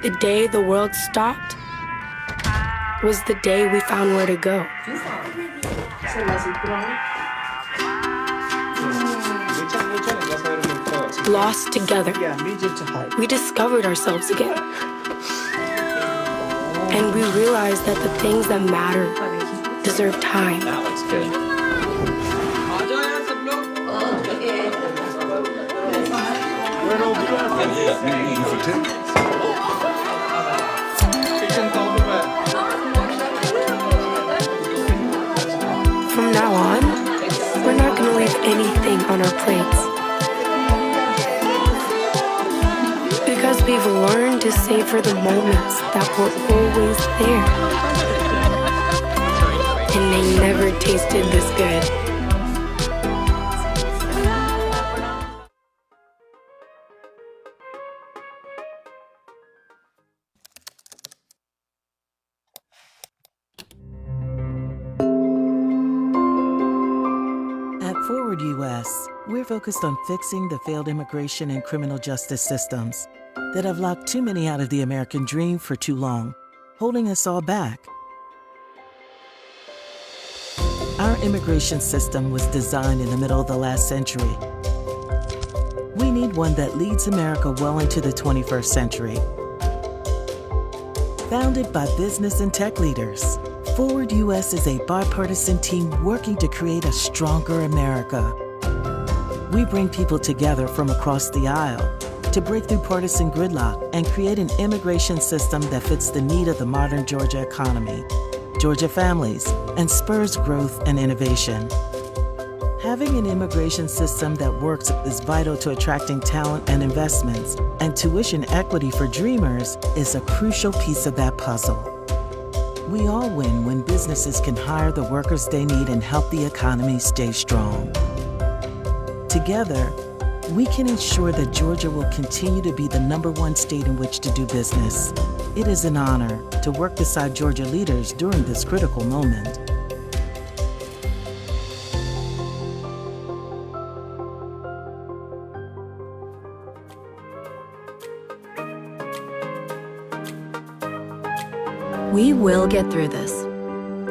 The day the world stopped was the day we found where to go. Lost together, we discovered ourselves again. And we realized that the things that matter deserve time. That looks good. From now on, we're not going to leave anything on our plates. Because we've learned to savor the moments that were always there. And they never tasted this good. At Forward U.S., we're focused on fixing the failed immigration and criminal justice systems that have locked too many out of the American dream for too long, holding us all back. Our immigration system was designed in the middle of the last century. We need one that leads America well into the 21st century. Founded by business and tech leaders, Forward U.S. is a bipartisan team working to create a stronger America. We bring people together from across the aisle to break through partisan gridlock and create an immigration system that fits the need of the modern Georgia economy, Georgia families, and spurs growth and innovation. Having an immigration system that works is vital to attracting talent and investments, and tuition equity for dreamers is a crucial piece of that puzzle. We all win when businesses can hire the workers they need and help the economy stay strong. Together, we can ensure that Georgia will continue to be the #1 state in which to do business. It is an honor to work beside Georgia leaders during this critical moment. We will get through this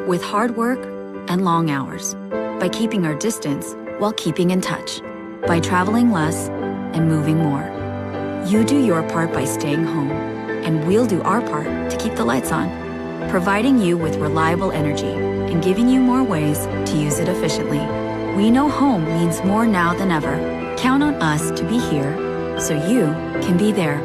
with hard work and long hours, by keeping our distance while keeping in touch, by traveling less and moving more. You do your part by staying home, and we'll do our part to keep the lights on, providing you with reliable energy and giving you more ways to use it efficiently. We know home means more now than ever. Count on us to be here so you can be there.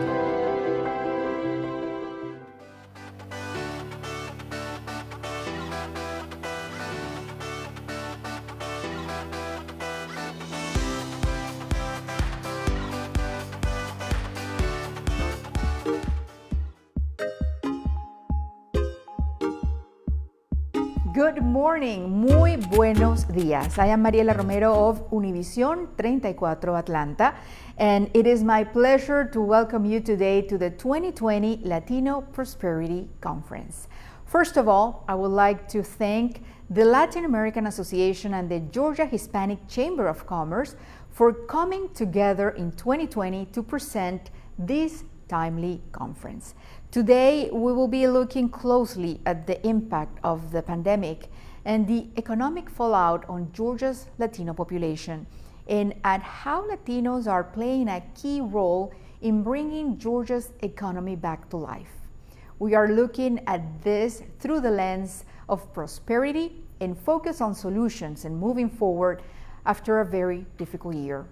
Good morning, muy buenos días. I am Mariela Romero of Univision 34 Atlanta, and it is my pleasure to welcome you today to the 2020 Latino Prosperity Conference. First of all, I would like to thank the Latin American Association and the Georgia Hispanic Chamber of Commerce for coming together in 2020 to present this timely conference. Today, we will be looking closely at the impact of the pandemic and the economic fallout on Georgia's Latino population, and at how Latinos are playing a key role in bringing Georgia's economy back to life. We are looking at this through the lens of prosperity and focus on solutions and moving forward after a very difficult year.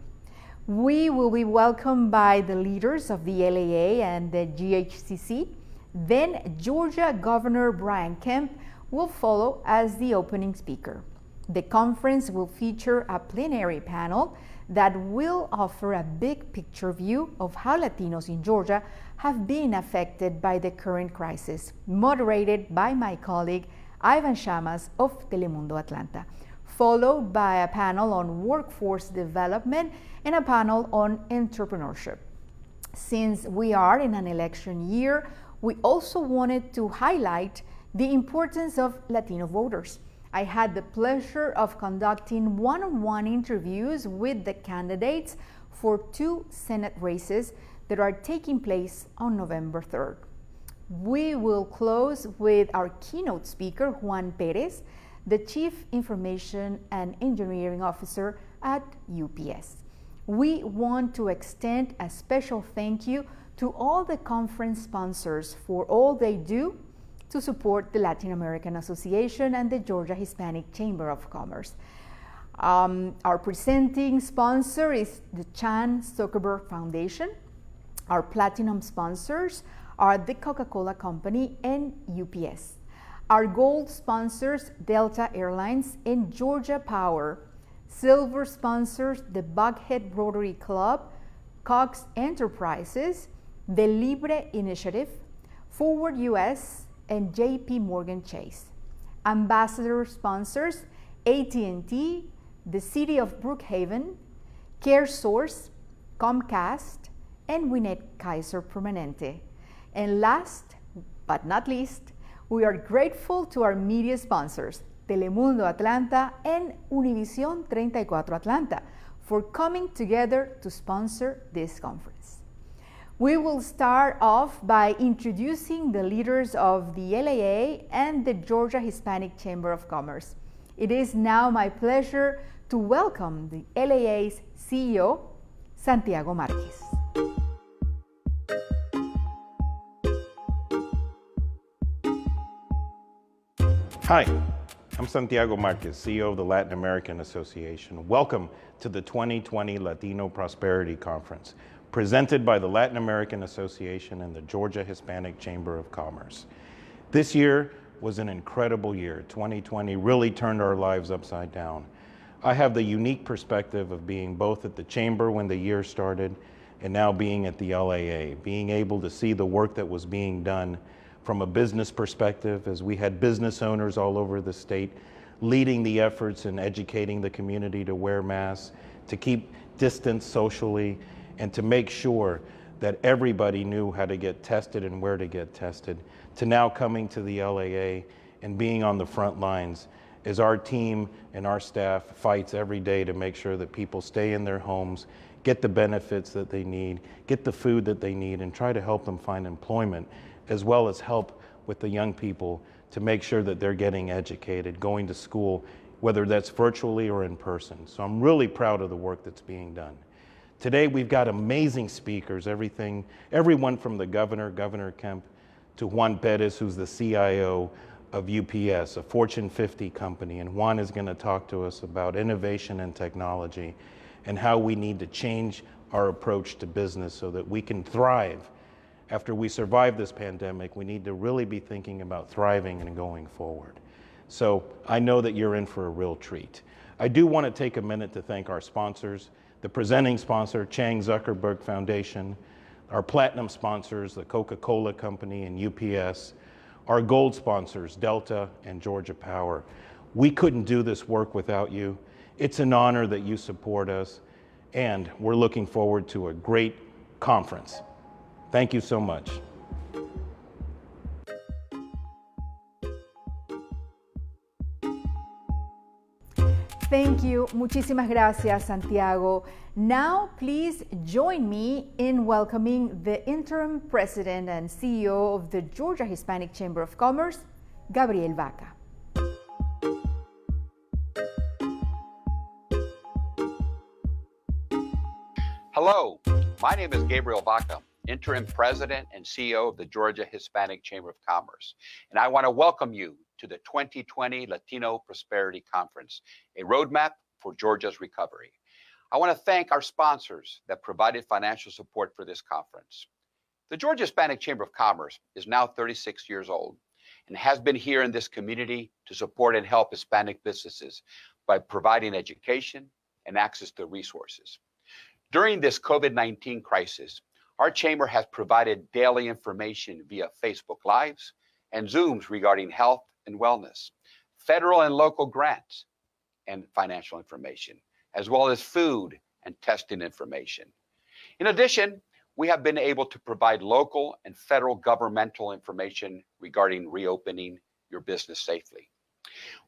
We will be welcomed by the leaders of the LAA and the GHCC. Then Georgia Governor Brian Kemp will follow as the opening speaker. The conference will feature a plenary panel that will offer a big picture view of how Latinos in Georgia have been affected by the current crisis, moderated by my colleague Ivan Shamas of Telemundo Atlanta, followed by a panel on workforce development and a panel on entrepreneurship. Since we are in an election year, we also wanted to highlight the importance of Latino voters. I had the pleasure of conducting one-on-one interviews with the candidates for 2 Senate races that are taking place on November 3rd. We will close with our keynote speaker, Juan Perez, the Chief Information and Engineering Officer at UPS. We want to extend a special thank you to all the conference sponsors for all they do to support the Latin American Association and the Georgia Hispanic Chamber of Commerce. Our presenting sponsor is the Chan Zuckerberg Foundation. Our platinum sponsors are the Coca-Cola Company and UPS. Our gold sponsors, Delta Airlines and Georgia Power. Silver sponsors, the Buckhead Rotary Club, Cox Enterprises, the Libre Initiative, Forward US, and JP Morgan Chase. Ambassador sponsors, AT&T, the City of Brookhaven, CareSource, Comcast, and Winnet Kaiser Permanente. And last but not least, we are grateful to our media sponsors, Telemundo Atlanta and Univisión 34 Atlanta, for coming together to sponsor this conference. We will start off by introducing the leaders of the LAA and the Georgia Hispanic Chamber of Commerce. It is now my pleasure to welcome the LAA's CEO, Santiago Marquez. Hi, I'm Santiago Marquez, CEO of the Latin American Association. Welcome to the 2020 Latino Prosperity Conference, presented by the Latin American Association and the Georgia Hispanic Chamber of Commerce. This year was an incredible year. 2020 really turned our lives upside down. I have the unique perspective of being both at the Chamber when the year started and now being at the LAA, being able to see the work that was being done from a business perspective, as we had business owners all over the state leading the efforts in educating the community to wear masks, to keep distance socially, and to make sure that everybody knew how to get tested and where to get tested, to now coming to the LAA and being on the front lines as our team and our staff fights every day to make sure that people stay in their homes, get the benefits that they need, get the food that they need, and try to help them find employment, as well as help with the young people to make sure that they're getting educated, going to school, whether that's virtually or in person. So I'm really proud of the work that's being done. Today we've got amazing speakers, everyone from the Governor Kemp, to Juan Perez, who's the CIO of UPS, a Fortune 50 company. And Juan is going to talk to us about innovation and technology and how we need to change our approach to business so that we can thrive. After we survive this pandemic, we need to really be thinking about thriving and going forward. So I know that you're in for a real treat. I do want to take a minute to thank our sponsors, the presenting sponsor, Chan Zuckerberg Foundation, our platinum sponsors, the Coca-Cola Company and UPS, our gold sponsors, Delta and Georgia Power. We couldn't do this work without you. It's an honor that you support us, and we're looking forward to a great conference. Thank you so much. Thank you. Muchísimas gracias, Santiago. Now, please join me in welcoming the interim president and CEO of the Georgia Hispanic Chamber of Commerce, Gabriel Vaca. Hello, my name is Gabriel Vaca, interim president and CEO of the Georgia Hispanic Chamber of Commerce, and I want to welcome you to the 2020 Latino Prosperity Conference, a roadmap for Georgia's recovery. I want to thank our sponsors that provided financial support for this conference. The Georgia Hispanic Chamber of Commerce is now 36 years old and has been here in this community to support and help Hispanic businesses by providing education and access to resources. During this COVID-19 crisis, our chamber has provided daily information via Facebook Lives and Zooms regarding health and wellness, federal and local grants and financial information, as well as food and testing information. In addition, we have been able to provide local and federal governmental information regarding reopening your business safely.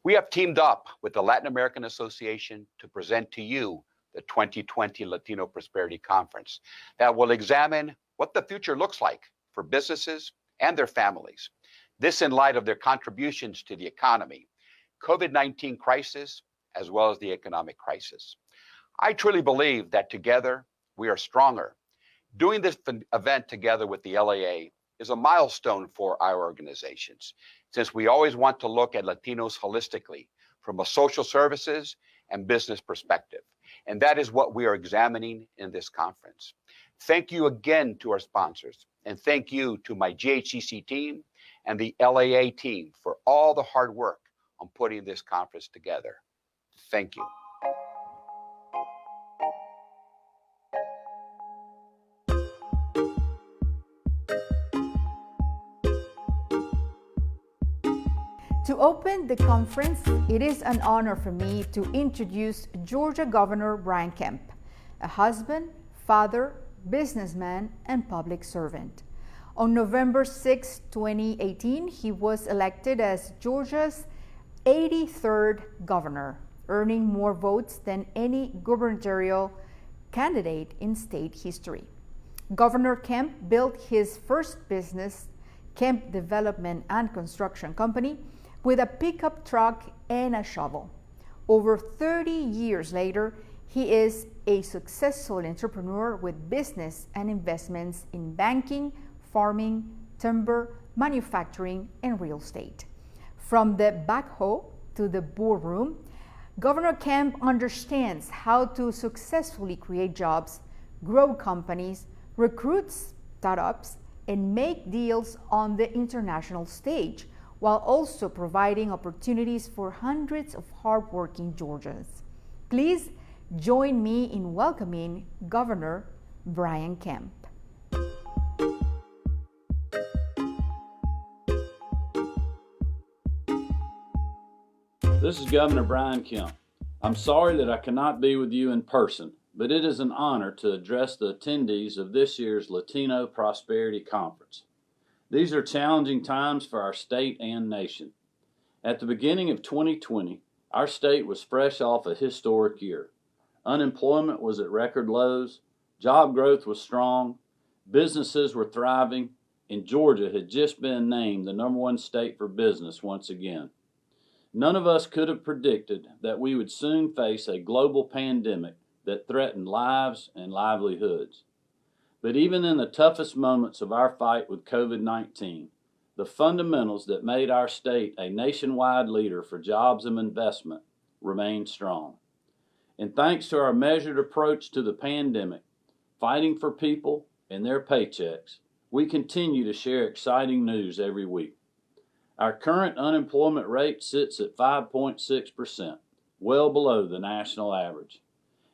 We have teamed up with the Latin American Association to present to you the 2020 Latino Prosperity Conference that will examine what the future looks like for businesses and their families. This in light of their contributions to the economy, COVID-19 crisis, as well as the economic crisis. I truly believe that together we are stronger. Doing this event together with the LAA is a milestone for our organizations, since we always want to look at Latinos holistically from a social services and business perspective. And that is what we are examining in this conference. Thank you again to our sponsors, and thank you to my GHCC team and the LAA team for all the hard work on putting this conference together. Thank you. To open the conference, it is an honor for me to introduce Georgia Governor Brian Kemp, a husband, father, businessman, and public servant. On November 6, 2018, he was elected as Georgia's 83rd governor, earning more votes than any gubernatorial candidate in state history. Governor Kemp built his first business, Kemp Development and Construction Company, with a pickup truck and a shovel. Over 30 years later, he is a successful entrepreneur with business and investments in banking, farming, timber, manufacturing, and real estate. From the backhoe to the boardroom, Governor Kemp understands how to successfully create jobs, grow companies, recruit startups, and make deals on the international stage, while also providing opportunities for hundreds of hardworking Georgians. Please join me in welcoming Governor Brian Kemp. This is Governor Brian Kemp. I'm sorry that I cannot be with you in person, but it is an honor to address the attendees of this year's Latino Prosperity Conference. These are challenging times for our state and nation. At the beginning of 2020, our state was fresh off a historic year. Unemployment was at record lows, job growth was strong, businesses were thriving, and Georgia had just been named the #1 state for business once again. None of us could have predicted that we would soon face a global pandemic that threatened lives and livelihoods. But even in the toughest moments of our fight with COVID-19, the fundamentals that made our state a nationwide leader for jobs and investment remain strong. And thanks to our measured approach to the pandemic, fighting for people and their paychecks, we continue to share exciting news every week. Our current unemployment rate sits at 5.6%, well below the national average.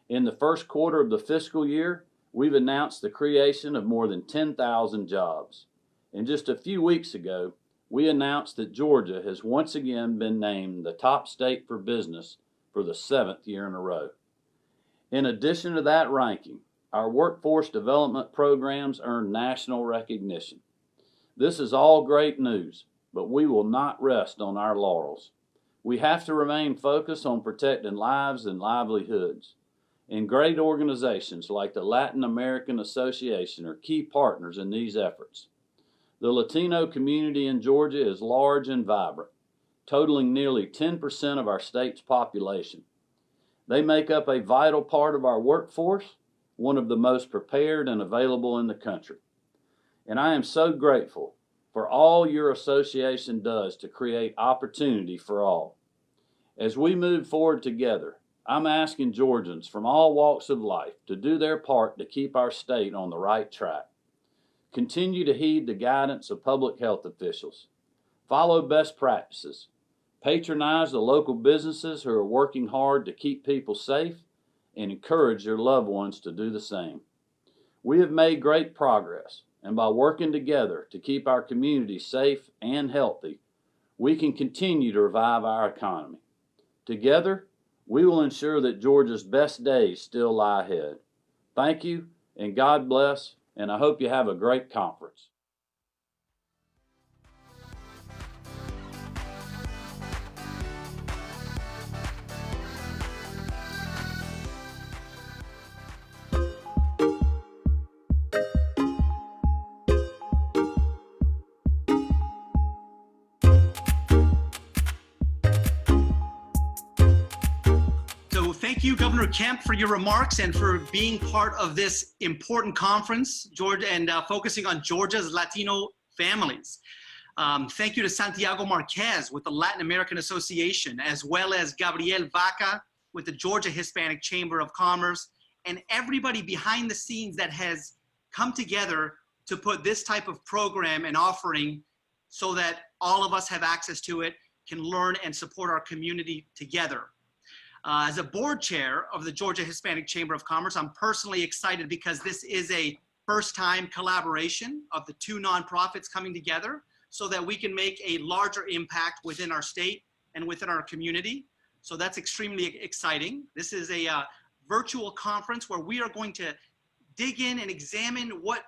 In the first quarter of the fiscal year, we've announced the creation of more than 10,000 jobs. And just a few weeks ago, we announced that Georgia has once again been named the top state for business for the 7th year in a row. In addition to that ranking, our workforce development programs earn national recognition. This is all great news, but we will not rest on our laurels. We have to remain focused on protecting lives and livelihoods. And great organizations like the Latin American Association are key partners in these efforts. The Latino community in Georgia is large and vibrant, totaling nearly 10% of our state's population. They make up a vital part of our workforce, one of the most prepared and available in the country. And I am so grateful for all your association does to create opportunity for all. As we move forward together, I'm asking Georgians from all walks of life to do their part to keep our state on the right track. Continue to heed the guidance of public health officials. Follow best practices. Patronize the local businesses who are working hard to keep people safe, and encourage your loved ones to do the same. We have made great progress, and by working together to keep our community safe and healthy, we can continue to revive our economy. Together, we will ensure that Georgia's best days still lie ahead. Thank you, and God bless, and I hope you have a great conference. thank you, Governor Kemp, for your remarks and for being part of this important conference, Georgia, and focusing on Georgia's Latino families. Thank you to Santiago Marquez with the Latin American Association, as well as Gabriel Vaca with the Georgia Hispanic Chamber of Commerce, and everybody behind the scenes that has come together to put this type of program and offering so that all of us have access to it, can learn and support our community together. As a board chair of the Georgia Hispanic Chamber of Commerce, I'm personally excited because this is a first-time collaboration of the two nonprofits coming together so that we can make a larger impact within our state and within our community. So that's extremely exciting. This is a virtual conference where we are going to dig in and examine what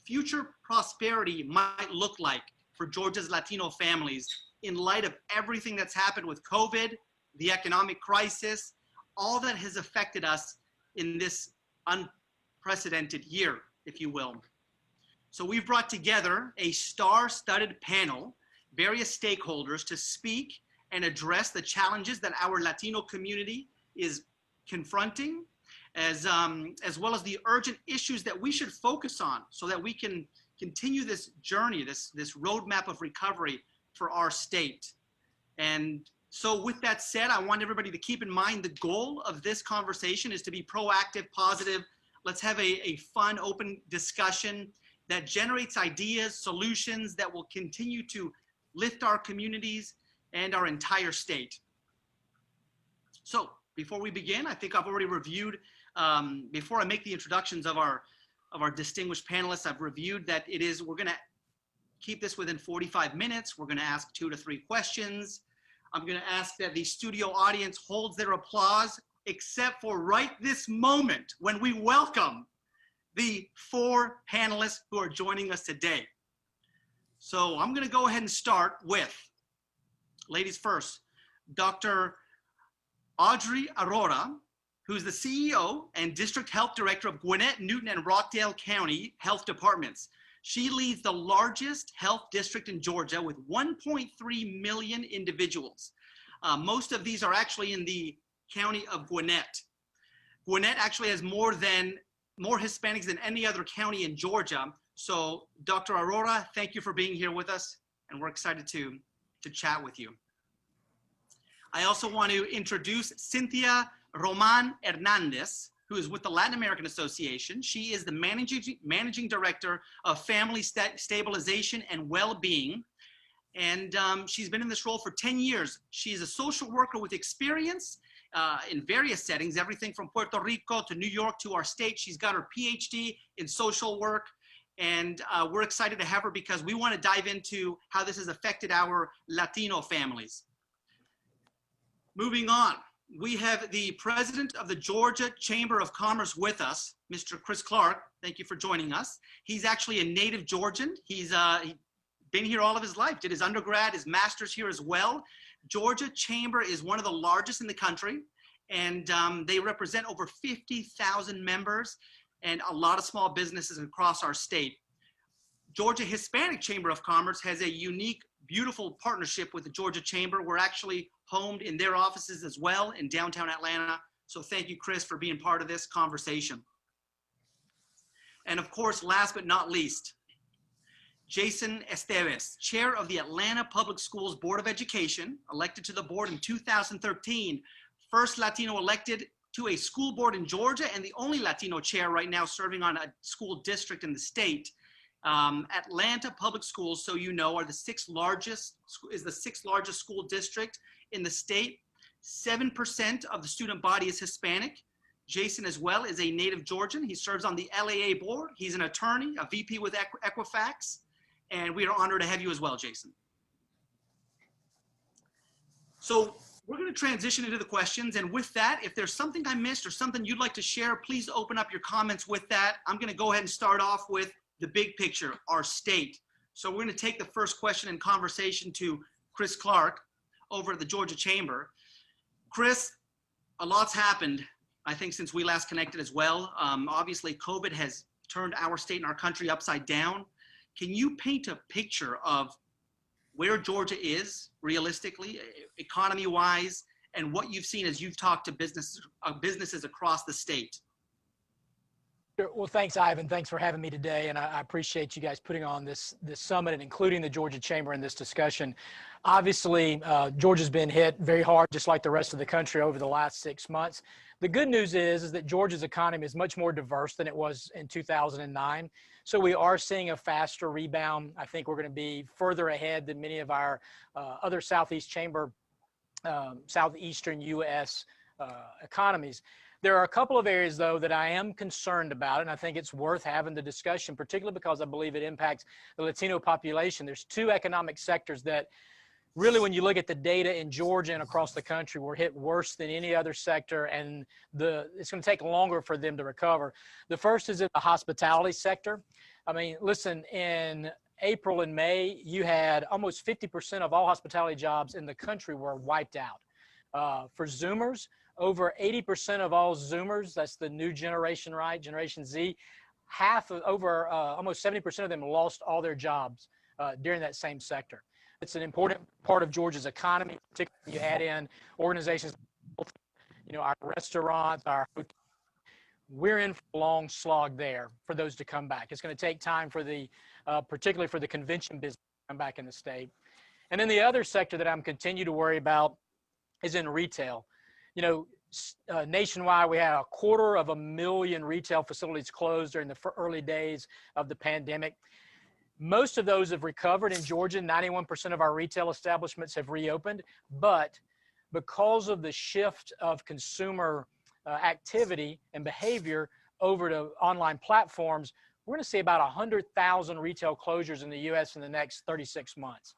future prosperity might look like for Georgia's Latino families in light of everything that's happened with COVID, the economic crisis, all that has affected us in this unprecedented year, if you will. So we've brought together a star-studded panel, various stakeholders to speak and address the challenges that our Latino community is confronting, as well as the urgent issues that we should focus on so that we can continue this journey, this roadmap of recovery for our state. And so with that said, I want everybody to keep in mind the goal of this conversation is to be proactive, positive. Let's have a fun, open discussion that generates ideas, solutions that will continue to lift our communities and our entire state. So before we begin, I think I've already reviewed, before I make the introductions of our distinguished panelists, I've reviewed that we're gonna keep this within 45 minutes. We're gonna ask 2 to 3 questions. I'm gonna ask that the studio audience holds their applause, except for right this moment when we welcome the 4 panelists who are joining us today. So I'm gonna go ahead and start with, ladies first, Dr. Audrey Arora, who's the CEO and District Health Director of Gwinnett, Newton, and Rockdale County Health Departments. She leads the largest health district in Georgia with 1.3 million individuals. Most of these are actually in the county of Gwinnett. Gwinnett actually has more Hispanics than any other county in Georgia. So Dr. Arora, thank you for being here with us, and we're excited to chat with you. I also want to introduce Cynthia Roman Hernandez, who is with the Latin American Association. She is the managing director of Family Stabilization and Well-Being. And she's been in this role for 10 years. She's a social worker with experience in various settings, everything from Puerto Rico to New York to our state. She's got her PhD in social work. And we're excited to have her because we want to dive into how this has affected our Latino families. Moving on, we have the president of the Georgia Chamber of Commerce with us, Mr. Chris Clark. Thank you for joining us. He's actually a native Georgian. He's been here all of his life, did his undergrad, his master's here as well. Georgia Chamber is one of the largest in the country, and they represent over 50,000 members and a lot of small businesses across our state. Georgia Hispanic Chamber of Commerce has a unique, beautiful partnership with the Georgia Chamber. We're actually homed in their offices as well in downtown Atlanta. So thank you, Chris, for being part of this conversation. And of course, last but not least, Jason Esteves, chair of the Atlanta Public Schools Board of Education, elected to the board in 2013, first Latino elected to a school board in Georgia, and the only Latino chair right now serving on a school district in the state. Atlanta Public Schools, so you know, is the sixth largest school district in the state. 7% of the student body is Hispanic. Jason as well is a native Georgian. He serves on the LAA board. He's an attorney, a VP with Equifax, and we are honored to have you as well, Jason. So we're going to transition into the questions, and with that, if there's something I missed or something you'd like to share, please open up your comments with that. I'm going to go ahead and start off with the big picture, our state. So we're going to take the first question in conversation to Chris Clark over at the Georgia Chamber. Chris, a lot's happened, I think, since we last connected as well. Obviously, COVID has turned our state and our country upside down. Can you paint a picture of where Georgia is realistically, economy-wise, and what you've seen as you've talked to businesses across the state. Sure. Well, thanks, Ivan. Thanks for having me today, and I appreciate you guys putting on this summit and including the Georgia Chamber in this discussion. Obviously, Georgia's been hit very hard, just like the rest of the country, over the last 6 months. The good news is that Georgia's economy is much more diverse than it was in 2009. So we are seeing a faster rebound. I think we're going to be further ahead than many of our other Southeast Chamber, Southeastern U.S. Economies. There are a couple of areas, though, that I am concerned about, and I think it's worth having the discussion, particularly because I believe it impacts the Latino population. There's two economic sectors that really, when you look at the data in Georgia and across the country, were hit worse than any other sector, and it's going to take longer for them to recover. The first is in the hospitality sector. I mean, listen, in April and May, you had almost 50% of all hospitality jobs in the country were wiped out. For Zoomers, over 80% of all Zoomers, that's the new generation, right? Generation Z, almost 70% of them lost all their jobs during that same sector. It's an important part of Georgia's economy, particularly you add in organizations, our restaurants, our hotels. We're in for a long slog there for those to come back. It's going to take time for particularly for the convention business to come back in the state. And then the other sector that I'm continue to worry about is in retail. Nationwide, we had 250,000 retail facilities closed during the early days of the pandemic. Most of those have recovered in Georgia. 91% of our retail establishments have reopened, but because of the shift of consumer activity and behavior over to online platforms, we're going to see about 100,000 retail closures in the U.S. in the next 36 months.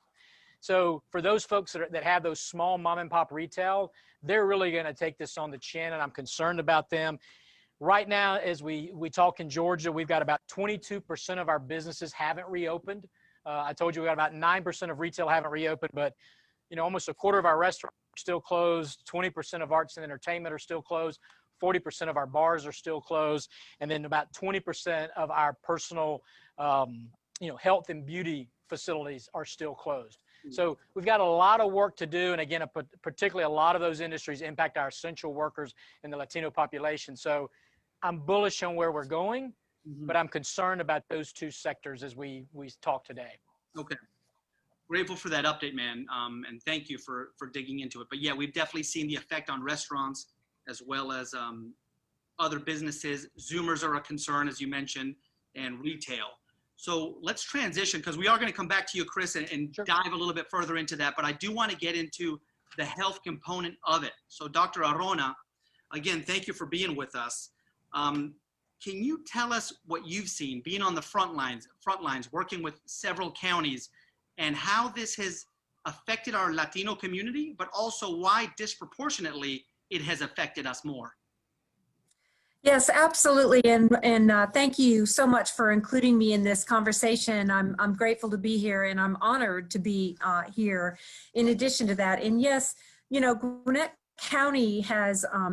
So for those folks that have those small mom and pop retail, they're really going to take this on the chin, and I'm concerned about them. Right now, as we talk in Georgia, we've got about 22% of our businesses haven't reopened. I told you we got about 9% of retail haven't reopened, but almost a quarter of our restaurants are still closed. 20% of arts and entertainment are still closed. 40% of our bars are still closed, and then about 20% of our personal, health and beauty facilities are still closed. So we've got a lot of work to do. And again, particularly a lot of those industries impact our essential workers in the Latino population. So I'm bullish on where we're going, but I'm concerned about those two sectors as we talk today. Okay. Grateful for that update, man. And thank you for digging into it. But yeah, we've definitely seen the effect on restaurants as well as other businesses. Zoomers are a concern, as you mentioned, and retail. So let's transition, because we are going to come back to you, Chris, and Sure. dive a little bit further into that. But I do want to get into the health component of it. So Dr. Arona, again, thank you for being with us. Can you tell us what you've seen, being on the front lines, working with several counties, and how this has affected our Latino community, but also why disproportionately it has affected us more? Yes, absolutely. And thank you so much for including me in this conversation. I'm grateful to be here, and I'm honored to be here in addition to that. And yes, Gwinnett County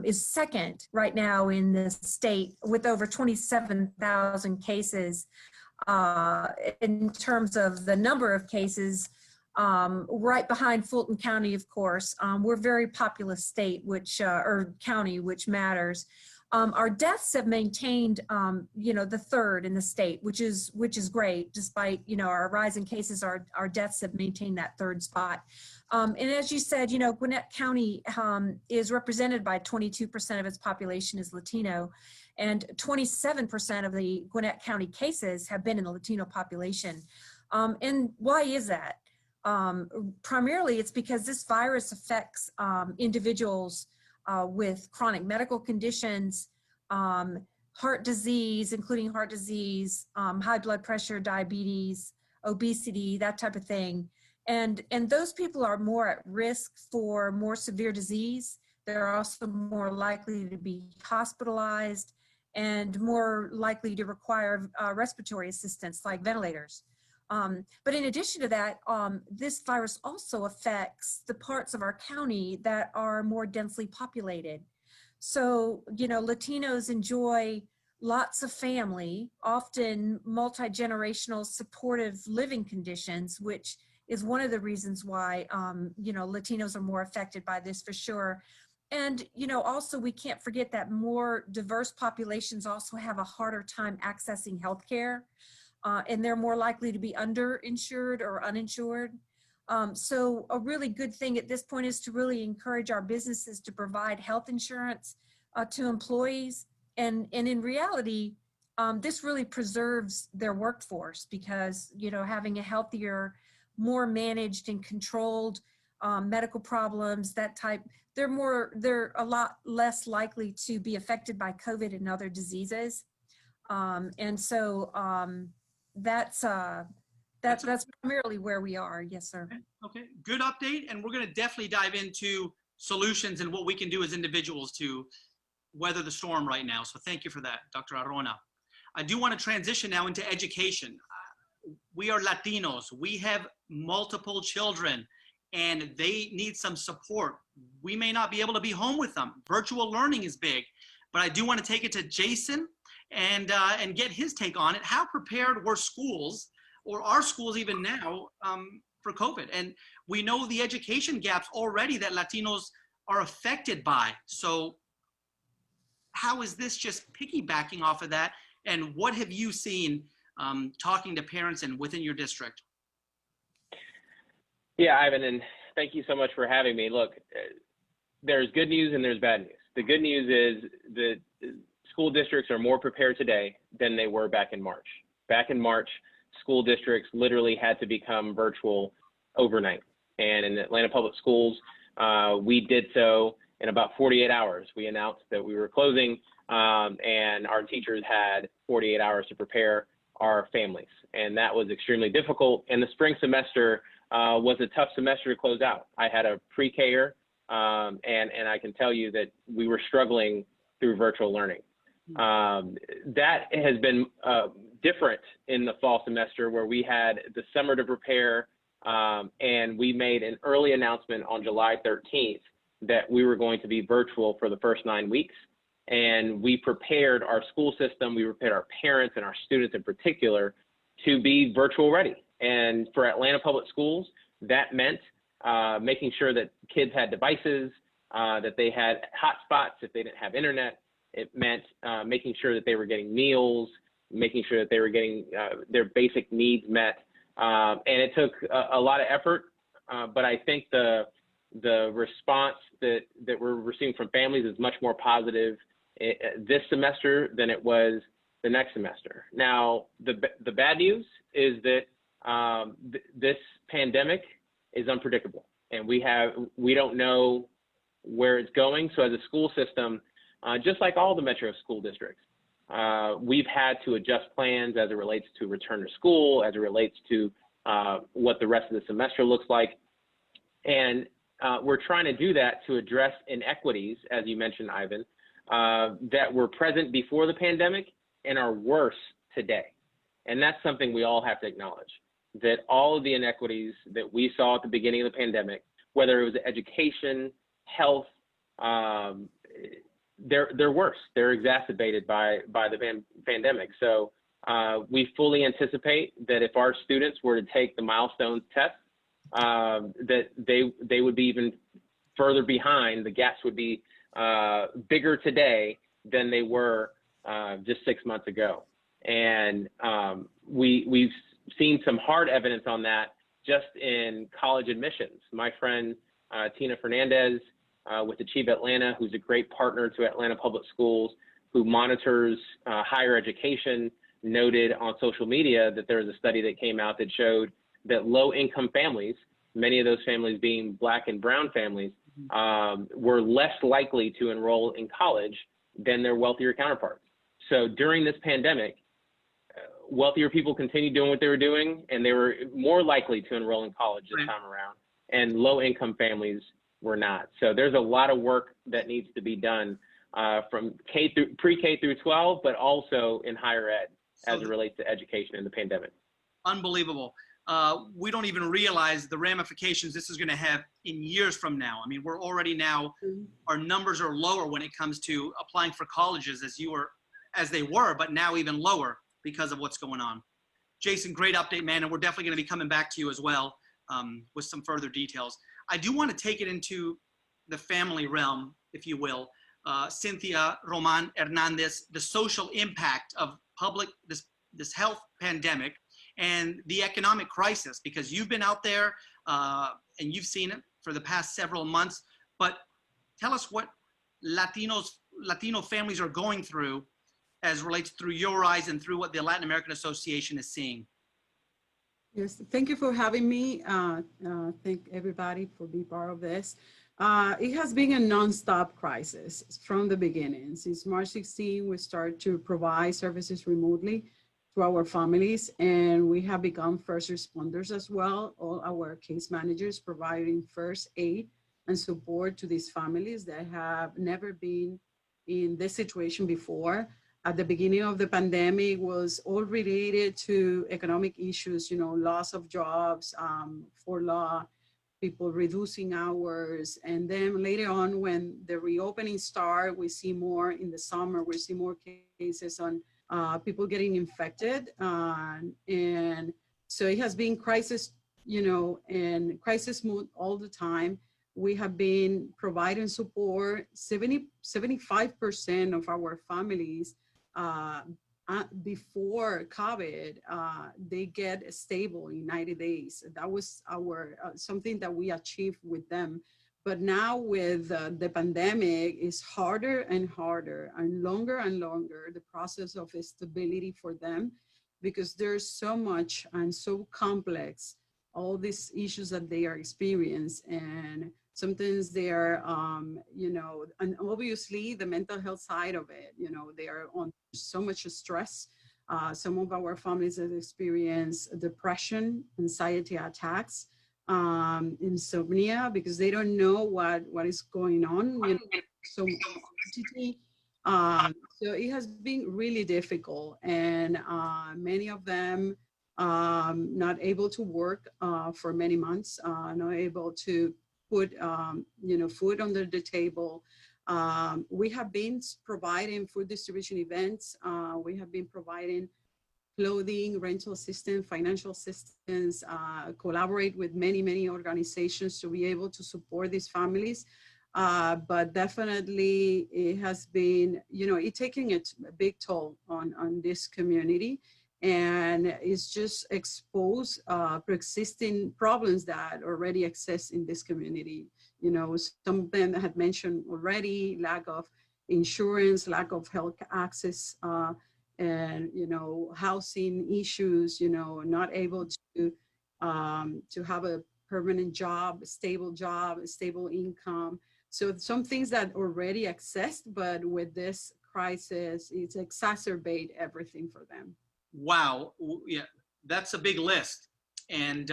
is second right now in the state with over 27,000 cases. In terms of the number of cases, right behind Fulton County, of course. We're a very populous state, or county, which matters. Our deaths have maintained, the third in the state, which is great. Despite, our rising cases, our deaths have maintained that third spot. And as you said, Gwinnett County is represented by 22% of its population is Latino, and 27% of the Gwinnett County cases have been in the Latino population. And why is that? Primarily, it's because this virus affects individuals with chronic medical conditions, heart disease, including heart disease, high blood pressure, diabetes, obesity, that type of thing. And those people are more at risk for more severe disease. They're also more likely to be hospitalized and more likely to require respiratory assistance like ventilators. But in addition to that, this virus also affects the parts of our county that are more densely populated. So, Latinos enjoy lots of family, often multi-generational supportive living conditions, which is one of the reasons why, you know, Latinos are more affected by this for sure. And, you know, also we can't forget that more diverse populations also have a harder time accessing healthcare, and they're more likely to be underinsured or uninsured. So a really good thing at this point is to really encourage our businesses to provide health insurance to employees. And in reality, this really preserves their workforce because, you know, having a healthier, more managed and controlled medical problems, that type, they're a lot less likely to be affected by COVID and other diseases. And so that's primarily where we are. Yes, sir. Okay, good update. And we're going to definitely dive into solutions and what we can do as individuals to weather the storm right now. So thank you for that, Dr. Arona. I do want to transition now into education. We are Latinos. We have multiple children and they need some support. We may not be able to be home with them. Virtual learning is big, but I do want to take it to Jason and get his take on it. How prepared were schools, or are schools even now, for COVID? And we know the education gaps already that Latinos are affected by. So how is this just piggybacking off of that? And what have you seen talking to parents and within your district? Yeah, Ivan, and thank you so much for having me. Look, there's good news and there's bad news. The good news is that school districts are more prepared today than they were back in March. Back in March, school districts literally had to become virtual overnight. And in Atlanta Public Schools, we did so in about 48 hours. We announced that we were closing, and our teachers had 48 hours to prepare our families. And that was extremely difficult. And the spring semester was a tough semester to close out. I had a pre-K-er, and I can tell you that we were struggling through virtual learning. That has been different in the fall semester, where we had the summer to prepare, and we made an early announcement on July 13th that we were going to be virtual for the first 9 weeks. And we prepared our school system, we prepared our parents and our students in particular to be virtual ready. And for Atlanta Public Schools, that meant making sure that kids had devices, that they had hotspots if they didn't have internet. It meant making sure that they were getting meals, making sure that they were getting their basic needs met. And it took a lot of effort, but I think the response that we're receiving from families is much more positive this semester than it was the next semester. Now, the bad news is that this pandemic is unpredictable, and we don't know where it's going. So as a school system, just like all the metro school districts, we've had to adjust plans as it relates to return to school, as it relates to what the rest of the semester looks like. And we're trying to do that to address inequities, as you mentioned, Ivan, that were present before the pandemic and are worse today. And that's something we all have to acknowledge, that all of the inequities that we saw at the beginning of the pandemic, whether it was education, health, they're worse. They're exacerbated by the pandemic. So we fully anticipate that if our students were to take the milestones test, that they would be even further behind. The gaps would be bigger today than they were just 6 months ago. And we've seen some hard evidence on that just in college admissions. My friend Tina Fernandez with Achieve Atlanta, who's a great partner to Atlanta Public Schools, who monitors higher education, noted on social media that there was a study that came out that showed that low-income families, many of those families being Black and brown families, were less likely to enroll in college than their wealthier counterparts. So during this pandemic, wealthier people continued doing what they were doing, and they were more likely to enroll in college this time around, and low-income families were not. So there's a lot of work that needs to be done from pre-K through 12, but also in higher ed as it relates to education in the pandemic. Unbelievable. We don't even realize the ramifications this is going to have in years from now. I mean, we're already now, our numbers are lower when it comes to applying for colleges as they were, but now even lower because of what's going on. Jason, great update, man, and we're definitely going to be coming back to you as well with some further details. I do want to take it into the family realm, if you will. Cynthia Roman Hernandez, the social impact of this health pandemic and the economic crisis, because you've been out there and you've seen it for the past several months. But tell us what Latino families are going through as relates through your eyes and through what the Latin American Association is seeing. Yes, thank you for having me. Thank everybody for being part of this. It has been a nonstop crisis from the beginning. Since March 16, we started to provide services remotely to our families, and we have become first responders as well. All our case managers providing first aid and support to these families that have never been in this situation before. At the beginning of the pandemic was all related to economic issues, loss of jobs, for law, people reducing hours. And then later on, when the reopening started, we see more in the summer, we see more cases on people getting infected. And so it has been crisis, and crisis mode all the time. We have been providing support. 75% of our families before COVID, they get stable in 90 days. That was our something that we achieved with them. But now with the pandemic, it's harder and harder and longer the process of stability for them, because there's so much and so complex, all these issues that they are experiencing. And sometimes they are, and obviously the mental health side of it, they are on so much stress. Some of our families have experienced depression, anxiety attacks, insomnia, because they don't know what is going on. So it has been really difficult, and many of them not able to work for many months, not able to put food under the table. We have been providing food distribution events. We have been providing clothing, rental assistance, financial assistance, collaborate with many organizations to be able to support these families. But definitely it has been, it's taking a big toll on this community. And it's just exposed pre-existing problems that already exist in this community. Some of them had mentioned already: lack of insurance, lack of health access, and housing issues. Not able to have a permanent job, a stable income. So some things that already exist, but with this crisis, it's exacerbate everything for them. Wow, yeah, that's a big list. And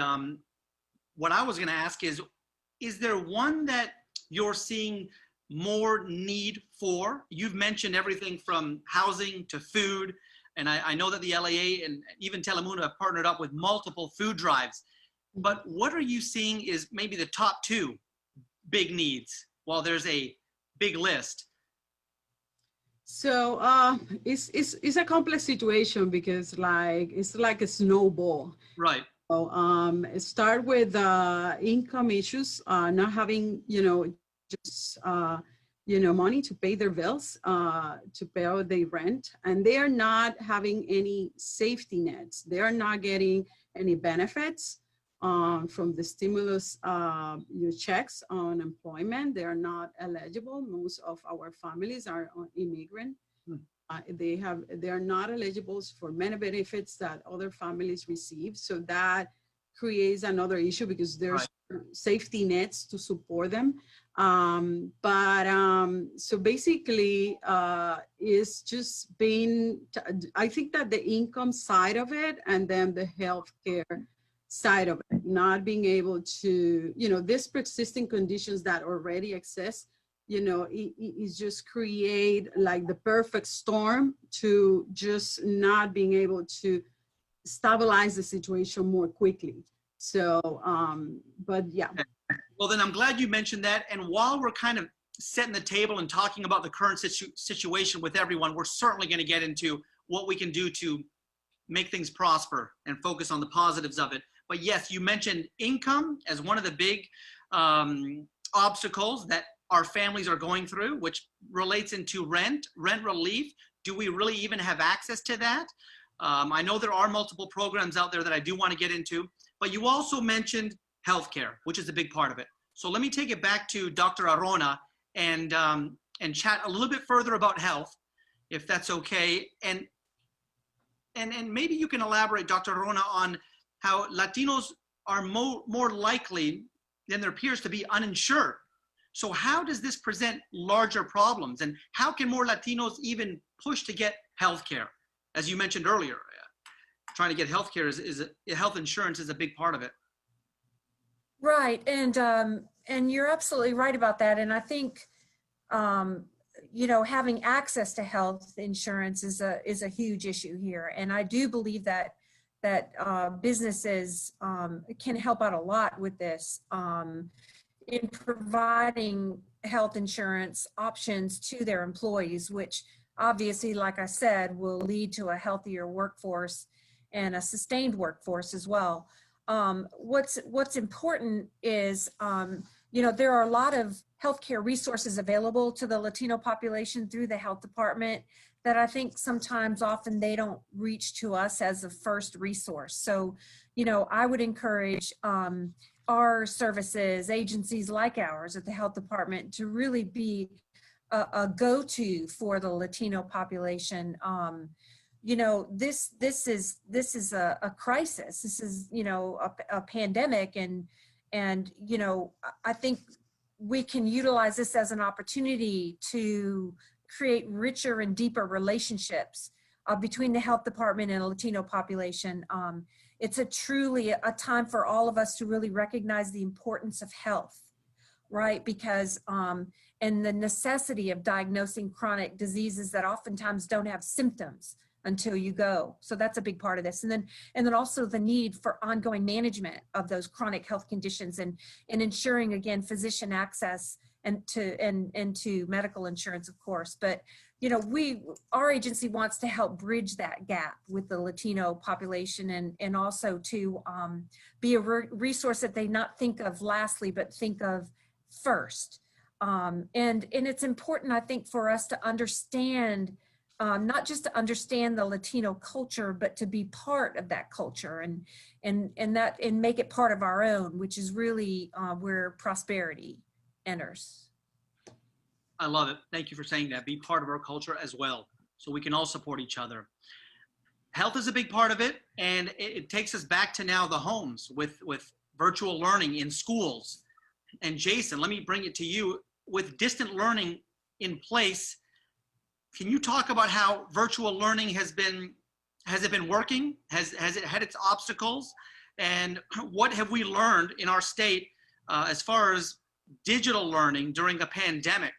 what I was going to ask is there one that you're seeing more need for? You've mentioned everything from housing to food, and I know that the LAA and even Telemundo have partnered up with multiple food drives. But what are you seeing is maybe the top two big needs, while there's a big list? So it's a complex situation, because it's like a snowball. Right. So start with income issues, not having money to pay their bills, to pay out their rent, and they are not having any safety nets. They are not getting any benefits from the stimulus checks on employment. They are not eligible. Most of our families are immigrant. They are not eligible for many benefits that other families receive. So that creates another issue, because there's safety nets to support them. So basically, it's just been, I think that the income side of it, and then the healthcare side of it, not being able to, this persisting conditions that already exist, it just create like the perfect storm to just not being able to stabilize the situation more quickly. So, but yeah. Well, then I'm glad you mentioned that. And while we're kind of setting the table and talking about the current situation with everyone, we're certainly going to get into what we can do to make things prosper and focus on the positives of it. But yes, you mentioned income as one of the big obstacles that our families are going through, which relates into rent relief. Do we really even have access to that? I know there are multiple programs out there that I do want to get into, but you also mentioned healthcare, which is a big part of it. So let me take it back to Dr. Arona and chat a little bit further about health, if that's okay. And maybe you can elaborate, Dr. Arona, on how Latinos are more likely than their peers to be uninsured. So how does this present larger problems, and how can more Latinos even push to get healthcare? As you mentioned earlier, trying to get healthcare health insurance is a big part of it. Right, and you're absolutely right about that. And I think you know, having access to health insurance is a huge issue here. And I do believe that businesses can help out a lot with this in providing health insurance options to their employees, which obviously, like I said, will lead to a healthier workforce and a sustained workforce as well. What's important is, you know, there are a lot of healthcare resources available to the Latino population through the health department that I think sometimes often they don't reach to us as a first resource. So, you know, I would encourage our services, agencies like ours at the health department to really be a go-to for the Latino population. You know, this is a crisis. This is, you know, a pandemic, and you know, I think we can utilize this as an opportunity to create richer and deeper relationships between the health department and the Latino population. It's truly a time for all of us to really recognize the importance of health, right? Because, and the necessity of diagnosing chronic diseases that oftentimes don't have symptoms until you go. So that's a big part of this. And then also the need for ongoing management of those chronic health conditions and ensuring, again, physician access and to medical insurance, of course. But, you know, our agency wants to help bridge that gap with the Latino population and also to be a resource that they not think of lastly, but think of first. And it's important, I think, for us to understand, not just to understand the Latino culture, but to be part of that culture and make it part of our own, which is really where prosperity enters. I love it. Thank you for saying that. Be part of our culture as well, so we can all support each other. Health is a big part of it, and it takes us back to now the homes with virtual learning in schools. And Jason, let me bring it to you. With distant learning in place, can you talk about how virtual learning has it been working? Has it had its obstacles? And what have we learned in our state as far as digital learning during a pandemic?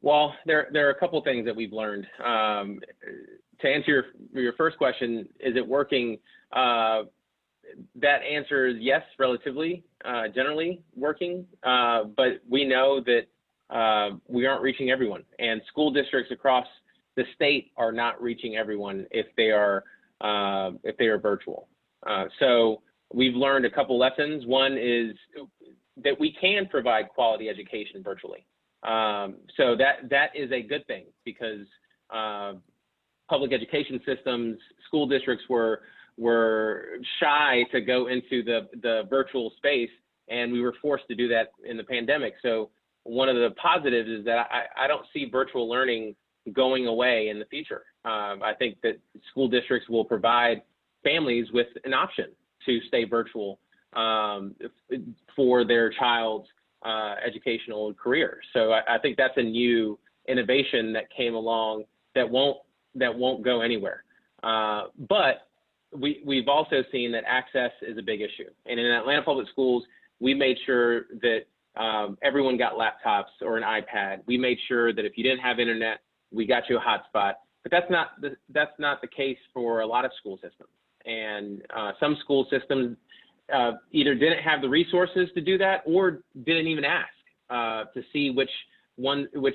Well, there are a couple things that we've learned. To answer your first question, is it working? That answer is yes, relatively, generally working. But we know that we aren't reaching everyone, and school districts across the state are not reaching everyone if they are virtual. So we've learned a couple lessons. One is that we can provide quality education virtually. So that is a good thing, because public education systems, school districts were shy to go into the virtual space, and we were forced to do that in the pandemic. So one of the positives is that I don't see virtual learning going away in the future. I think that school districts will provide families with an option to stay virtual for their child's educational career. So I think that's a new innovation that came along that won't go anywhere. But we've also seen that access is a big issue. And in Atlanta Public Schools, we made sure that everyone got laptops or an iPad. We made sure that if you didn't have internet, we got you a hotspot. But that's not the case for a lot of school systems. And some school systems either didn't have the resources to do that, or didn't even ask to see which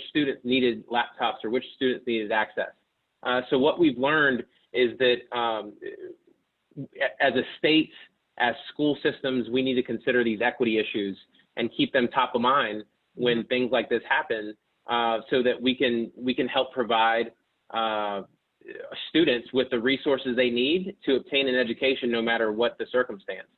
students needed laptops or which students needed access. So what we've learned is that as a state, as school systems, we need to consider these equity issues and keep them top of mind when things like this happen, so that we can help provide students with the resources they need to obtain an education, no matter what the circumstance.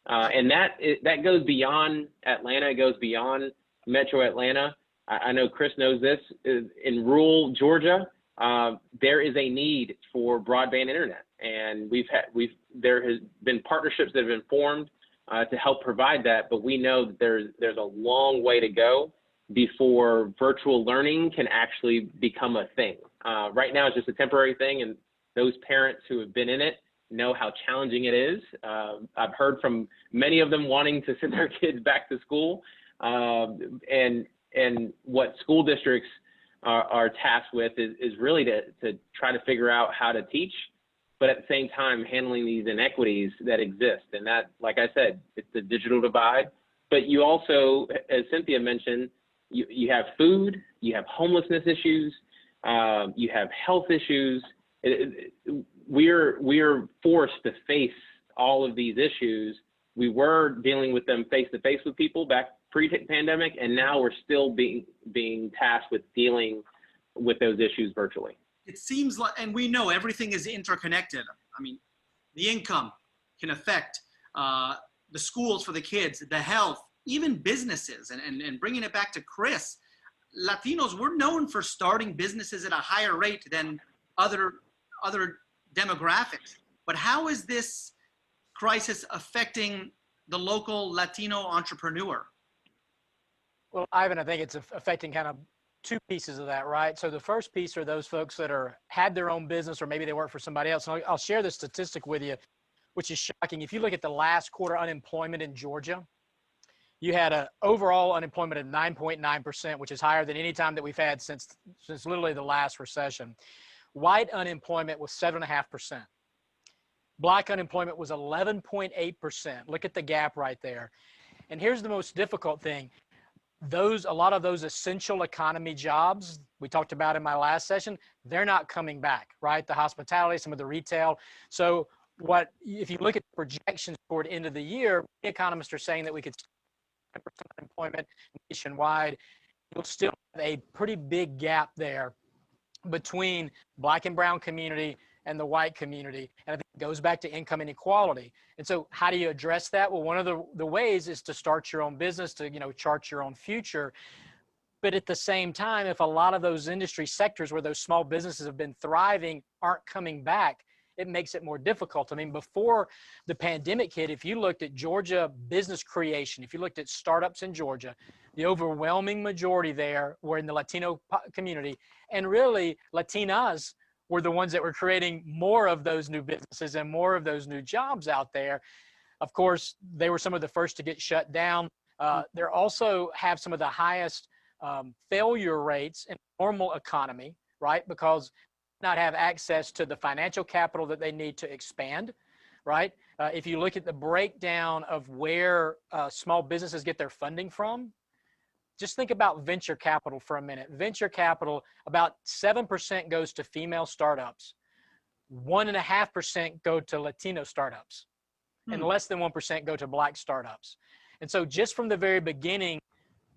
And that goes beyond Atlanta. It goes beyond Metro Atlanta. I know Chris knows this. In rural Georgia, there is a need for broadband internet, and there has been partnerships that have been formed to help provide that. But we know that there's a long way to go before virtual learning can actually become a thing. Right now, it's just a temporary thing, and those parents who have been in it know how challenging it is. I've heard from many of them wanting to send their kids back to school, and what school districts are tasked with is really to try to figure out how to teach, but at the same time handling these inequities that exist. And that, like I said, it's the digital divide. But you also, as Cynthia mentioned, you have food, you have homelessness issues, you have health issues. We're forced to face all of these issues. We were dealing with them face to face with people back pre-pandemic, and now we're still being tasked with dealing with those issues virtually. It seems like, and we know everything is interconnected. I mean, the income can affect the schools for the kids, the health, even businesses. And bringing it back to Chris, Latinos, we're known for starting businesses at a higher rate than other demographics. But how is this crisis affecting the local Latino entrepreneur? Well, Ivan, I think it's affecting kind of two pieces of that, right? So the first piece are those folks that had their own business, or maybe they work for somebody else. And I'll share this statistic with you, which is shocking. If you look at the last quarter unemployment in Georgia, you had an overall unemployment of 9.9%, which is higher than any time that we've had since literally the last recession. White unemployment was 7.5%. Black unemployment was 11.8%. Look at the gap right there. And here's the most difficult thing. A lot of those essential economy jobs we talked about in my last session, they're not coming back, right? The hospitality, some of the retail. So if you look at projections toward the end of the year, economists are saying that we could 10% unemployment nationwide. You'll still have a pretty big gap there between Black and brown community and the white community. And I think it goes back to income inequality. And so how do you address that? Well, one of the ways is to start your own business, to chart your own future. But at the same time, if a lot of those industry sectors where those small businesses have been thriving aren't coming back, it makes it more difficult. I mean, before the pandemic hit, if you looked at Georgia business creation, if you looked at startups in Georgia, the overwhelming majority there were in the Latino community. And really, Latinas were the ones that were creating more of those new businesses and more of those new jobs out there. Of course, they were some of the first to get shut down. They also have some of the highest failure rates in the normal economy, right? Because not have access to the financial capital that they need to expand, right? If you look at the breakdown of where small businesses get their funding from, just think about venture capital for a minute. Venture capital, about 7% goes to female startups. 1.5% go to Latino startups, and less than 1% go to Black startups. And so just from the very beginning,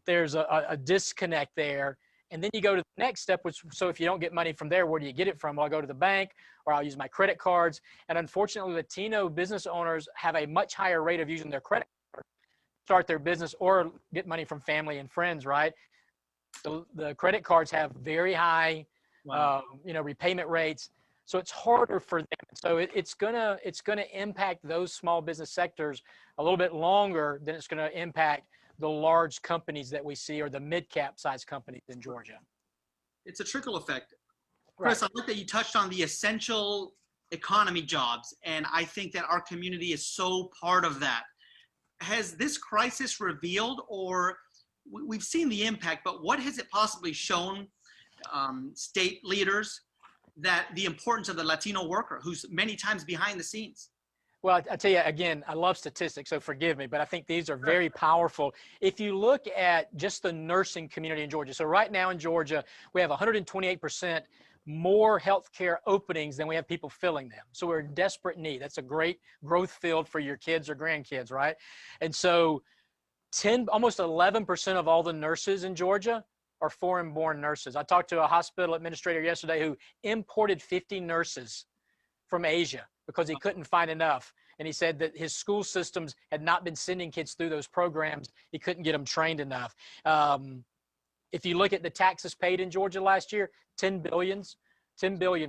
there's a disconnect there. And then you go to the next step, so if you don't get money from there, where do you get it from? Well, I'll go to the bank, or I'll use my credit cards. And unfortunately, Latino business owners have a much higher rate of using their credit card to start their business or get money from family and friends, right? The credit cards have very high, repayment rates. So it's harder for them. So it's gonna impact those small business sectors a little bit longer than it's gonna impact the large companies that we see, or the mid-cap size companies in Georgia. It's a trickle effect. Chris, I like that you touched on the essential economy jobs, and I think that our community is so part of that. Has this crisis revealed, or we've seen the impact, but what has it possibly shown state leaders that the importance of the Latino worker, who's many times behind the scenes? Well, I tell you, again, I love statistics, so forgive me, but I think these are very powerful. If you look at just the nursing community in Georgia, so right now in Georgia, we have 128% more healthcare openings than we have people filling them. So we're in desperate need. That's a great growth field for your kids or grandkids, right? And so almost 11% of all the nurses in Georgia are foreign-born nurses. I talked to a hospital administrator yesterday who imported 50 nurses from Asia because he couldn't find enough. And he said that his school systems had not been sending kids through those programs. He couldn't get them trained enough. If you look at the taxes paid in Georgia last year, 10 billion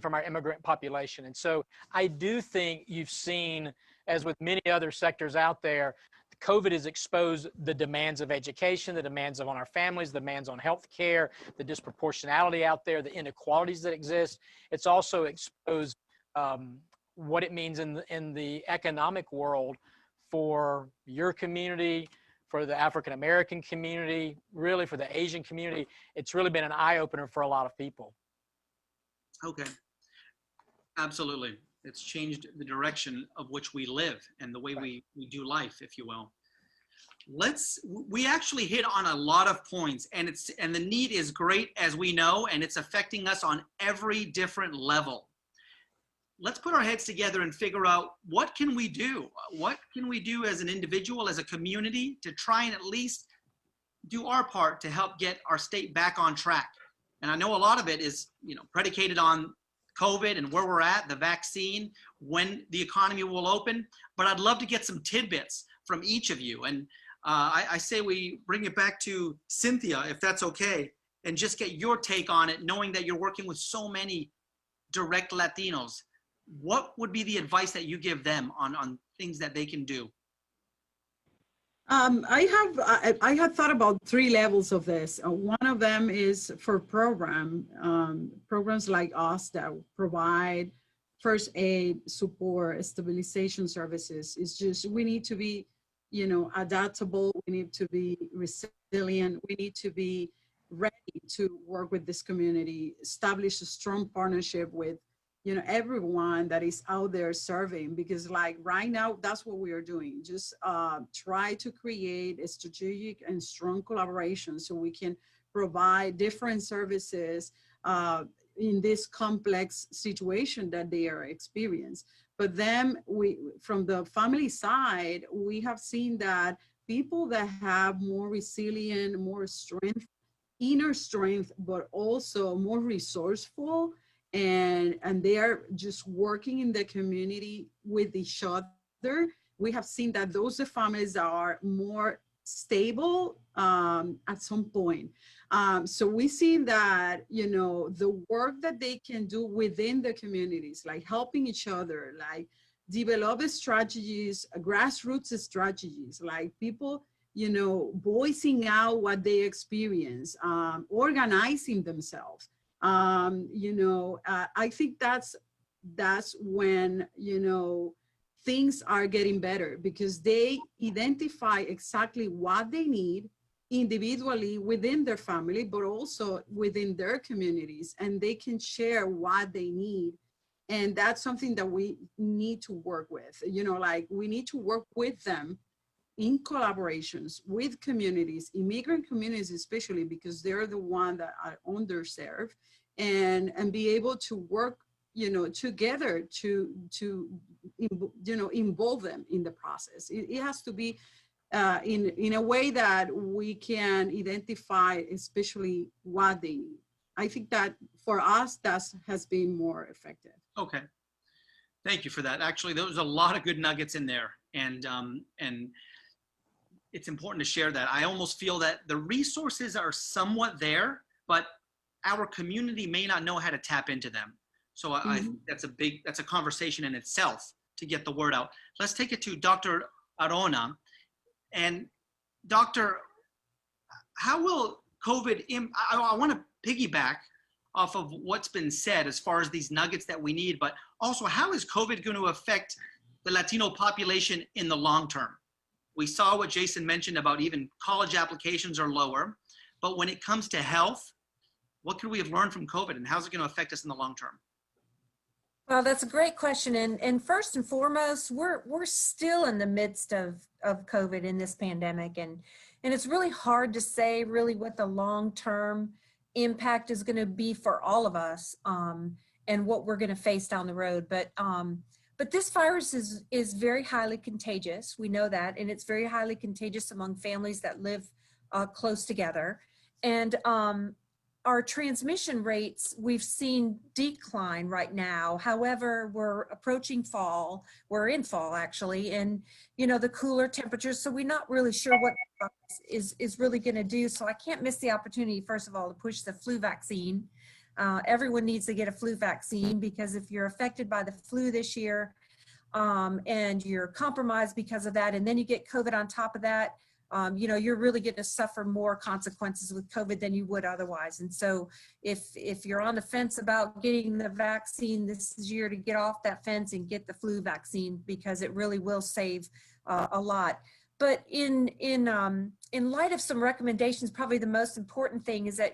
from our immigrant population. And so I do think you've seen, as with many other sectors out there, COVID has exposed the demands of education, the demands on our families, the demands on healthcare, the disproportionality out there, the inequalities that exist. It's also exposed what it means in the economic world for your community, for the African American community, really for the Asian community. It's really been an eye-opener for a lot of people. Okay, absolutely. It's changed the direction of which we live and the way we do life, if you will. We actually hit on a lot of points, and the need is great, as we know, and it's affecting us on every different level. Let's put our heads together and figure out, what can we do? What can we do as an individual, as a community, to try and at least do our part to help get our state back on track? And I know a lot of it is, predicated on COVID and where we're at, the vaccine, when the economy will open. But I'd love to get some tidbits from each of you. And I say we bring it back to Cynthia, if that's okay, and just get your take on it, knowing that you're working with so many direct Latinos. What would be the advice that you give them on things that they can do? I had thought about 3 levels of this. One of them is for programs like us that provide first aid, support, stabilization services. It's just, we need to be, adaptable. We need to be resilient. We need to be ready to work with this community, establish a strong partnership with everyone that is out there serving, because like right now, that's what we are doing. Just try to create a strategic and strong collaboration so we can provide different services in this complex situation that they are experiencing. But then from the family side, we have seen that people that have more resilient, more strength, inner strength, but also more resourceful, and they are just working in the community with each other. We have seen that those are families that are more stable at some point. So we see that, the work that they can do within the communities, like helping each other, like develop strategies, grassroots strategies, like people, voicing out what they experience, organizing themselves. I think that's when, things are getting better, because they identify exactly what they need individually within their family, but also within their communities, and they can share what they need. And that's something that we need to work with, we need to work with them in collaborations with communities, immigrant communities especially, because they're the ones that are underserved, and be able to work, together to involve them in the process. It has to be in a way that we can identify especially what they need. I think that for us, that has been more effective. Okay, thank you for that. Actually, there was a lot of good nuggets in there, and it's important to share that. I almost feel that the resources are somewhat there, but our community may not know how to tap into them. So I think that's a conversation in itself to get the word out. Let's take it to Dr. Arona. And Doctor, how will COVID, I want to piggyback off of what's been said as far as these nuggets that we need, but also how is COVID going to affect the Latino population in the long term? We saw what Jason mentioned about even college applications are lower, but when it comes to health, what could we have learned from COVID, and how's it going to affect us in the long term? Well, that's a great question. And first and foremost, we're still in the midst of COVID in this pandemic. And it's really hard to say really what the long-term impact is going to be for all of us, and what we're going to face down the road. But this virus is very highly contagious. We know that, and it's very highly contagious among families that live close together. And our transmission rates, we've seen decline right now. However, we're approaching fall. We're in fall, actually, and the cooler temperatures. So we're not really sure what is really going to do. So I can't miss the opportunity, first of all, to push the flu vaccine. Everyone needs to get a flu vaccine, because if you're affected by the flu this year and you're compromised because of that, and then you get COVID on top of that, you're really going to suffer more consequences with COVID than you would otherwise. And so if you're on the fence about getting the vaccine, this is your year to get off that fence and get the flu vaccine, because it really will save a lot. But in light of some recommendations, probably the most important thing is that,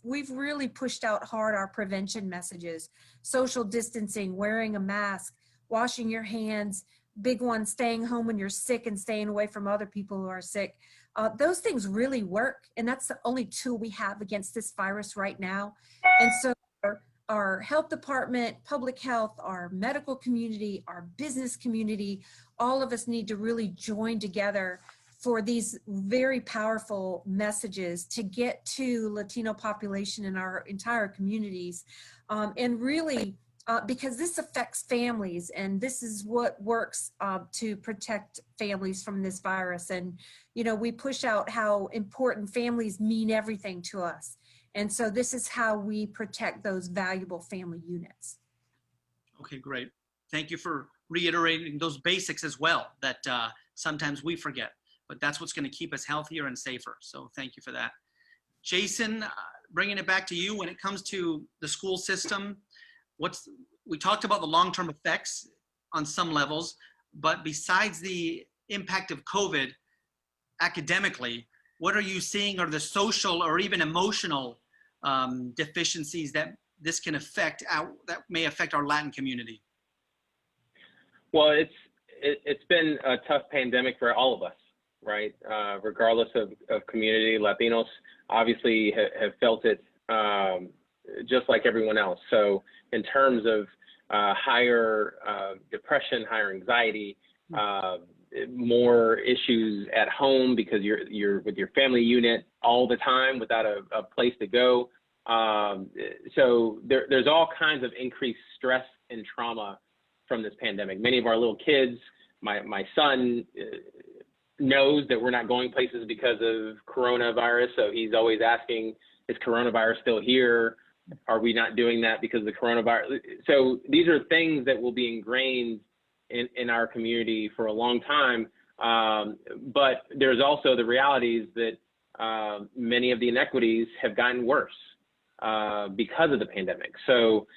we've really pushed out hard our prevention messages: social distancing, wearing a mask, washing your hands, big one, staying home when you're sick and staying away from other people who are sick. Those things really work. And that's the only tool we have against this virus right now. And so our health department, public health, our medical community, our business community, all of us need to really join together for these very powerful messages to get to Latino population in our entire communities. And really, because this affects families, and this is what works to protect families from this virus. And, we push out how important families mean everything to us. And so this is how we protect those valuable family units. Okay, great. Thank you for reiterating those basics as well, that sometimes we forget, but that's what's going to keep us healthier and safer. So thank you for that. Jason, bringing it back to you, when it comes to the school system, we talked about the long-term effects on some levels, but besides the impact of COVID academically, what are you seeing are the social or even emotional deficiencies that this can affect, that may affect our Latin community? Well, it's been a tough pandemic for all of us, right? Regardless of community, Latinos obviously have felt it just like everyone else. So in terms of higher depression, higher anxiety, more issues at home because you're with your family unit all the time without a place to go. So there's all kinds of increased stress and trauma from this pandemic. Many of our little kids, my son knows that we're not going places because of coronavirus. So he's always asking, is coronavirus still here? Are we not doing that because of the coronavirus? So these are things that will be ingrained in our community for a long time. But there's also the realities that many of the inequities have gotten worse because of the pandemic. So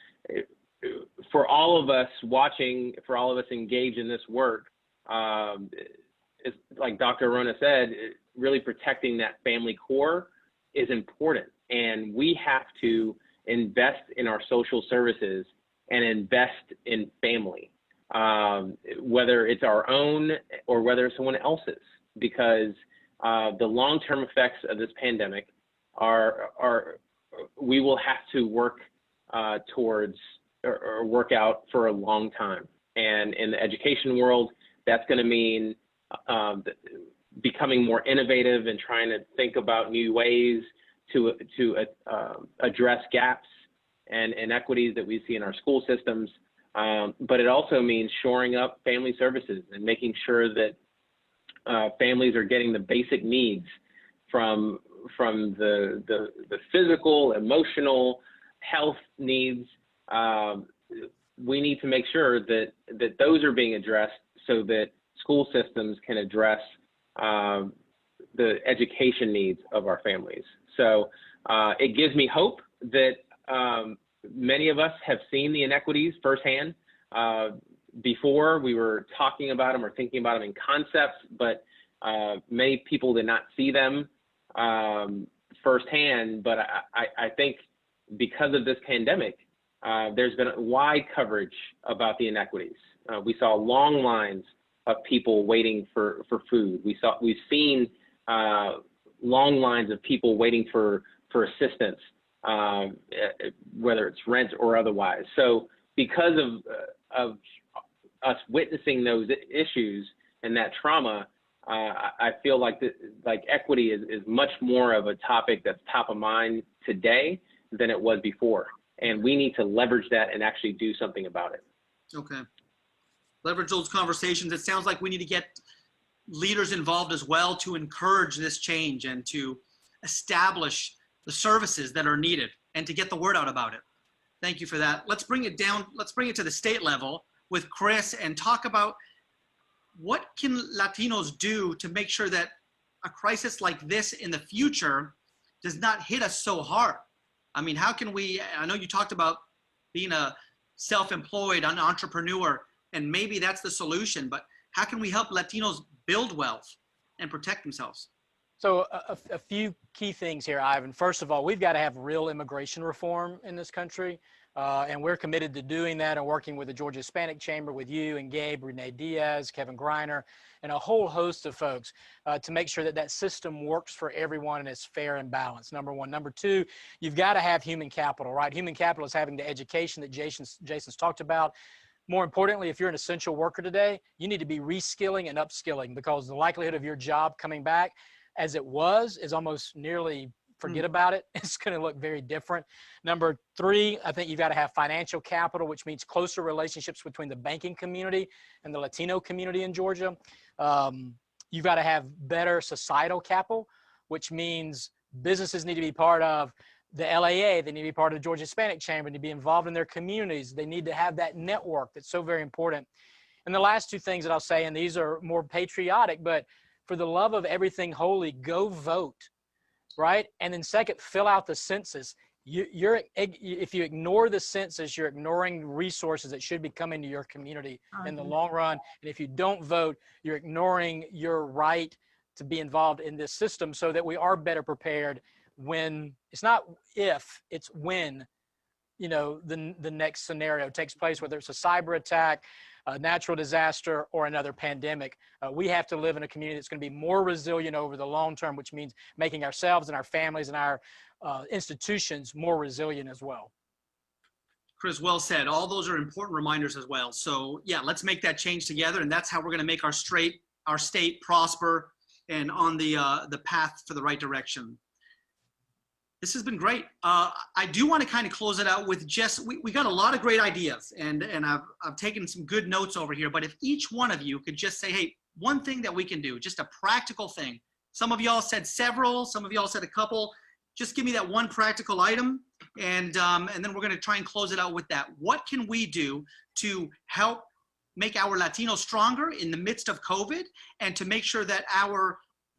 for all of us watching, for all of us engaged in this work, it's like Dr. Arona said, really protecting that family core is important. And we have to invest in our social services and invest in family, whether it's our own or whether it's someone else's, because the long-term effects of this pandemic are we will have to work towards or work out for a long time. And in the education world, that's going to mean becoming more innovative and trying to think about new ways to address gaps and inequities that we see in our school systems. But it also means shoring up family services and making sure that families are getting the basic needs from the physical, emotional, health needs. We need to make sure that those are being addressed so that school systems can address the education needs of our families. So it gives me hope that many of us have seen the inequities firsthand. Before we were talking about them or thinking about them in concepts, but many people did not see them firsthand. But I think because of this pandemic, there's been wide coverage about the inequities. We saw long lines of people waiting for food. We've seen long lines of people waiting for assistance whether it's rent or otherwise. So because of us witnessing those issues and that trauma, I feel like equity is much more of a topic that's top of mind today than it was before. And we need to leverage that and actually do something about it. Okay. Leverage those conversations. It sounds like we need to get leaders involved as well to encourage this change and to establish the services that are needed and to get the word out about it. Thank you for that. Let's bring it down. Let's bring it to the state level with Chris and talk about what can Latinos do to make sure that a crisis like this in the future does not hit us so hard. I mean, how can we, I know you talked about being a self-employed, an entrepreneur, and maybe that's the solution, but how can we help Latinos build wealth and protect themselves? So a few key things here, Ivan. First of all, we've got to have real immigration reform in this country. And we're committed to doing that and working with the Georgia Hispanic Chamber, with you and Gabe, Renee Diaz, Kevin Greiner, and a whole host of folks to make sure that that system works for everyone and is fair and balanced, number one. Number two, you've got to have human capital, right? Human capital is having the education that Jason's talked about. More importantly, if you're an essential worker today, you need to be reskilling and upskilling, because the likelihood of your job coming back as it was is almost nearly forget about it. It's going to look very different. Number three, I think you've got to have financial capital, which means closer relationships between the banking community and the Latino community in Georgia. You've got to have better societal capital, which means businesses need to be part of the LAA. They need to be part of the Georgia Hispanic Chamber, to be involved in their communities. They need to have that network that's so very important. And the last two things that I'll say, and these are more patriotic, but for the love of everything holy, go vote. Right? And then second, fill out the census. If you ignore the census, you're ignoring resources that should be coming to your community in the long run. And if you don't vote, you're ignoring your right to be involved in this system, so that we are better prepared when, it's not if, it's when, you know, the next scenario takes place, whether it's a cyber attack, a natural disaster, or another pandemic. We have to live in a community that's going to be more resilient over the long term, which means making ourselves and our families and our institutions more resilient as well. Chris, well said. All those are important reminders as well. So yeah, let's make that change together, and that's how we're going to make our state prosper and on the path for the right direction. This has been great. I do want to kind of close it out with just, we got a lot of great ideas, and I've taken some good notes over here, but if each one of you could just say, hey, one thing that we can do, just a practical thing. Some of y'all said several, some of y'all said a couple. Just give me that one practical item, and then we're going to try and close it out with that. What can we do to help make our Latinos stronger in the midst of COVID, and to make sure that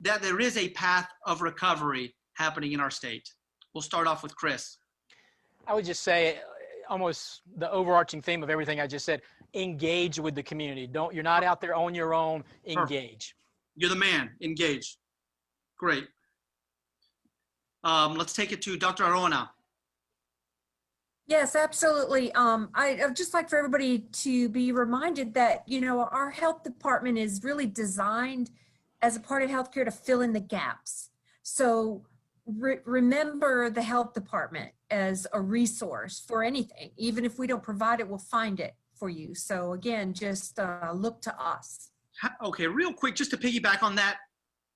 that there is a path of recovery happening in our state? We'll start off with Chris. I would just say, almost the overarching theme of everything I just said, engage with the community. You're not out there on your own, engage. You're the man, engage. Great. Let's take it to Dr. Arona. Yes, absolutely. I'd just like for everybody to be reminded that, you know, our health department is really designed as a part of healthcare to fill in the gaps. So remember the health department as a resource for anything. Even if we don't provide it, we'll find it for you. So again, just look to us. Okay, real quick, just to piggyback on that,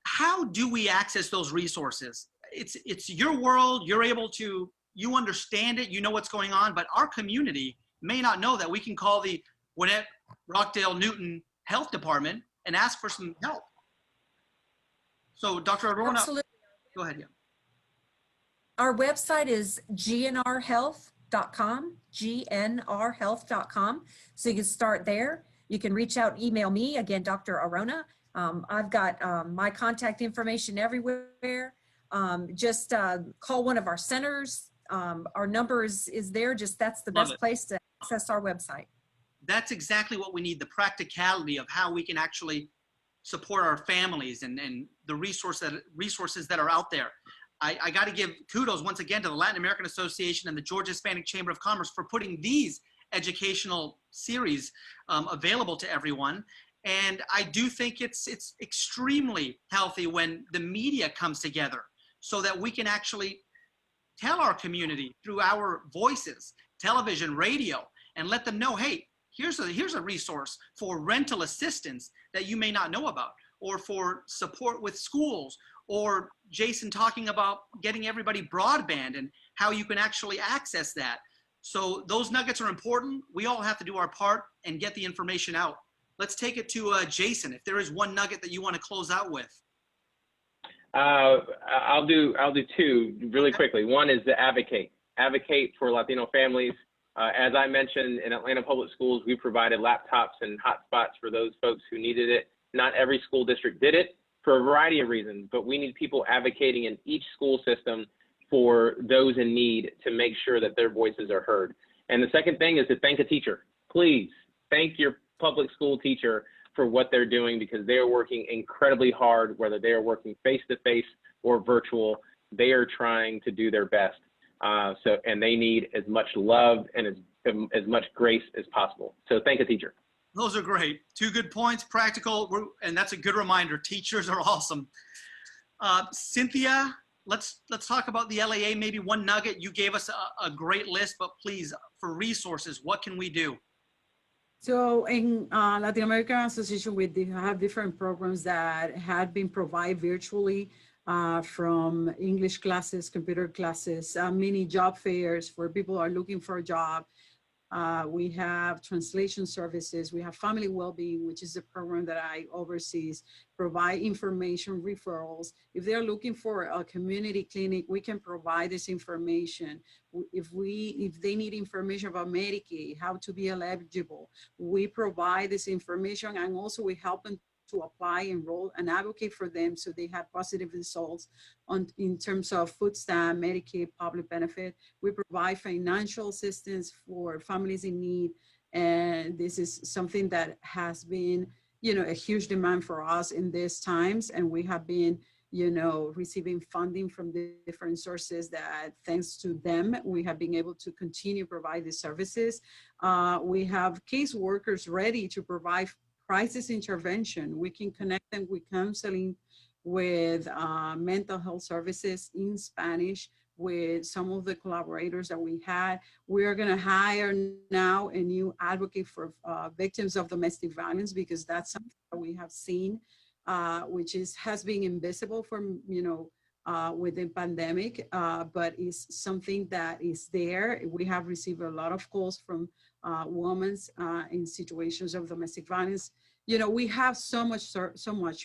how do we access those resources? It's your world, you're able to, you understand it, you know what's going on, but our community may not know that we can call the Gwinnett, Rockdale, Newton Health Department and ask for some help. So Dr. Arona, absolutely. Go ahead, yeah. Our website is gnrhealth.com, gnrhealth.com. So you can start there. You can reach out, email me, again, Dr. Arona. I've got my contact information everywhere. Just call one of our centers. Our number is there. Just that's the best place to access our website. That's exactly what we need, the practicality of how we can actually support our families and the resources that are out there. I got to give kudos once again to the Latin American Association and the Georgia Hispanic Chamber of Commerce for putting these educational series available to everyone. And I do think it's extremely healthy when the media comes together so that we can actually tell our community through our voices, television, radio, and let them know, hey, here's a resource for rental assistance that you may not know about, or for support with schools, or Jason talking about getting everybody broadband and how you can actually access that. So those nuggets are important. We all have to do our part and get the information out. Let's take it to Jason, if there is one nugget that you want to close out with. I'll do two really quickly. One is to advocate for Latino families. As I mentioned, in Atlanta Public Schools, we provided laptops and hotspots for those folks who needed it. Not every school district did it for a variety of reasons, but we need people advocating in each school system for those in need to make sure that their voices are heard. And the second thing is to thank a teacher. Please thank your public school teacher for what they're doing, because they are working incredibly hard, whether they are working face-to-face or virtual. They are trying to do their best. And they need as much love and as much grace as possible. So thank a teacher. Those are great. Two good points, practical, and that's a good reminder. Teachers are awesome. Cynthia, let's talk about the LAA. Maybe one nugget. You gave us a great list, but please, for resources, what can we do? So in Latin American Association, we have different programs that had been provided virtually, from English classes, computer classes, mini job fairs for people who are looking for a job. We have translation services. We have family well-being, which is a program that I oversee, provide information referrals. If they're looking for a community clinic, we can provide this information. If they need information about Medicaid, how to be eligible, we provide this information, and also we help them to apply, enroll, and advocate for them so they have positive results in terms of food stamp, Medicaid, public benefit. We provide financial assistance for families in need. And this is something that has been, a huge demand for us in these times. And we have been, receiving funding from the different sources that, thanks to them, we have been able to continue to provide these services. We have case workers ready to provide crisis intervention. We can connect them with counseling, with mental health services in Spanish, with some of the collaborators that we had. We are gonna hire now a new advocate for victims of domestic violence, because that's something that we have seen, which has been invisible from, with the pandemic, but is something that is there. We have received a lot of calls from women in situations of domestic violence. We have so much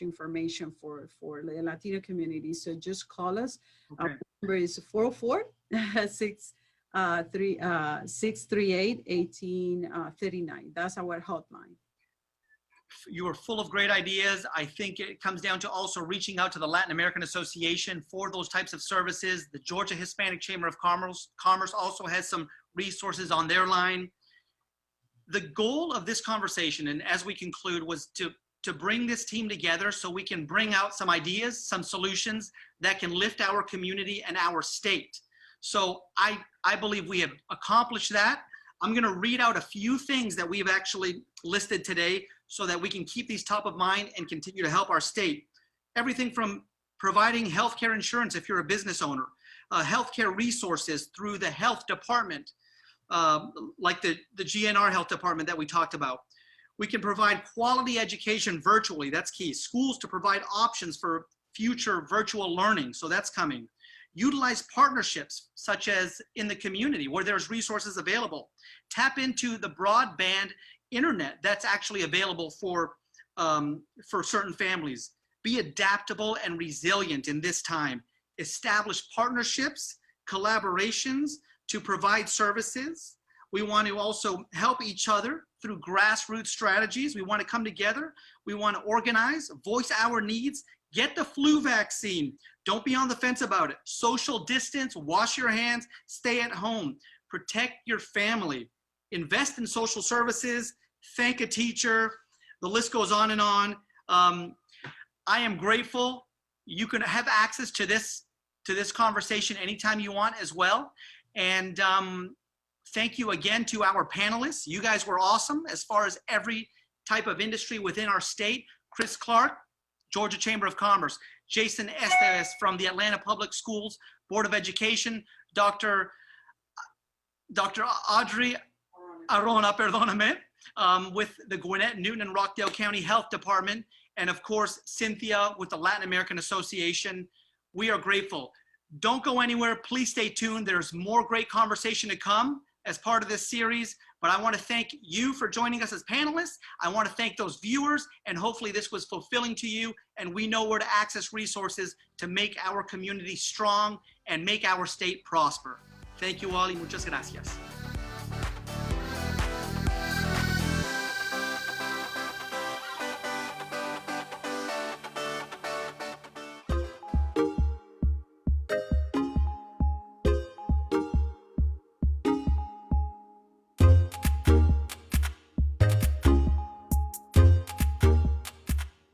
information for the Latino community. So just call us. Okay. Our number is 404-638-1839. That's our hotline. You are full of great ideas. I think it comes down to also reaching out to the Latin American Association for those types of services. The Georgia Hispanic Chamber of Commerce also has some resources on their line. The goal of this conversation, and as we conclude, was to bring this team together so we can bring out some ideas, some solutions that can lift our community and our state. So I believe we have accomplished that. I'm going to read out a few things that we've actually listed today so that we can keep these top of mind and continue to help our state. Everything from providing healthcare insurance if you're a business owner, healthcare resources through the health department, like the GNR health department that we talked about. We can provide quality education virtually. That's key. Schools to provide options for future virtual learning. So that's coming. Utilize partnerships such as in the community where there's resources available. Tap into the broadband internet that's actually available for certain families. Be adaptable and resilient in this time. Establish partnerships, collaborations to provide services. We want to also help each other through grassroots strategies. We want to come together. We want to organize, voice our needs, get the flu vaccine. Don't be on the fence about it. Social distance, wash your hands, stay at home, protect your family, invest in social services, thank a teacher. The list goes on and on. I am grateful. You can have access to this conversation anytime you want as well. And thank you again to our panelists. You guys were awesome as far as every type of industry within our state. Chris Clark, Georgia Chamber of Commerce. Jason Estes from the Atlanta Public Schools Board of Education, Dr. Audrey Arona, perdóname, with the Gwinnett, Newton, and Rockdale County Health Department, and of course, Cynthia with the Latin American Association. We are grateful. Don't go anywhere. Please stay tuned. There's more great conversation to come as part of this series, but I want to thank you for joining us as panelists. I want to thank those viewers, and hopefully this was fulfilling to you, and we know where to access resources to make our community strong and make our state prosper. Thank you all y muchas gracias.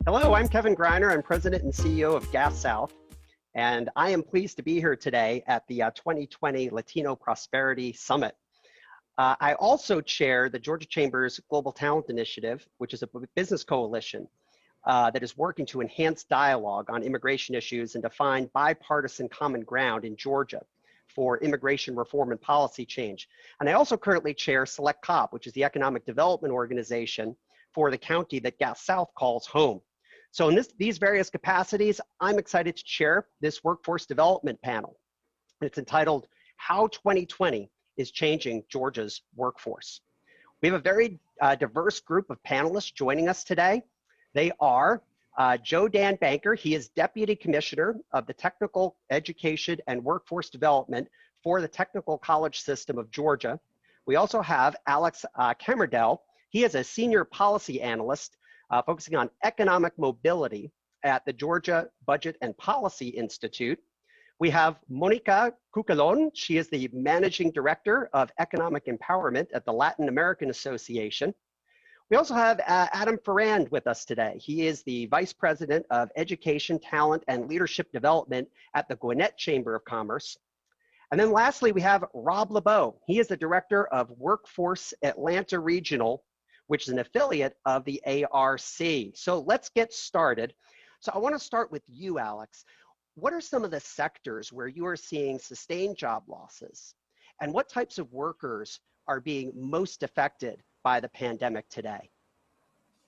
Hello, I'm Kevin Greiner. I'm President and CEO of Gas South, and I am pleased to be here today at the 2020 Latino Prosperity Summit. I also chair the Georgia Chamber's Global Talent Initiative, which is a business coalition that is working to enhance dialogue on immigration issues and to find bipartisan common ground in Georgia for immigration reform and policy change. And I also currently chair Select COP, which is the economic development organization for the county that Gas South calls home. So in these various capacities, I'm excited to chair this workforce development panel. It's entitled, How 2020 is Changing Georgia's Workforce. We have a very diverse group of panelists joining us today. They are Joe Dan Banker. He is Deputy Commissioner of the Technical Education and Workforce Development for the Technical College System of Georgia. We also have Alex Kemmerdell. He is a Senior Policy Analyst focusing on economic mobility at the Georgia Budget and Policy Institute. We have Monica Cucalon. She is the Managing Director of Economic Empowerment at the Latin American Association. We also have Adam Ferrand with us today. He is the Vice President of Education, Talent, and Leadership Development at the Gwinnett Chamber of Commerce. And then lastly, we have Rob LeBeau. He is the Director of Workforce Atlanta Regional, which is an affiliate of the ARC. So let's get started. So I want to start with you, Alex. What are some of the sectors where you are seeing sustained job losses? And what types of workers are being most affected by the pandemic today?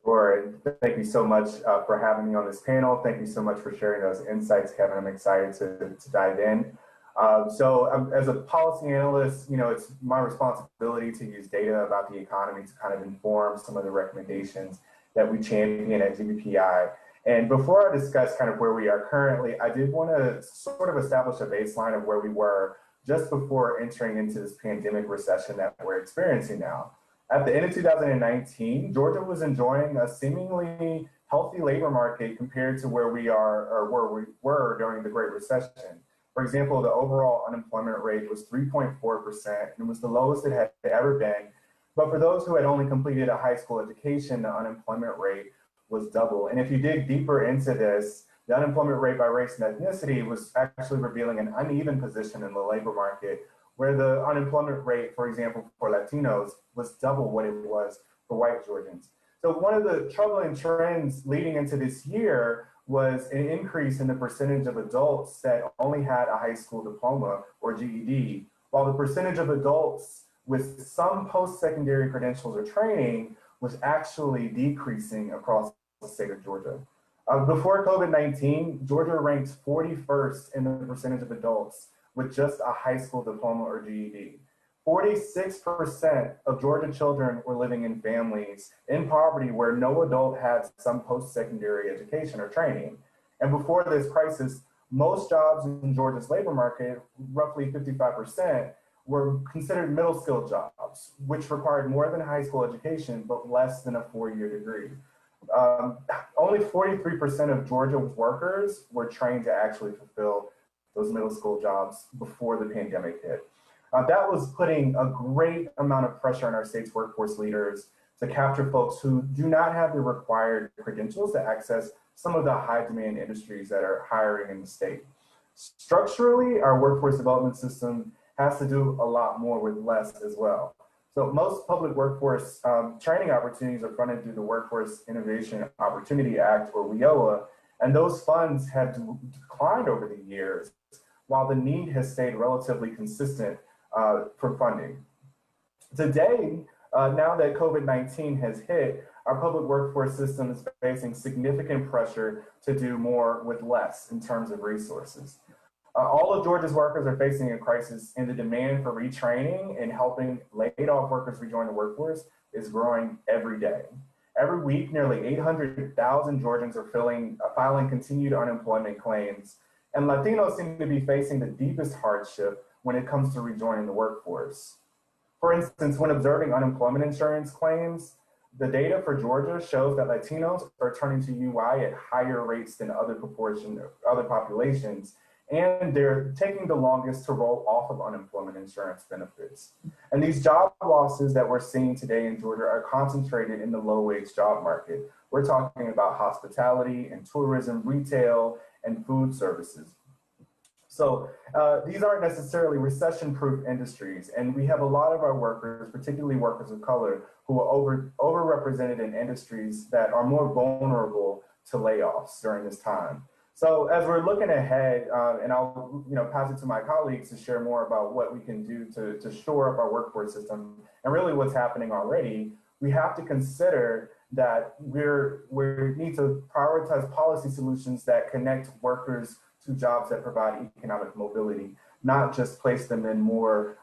Sure. Thank you so much for having me on this panel. Thank you so much for sharing those insights, Kevin. I'm excited to dive in. As a policy analyst, it's my responsibility to use data about the economy to kind of inform some of the recommendations that we champion at GBPI. And before I discuss kind of where we are currently, I did want to sort of establish a baseline of where we were just before entering into this pandemic recession that we're experiencing now. At the end of 2019, Georgia was enjoying a seemingly healthy labor market compared to where we are or where we were during the Great Recession. For example, the overall unemployment rate was 3.4%, and was the lowest it had ever been. But for those who had only completed a high school education, the unemployment rate was double. And if you dig deeper into this, the unemployment rate by race and ethnicity was actually revealing an uneven position in the labor market, where the unemployment rate, for example, for Latinos was double what it was for white Georgians. So one of the troubling trends leading into this year was an increase in the percentage of adults that only had a high school diploma or GED, while the percentage of adults with some post-secondary credentials or training was actually decreasing across the state of Georgia. Before COVID-19, Georgia ranked 41st in the percentage of adults with just a high school diploma or GED. 46% of Georgia children were living in families in poverty where no adult had some post-secondary education or training. And before this crisis, most jobs in Georgia's labor market, roughly 55%, were considered middle skill jobs, which required more than a high school education, but less than a 4-year degree. Only 43% of Georgia's workers were trained to actually fulfill those middle school jobs before the pandemic hit. That was putting a great amount of pressure on our state's workforce leaders to capture folks who do not have the required credentials to access some of the high demand industries that are hiring in the state. Structurally, our workforce development system has to do a lot more with less as well. So most public workforce training opportunities are funded through the Workforce Innovation Opportunity Act, or WIOA, and those funds have declined over the years, while the need has stayed relatively consistent for funding. Today, now that COVID-19 has hit, our public workforce system is facing significant pressure to do more with less in terms of resources. All of Georgia's workers are facing a crisis, and the demand for retraining and helping laid off workers rejoin the workforce is growing every day. Every week, nearly 800,000 Georgians are filing continued unemployment claims, and Latinos seem to be facing the deepest hardship when it comes to rejoining the workforce. For instance, when observing unemployment insurance claims, the data for Georgia shows that Latinos are turning to UI at higher rates than other populations, and they're taking the longest to roll off of unemployment insurance benefits. And these job losses that we're seeing today in Georgia are concentrated in the low-wage job market. We're talking about hospitality and tourism, retail, and food services. So these aren't necessarily recession-proof industries, and we have a lot of our workers, particularly workers of color, who are overrepresented in industries that are more vulnerable to layoffs during this time. So as we're looking ahead, and I'll pass it to my colleagues to share more about what we can do to shore up our workforce system and really what's happening already, we have to consider that we need to prioritize policy solutions that connect workers to jobs that provide economic mobility, not just place them in more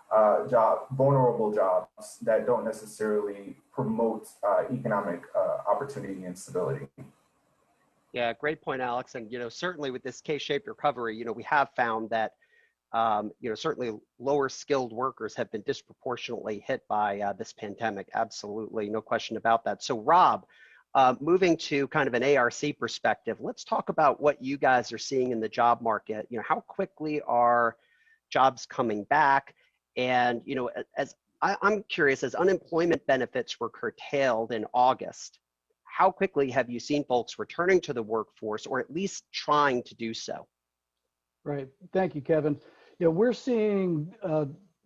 vulnerable jobs that don't necessarily promote economic opportunity and stability. Yeah, great point, Alex. And certainly with this K-shaped recovery, we have found that certainly lower skilled workers have been disproportionately hit by this pandemic. Absolutely, no question about that. So Rob, moving to kind of an ARC perspective, let's talk about what you guys are seeing in the job market. How quickly are jobs coming back? And I'm curious, as unemployment benefits were curtailed in August, how quickly have you seen folks returning to the workforce, or at least trying to do so? Right. Thank you, Kevin. We're seeing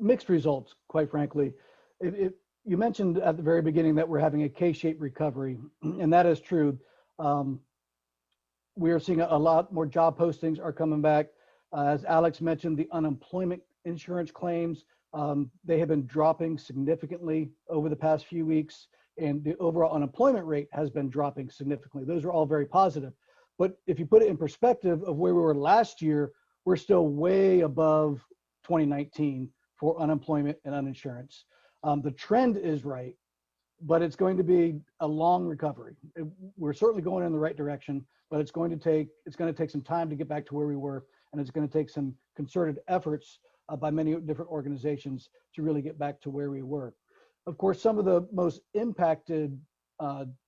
mixed results, quite frankly. You mentioned at the very beginning that we're having a K-shaped recovery, and that is true. We are seeing a lot more job postings are coming back. As Alex mentioned, the unemployment insurance claims, they have been dropping significantly over the past few weeks, and the overall unemployment rate has been dropping significantly. Those are all very positive. But if you put it in perspective of where we were last year, we're still way above 2019 for unemployment and uninsurance. The trend is right, but it's going to be a long recovery. We're certainly going in the right direction, but it's going to take some time to get back to where we were, and it's going to take some concerted efforts by many different organizations to really get back to where we were. Of course, some of the most impacted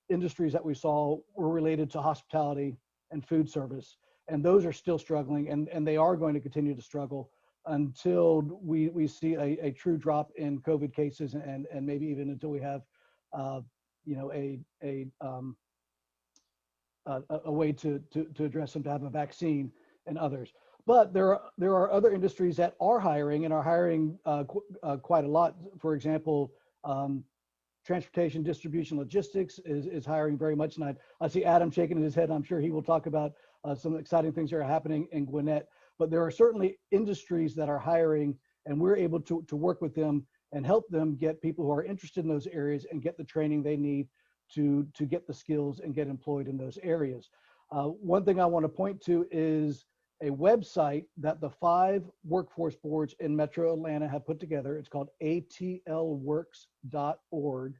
industries that we saw were related to hospitality and food service, and those are still struggling, and they are going to continue to struggle until we see a true drop in COVID cases, and maybe even until we have a way to address them, to have a vaccine and others. But there are other industries that are hiring, and are hiring quite a lot. For example, transportation, distribution, logistics is hiring very much. And I see Adam shaking his head. I'm sure he will talk about some exciting things that are happening in Gwinnett. But there are certainly industries that are hiring, and we're able to work with them and help them get people who are interested in those areas and get the training they need to get the skills and get employed in those areas. One thing I want to point to is a website that the 5 workforce boards in Metro Atlanta have put together. It's called atlworks.org.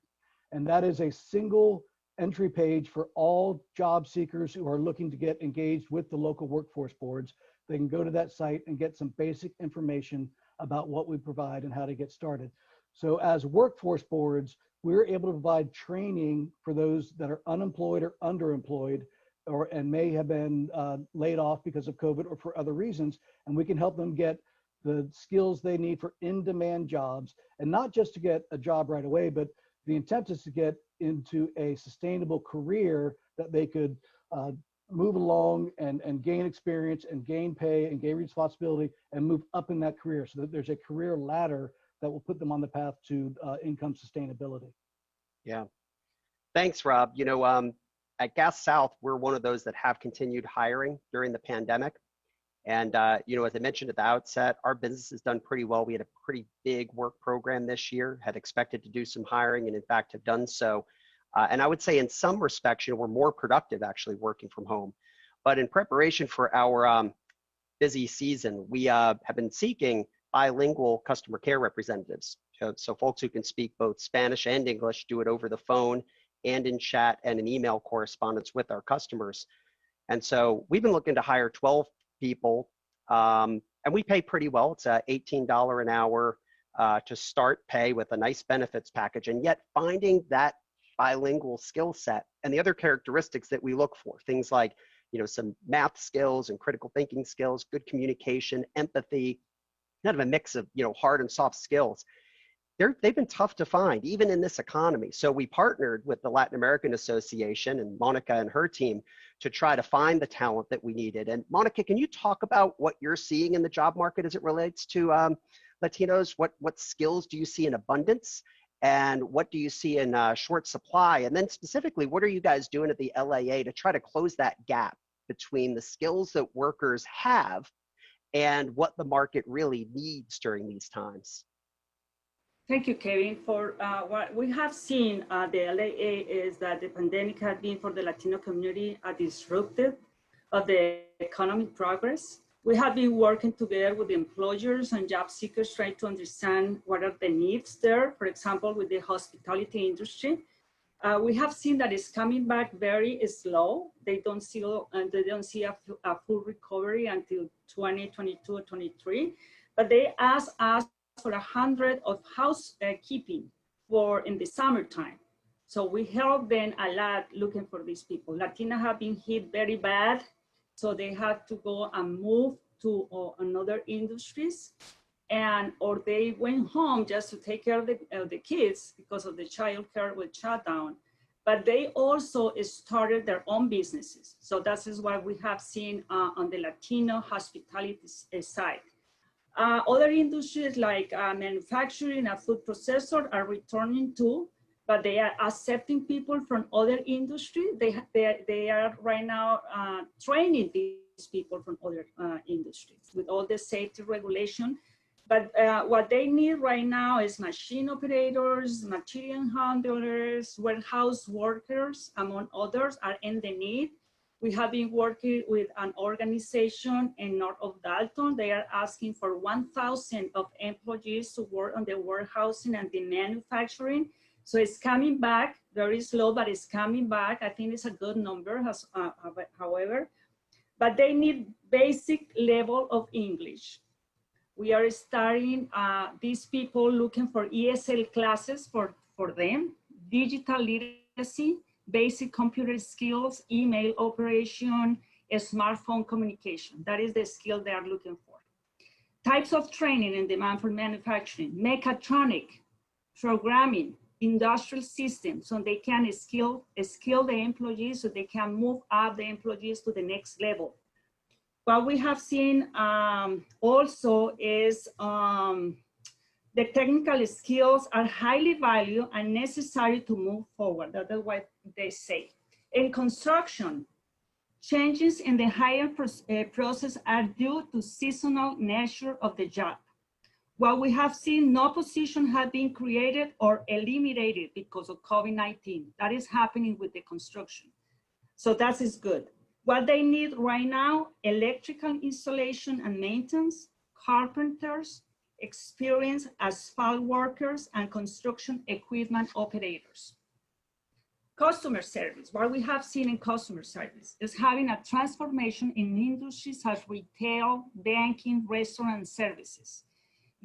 And that is a single entry page for all job seekers who are looking to get engaged with the local workforce boards. They can go to that site and get some basic information about what we provide and how to get started. So as workforce boards, we're able to provide training for those that are unemployed or underemployed, and may have been laid off because of COVID or for other reasons, and we can help them get the skills they need for in-demand jobs, and not just to get a job right away, but the intent is to get into a sustainable career that they could move along and gain experience and gain pay and gain responsibility and move up in that career, so that there's a career ladder that will put them on the path to income sustainability. Yeah, thanks, Rob. At Gas South, we're one of those that have continued hiring during the pandemic. And, you know, as I mentioned at the outset, our business has done pretty well. We had a pretty big work program this year, had expected to do some hiring, and in fact have done so. And I would say in some respects, you know, we're more productive actually working from home. But in preparation for our busy season, we have been seeking bilingual customer care representatives. So folks who can speak both Spanish and English, do it over the phone and in chat and in email correspondence with our customers. And so we've been looking to hire 12 people, and we pay pretty well. It's $18 an hour to start pay with a nice benefits package, and yet finding that bilingual skill set and the other characteristics that we look for, things like, you know, some math skills and critical thinking skills, good communication, empathy, kind of a mix of, you know, hard and soft skills. They've been tough to find, even in this economy. So we partnered with the Latin American Association and Monica and her team to try to find the talent that we needed. And Monica, can you talk about what you're seeing in the job market as it relates to Latinos? What skills do you see in abundance? And what do you see in short supply? And then specifically, what are you guys doing at the LAA to try to close that gap between the skills that workers have and what the market really needs during these times? Thank you, Kevin. For what we have seen at the LAA is that the pandemic has been for the Latino community a disruptive of the economic progress. We have been working together with employers and job seekers trying to understand what are the needs there. For example, with the hospitality industry, we have seen that it's coming back very slow. They don't see a full recovery until 2022 or 23, but they ask us for 100 of housekeeping in the summertime. So we help them a lot looking for these people. Latinas have been hit very bad, so they had to go and move to another industries, or they went home just to take care of the kids because of the child care was shut down. But they also started their own businesses. So that is what we have seen on the Latino hospitality side. Other industries like manufacturing and food processor are returning too, but they are accepting people from other industries. They are right now training these people from other industries with all the safety regulation. But what they need right now is machine operators, material handlers, warehouse workers, among others, are in the need. We have been working with an organization in north of Dalton. They are asking for 1,000 of employees to work on the warehousing and the manufacturing. So it's coming back, very slow, but it's coming back. I think it's a good number, however. But they need basic level of English. We are starting these people looking for ESL classes for them, digital literacy, basic computer skills, email operation, smartphone communication. That is the skill they are looking for. Types of training in demand for manufacturing: mechatronic, programming, industrial systems, so they can skill the employees so they can move up the employees to the next level. What we have seen also is the technical skills are highly valued and necessary to move forward. That's what they say. In construction, changes in the hiring process are due to seasonal nature of the job. While we have seen no position have been created or eliminated because of COVID-19, that is happening with the construction. So that is good. What they need right now: electrical installation and maintenance, carpenters, experienced asphalt workers, and construction equipment operators. Customer service, what we have seen in customer service is having a transformation in industries such as retail, banking, restaurant services.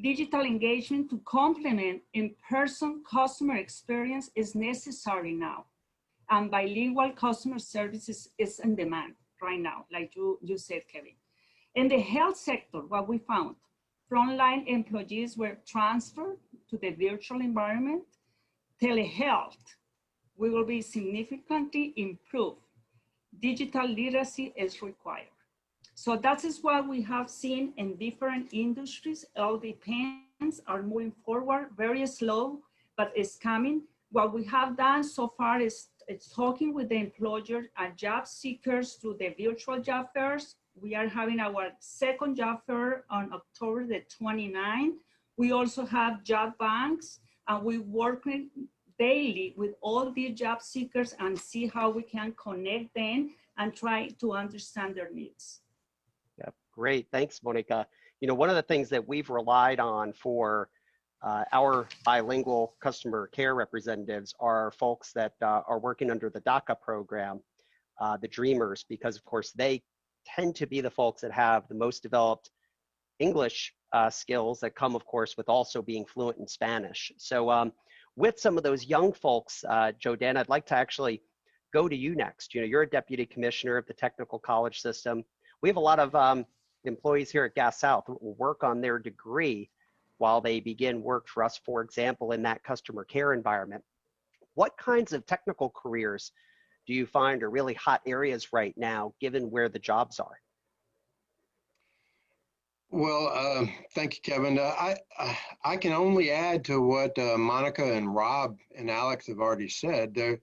Digital engagement to complement in-person customer experience is necessary now. And bilingual customer services is in demand right now, like you said, Kevin. In the health sector, what we found: frontline employees were transferred to the virtual environment. Telehealth will be significantly improved. Digital literacy is required. So that is what we have seen in different industries. All the plans are moving forward, very slow, but it's coming. What we have done so far is talking with the employers and job seekers through the virtual job fairs, We are having our second job fair on October the 29th. We also have job banks, and we working daily with all the job seekers and see how we can connect them and try to understand their needs. Yeah, great. Thanks, Monica. You know, one of the things that we've relied on for our bilingual customer care representatives are folks that are working under the DACA program, the Dreamers, because of course they tend to be the folks that have the most developed English skills that come, of course, with also being fluent in Spanish. So with some of those young folks, Jodan, I'd like to actually go to you next. You know, you're a deputy commissioner of the technical college system. We have a lot of employees here at Gas South who will work on their degree while they begin work for us, for example, in that customer care environment. What kinds of technical careers do you find are really hot areas right now, given where the jobs are? Well, thank you, Kevin. I can only add to what Monica and Rob and Alex have already said. The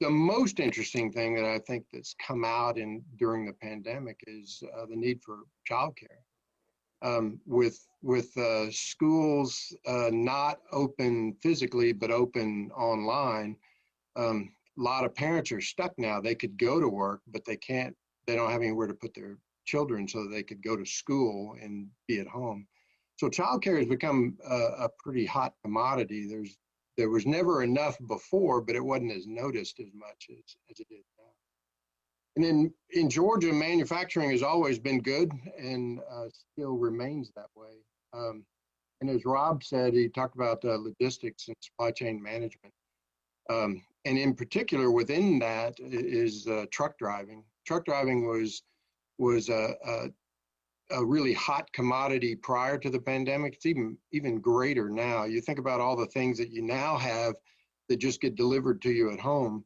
most interesting thing that I think that's come out during the pandemic is the need for childcare. With schools not open physically but open online, a lot of parents are stuck now. They could go to work, but they don't have anywhere to put their children so that they could go to school and be at home. So childcare has become a pretty hot commodity. There was never enough before, but it wasn't as noticed as much as it is now. And then in Georgia, manufacturing has always been good and still remains that way. And as Rob said, he talked about logistics and supply chain management. And in particular, within that is truck driving. Truck driving was a really hot commodity prior to the pandemic. It's even greater now. You think about all the things that you now have that just get delivered to you at home.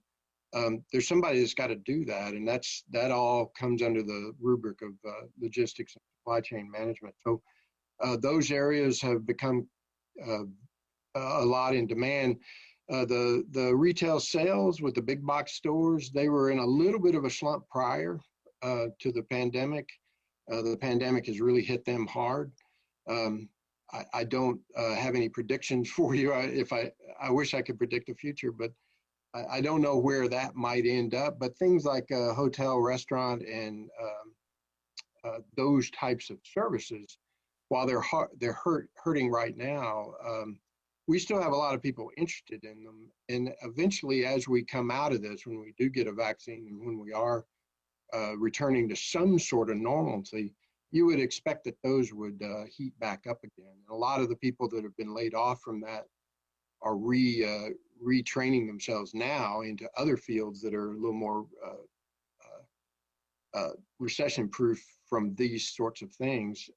There's somebody that's got to do that, and that all comes under the rubric of logistics and supply chain management. So those areas have become a lot in demand. The retail sales with the big box stores, they were in a little bit of a slump prior to the pandemic. The pandemic has really hit them hard. I don't have any predictions for you. I wish I could predict the future, but I don't know where that might end up. But things like hotel, restaurant, and those types of services, while they're hurting right now, we still have a lot of people interested in them. And eventually, as we come out of this, when we do get a vaccine and when we are returning to some sort of normalcy, you would expect that those would heat back up again. And a lot of the people that have been laid off from that are retraining themselves now into other fields that are a little more recession-proof from these sorts of things.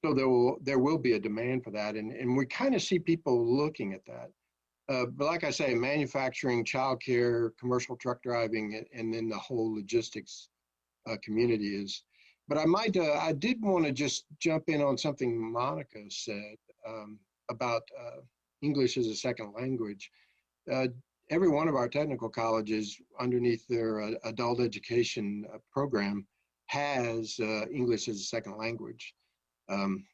So there will be a demand for that, and we kind of see people looking at that. But like I say, manufacturing, childcare, commercial truck driving, and then the whole logistics community is. But I did want to just jump in on something Monica said about English as a second language. Every one of our technical colleges underneath their adult education program has English as a second language. And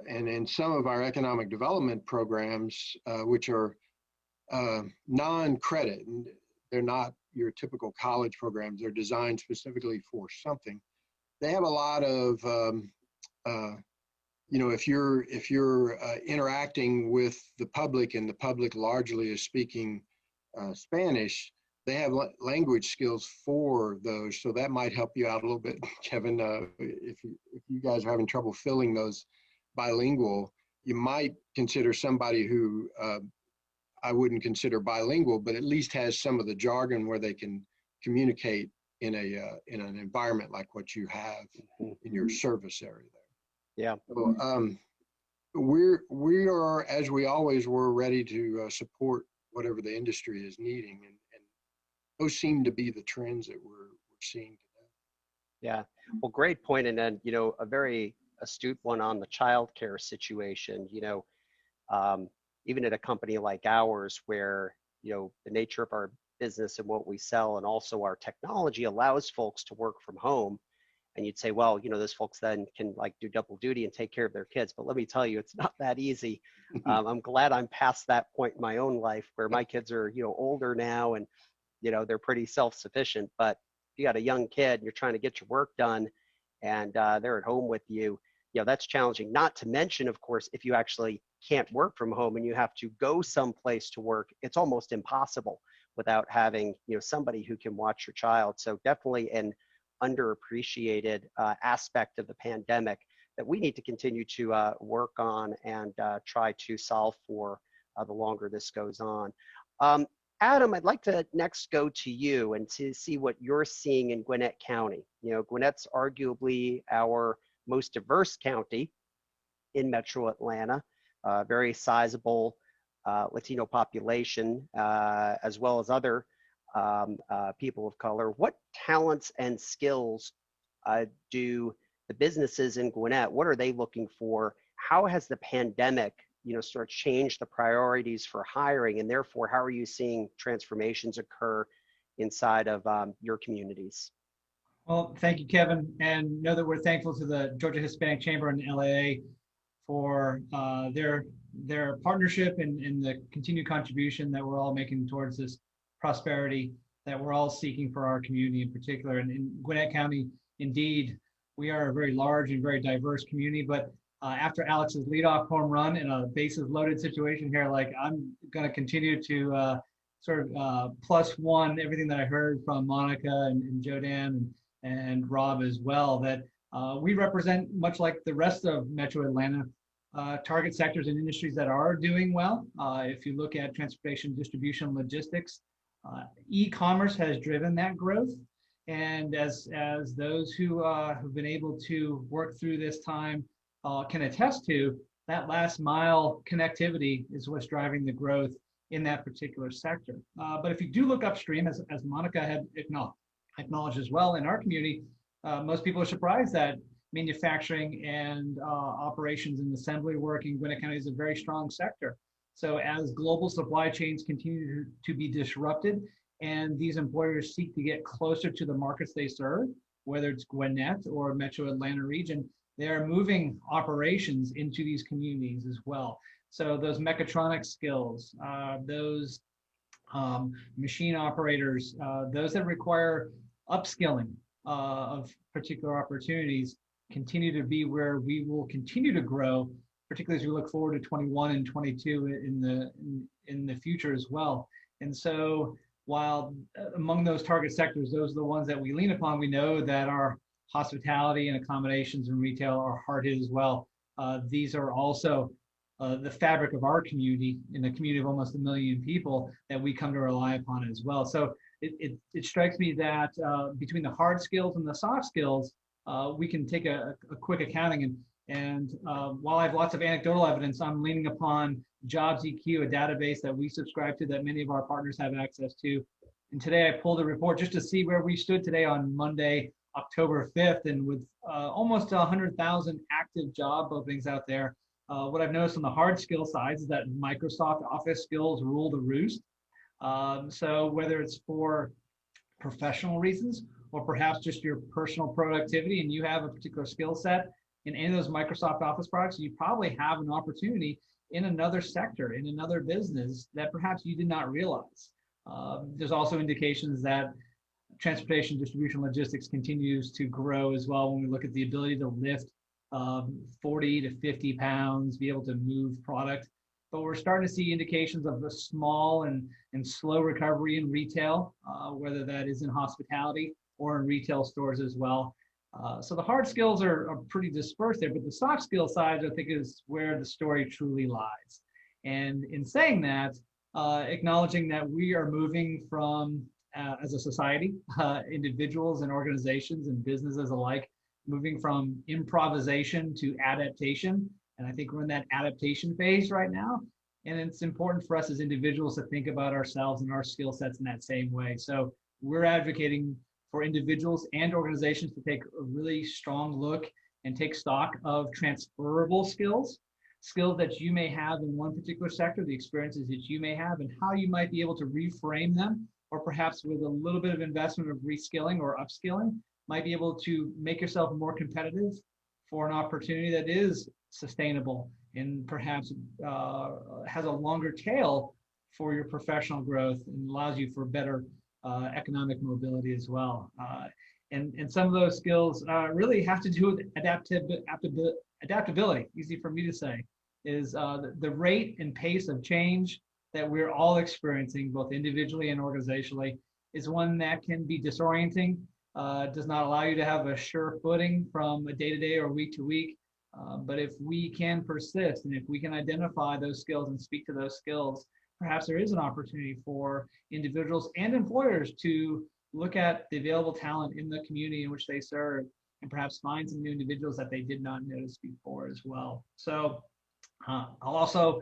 in some of our economic development programs, which are non-credit, and they're not your typical college programs, they're designed specifically for something. They have a lot of if you're interacting with the public and the public largely is speaking Spanish, they have language skills for those. So that might help you out a little bit, Kevin. If you guys are having trouble filling those bilingual, you might consider somebody who I wouldn't consider bilingual, but at least has some of the jargon where they can communicate in an environment like what you have in your service area there. Yeah. So, we are, as we always were, ready to support whatever the industry is needing, and those seem to be the trends that we're seeing today. Yeah. Well, great point, and then a very astute one on the childcare situation. Even at a company like ours, where the nature of our business and what we sell, and also our technology allows folks to work from home. And you'd say, well, you know, those folks then can like do double duty and take care of their kids. But let me tell you, it's not that easy. I'm glad I'm past that point in my own life where my kids are, you know, older now and, you know, they're pretty self-sufficient. But if you got a young kid and you're trying to get your work done and they're at home with you, you know, that's challenging. Not to mention, of course, if you actually can't work from home and you have to go someplace to work, it's almost impossible without having, you know, somebody who can watch your child. So definitely an underappreciated aspect of the pandemic that we need to continue to work on and try to solve for the longer this goes on. Adam, I'd like to next go to you and to see what you're seeing in Gwinnett County. You know, Gwinnett's arguably our most diverse county in Metro Atlanta, very sizable Latino population, as well as other people of color. What talents and skills do the businesses in Gwinnett, what are they looking for? How has the pandemic, you know, sort of changed the priorities for hiring, and therefore, how are you seeing transformations occur inside of your communities? Well, thank you, Kevin, and know that we're thankful to the Georgia Hispanic Chamber in LAA for their partnership and the continued contribution that we're all making towards this prosperity that we're all seeking for our community in particular. And in Gwinnett County, indeed, we are a very large and very diverse community, but after Alex's leadoff home run in a bases loaded situation here, like I'm going to continue to sort of plus one everything that I heard from Monica and Jodan and Rob as well, that we represent, much like the rest of Metro Atlanta, target sectors and industries that are doing well. If you look at transportation, distribution, logistics, e-commerce has driven that growth. And as those who have been able to work through this time can attest to, that last mile connectivity is what's driving the growth in that particular sector. But if you do look upstream, as Monica had acknowledged as well, in our community, most people are surprised that manufacturing and operations and assembly work in Gwinnett County is a very strong sector. So as global supply chains continue to be disrupted and these employers seek to get closer to the markets they serve, whether it's Gwinnett or Metro Atlanta region, they are moving operations into these communities as well. So those mechatronic skills, those machine operators, those that require upskilling of particular opportunities continue to be where we will continue to grow, particularly as we look forward to 21 and 22 in the future as well. And so while among those target sectors, those are the ones that we lean upon, we know that our hospitality and accommodations and retail are hard hit as well. These are also the fabric of our community, in a community of almost 1 million people, that we come to rely upon as well. So it strikes me that between the hard skills and the soft skills, we can take a quick accounting. And while I have lots of anecdotal evidence, I'm leaning upon Jobs EQ, a database that we subscribe to that many of our partners have access to. And today I pulled a report just to see where we stood today on Monday, October 5th, and with almost 100,000 active job openings out there. What I've noticed on the hard skill side is that Microsoft Office skills rule the roost. So whether it's for professional reasons or perhaps just your personal productivity and you have a particular skill set in any of those Microsoft Office products, you probably have an opportunity in another sector, in another business that perhaps you did not realize. There's also indications that transportation, distribution, logistics continues to grow as well when we look at the ability to lift 40 to 50 pounds, be able to move product. But we're starting to see indications of a small and slow recovery in retail, whether that is in hospitality or in retail stores as well. So the hard skills are pretty dispersed there, but the soft skill side, I think, is where the story truly lies. And in saying that, acknowledging that we are moving from, as a society, individuals and organizations and businesses alike, moving from improvisation to adaptation. And I think we're in that adaptation phase right now. And it's important for us as individuals to think about ourselves and our skill sets in that same way. So we're advocating for individuals and organizations to take a really strong look and take stock of transferable skills that you may have in one particular sector, the experiences that you may have, and how you might be able to reframe them or perhaps with a little bit of investment of reskilling or upskilling, might be able to make yourself more competitive for an opportunity that is sustainable and perhaps has a longer tail for your professional growth and allows you for better economic mobility as well. And some of those skills really have to do with adaptability, easy for me to say, is the rate and pace of change that we're all experiencing, both individually and organizationally, is one that can be disorienting, does not allow you to have a sure footing from a day-to-day or week-to-week. But if we can persist and if we can identify those skills and speak to those skills, perhaps there is an opportunity for individuals and employers to look at the available talent in the community in which they serve and perhaps find some new individuals that they did not notice before as well. So I'll also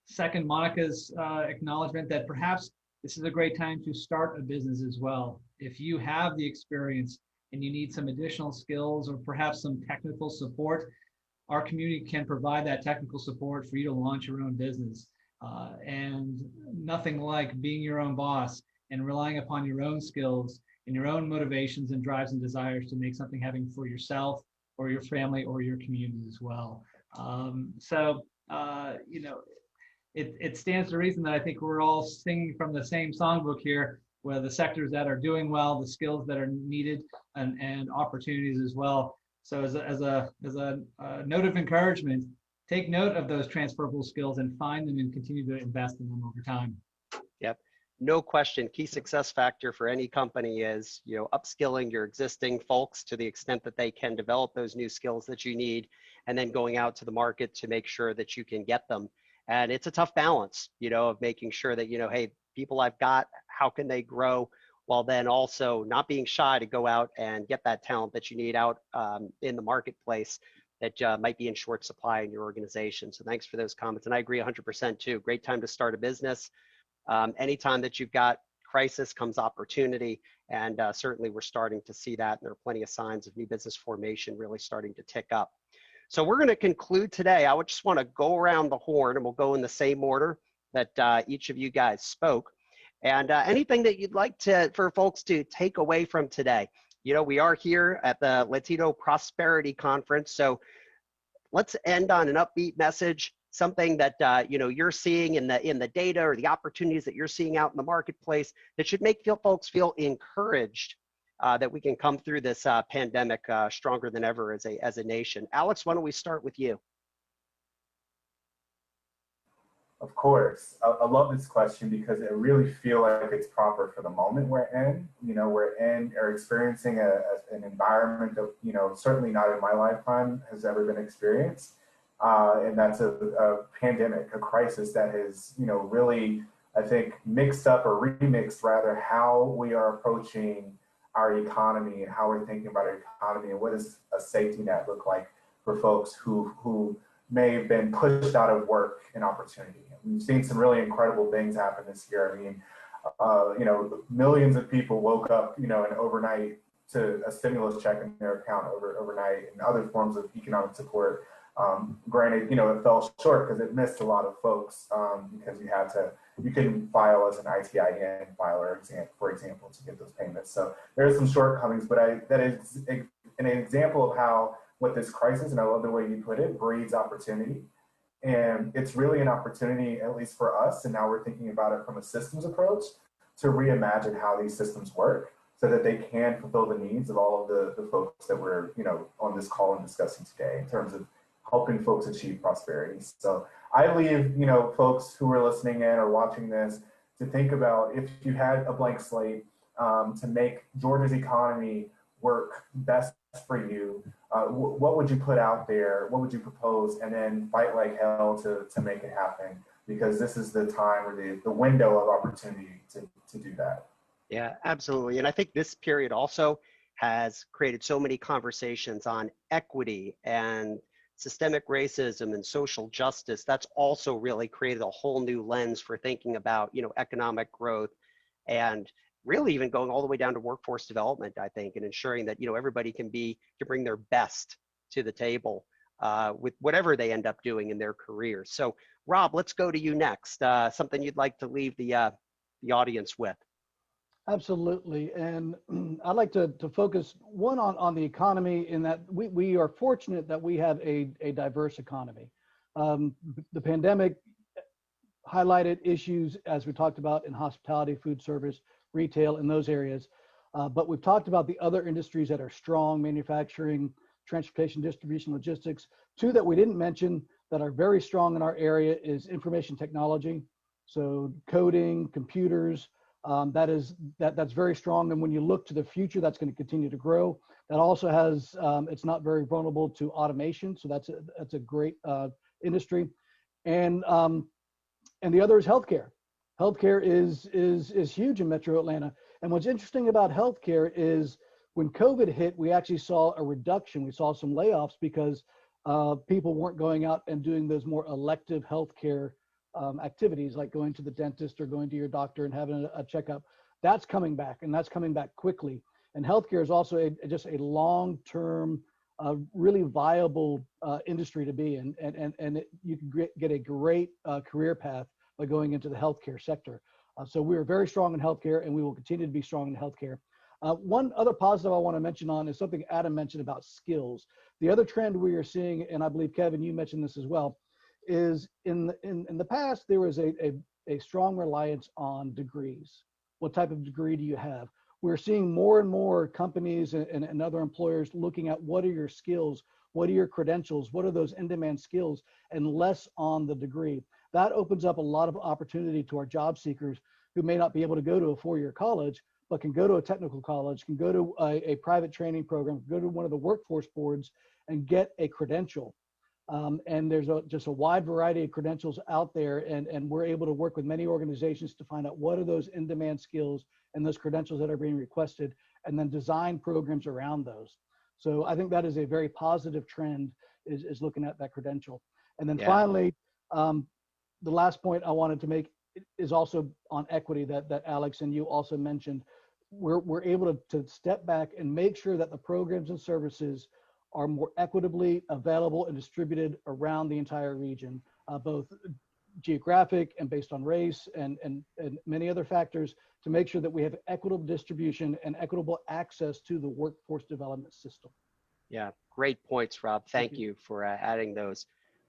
second Monica's acknowledgement that perhaps this is a great time to start a business as well. If you have the experience and you need some additional skills or perhaps some technical support, our community can provide that technical support for you to launch your own business. And nothing like being your own boss and relying upon your own skills and your own motivations and drives and desires to make something happen for yourself or your family or your community as well. You know, it stands to reason that I think we're all singing from the same songbook here, where the sectors that are doing well, the skills that are needed, and opportunities as well. So as a note of encouragement, take note of those transferable skills and find them and continue to invest in them over time. Yep. No question. Key success factor for any company is, you know, upskilling your existing folks to the extent that they can develop those new skills that you need, and then going out to the market to make sure that you can get them. And it's a tough balance, you know, of making sure that, you know, hey, people I've got, how can they grow, while then also not being shy to go out and get that talent that you need out in the marketplace that might be in short supply in your organization. So thanks for those comments. And I agree 100% too. Great time to start a business. Anytime that you've got crisis comes opportunity. And certainly we're starting to see that. And there are plenty of signs of new business formation really starting to tick up. So we're going to conclude today. I would just want to go around the horn, and we'll go in the same order that each of you guys spoke. And anything that you'd like for folks to take away from today. You know, we are here at the Latino Prosperity Conference. So let's end on an upbeat message, something that you know, you're seeing in the data or the opportunities that you're seeing out in the marketplace that should make folks feel encouraged that we can come through this pandemic stronger than ever as a nation. Alex, why don't we start with you? Of course. I love this question because I really feel like it's proper for the moment we're in. You know, we're experiencing an environment that, you know, certainly not in my lifetime has ever been experienced. And that's a pandemic, a crisis that has, you know, really, I think, mixed up or remixed rather how we are approaching our economy and how we're thinking about our economy and what does a safety net look like for folks who may have been pushed out of work and opportunity. We've seen some really incredible things happen this year. I mean, you know, millions of people woke up, you know, and overnight to a stimulus check in their account overnight and other forms of economic support. Granted, you know, it fell short because it missed a lot of folks because you couldn't file as an ITIN filer, for example, to get those payments. So there's some shortcomings, but that is an example of how what this crisis, and I love the way you put it, breeds opportunity. And it's really an opportunity, at least for us, and now we're thinking about it from a systems approach, to reimagine how these systems work so that they can fulfill the needs of all of the folks that we're, you know, on this call and discussing today in terms of helping folks achieve prosperity. So I leave, you know, folks who are listening in or watching this to think about, if you had a blank slate to make Georgia's economy work best for you, what would you put out there? What would you propose? And then fight like hell to make it happen, because this is the time or the window of opportunity to do that. Yeah, absolutely. And I think this period also has created so many conversations on equity and systemic racism and social justice. That's also really created a whole new lens for thinking about, you know, economic growth, and really even going all the way down to workforce development, I think, and ensuring that, you know, everybody can bring their best to the table with whatever they end up doing in their career. So Rob, let's go to you next. Something you'd like to leave the audience with. Absolutely. And I'd like to focus on the economy, in that we are fortunate that we have a diverse economy. The pandemic highlighted issues, as we talked about, in hospitality, food service, retail, in those areas. But we've talked about the other industries that are strong: manufacturing, transportation, distribution, logistics. Two that we didn't mention that are very strong in our area is information technology. So coding, computers, that's very strong. And when you look to the future, that's going to continue to grow. That also has, it's not very vulnerable to automation. So that's a great industry. And the other is healthcare. Healthcare is huge in Metro Atlanta. And what's interesting about healthcare is when COVID hit, we actually saw a reduction. We saw some layoffs because people weren't going out and doing those more elective healthcare activities, like going to the dentist or going to your doctor and having a checkup. That's coming back, and that's coming back quickly. And healthcare is also just a long-term, really viable industry to be in, and you can get a great career path by going into the healthcare sector. So we are very strong in healthcare, and we will continue to be strong in healthcare. One other positive I want to mention on is something Adam mentioned about skills. The other trend we are seeing, and I believe Kevin, you mentioned this as well, is in the past there was a strong reliance on degrees. What type of degree do you have? We're seeing more and more companies and other employers looking at what are your skills, what are your credentials, what are those in-demand skills, and less on the degree. That opens up a lot of opportunity to our job seekers who may not be able to go to a four-year college, but can go to a technical college, can go to a private training program, go to one of the workforce boards and get a credential. And there's just a wide variety of credentials out there, and we're able to work with many organizations to find out what are those in-demand skills and those credentials that are being requested, and then design programs around those. So I think that is a very positive trend, is looking at that credential. And then finally, the last point I wanted to make is also on equity that Alex and you also mentioned. We're able to step back and make sure that the programs and services are more equitably available and distributed around the entire region, both geographic and based on race and many other factors, to make sure that we have equitable distribution and equitable access to the workforce development system. Yeah, great points, Rob. Thank you for adding those.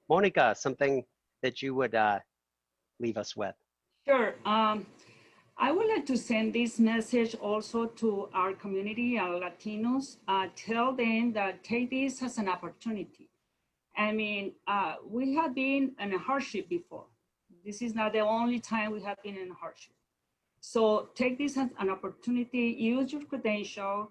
Monica, something that you would leave us with? Sure. I would like to send this message also to our community, our Latinos. Tell them that take this as an opportunity. I mean, we have been in a hardship before. This is not the only time we have been in a hardship. So take this as an opportunity, use your credential,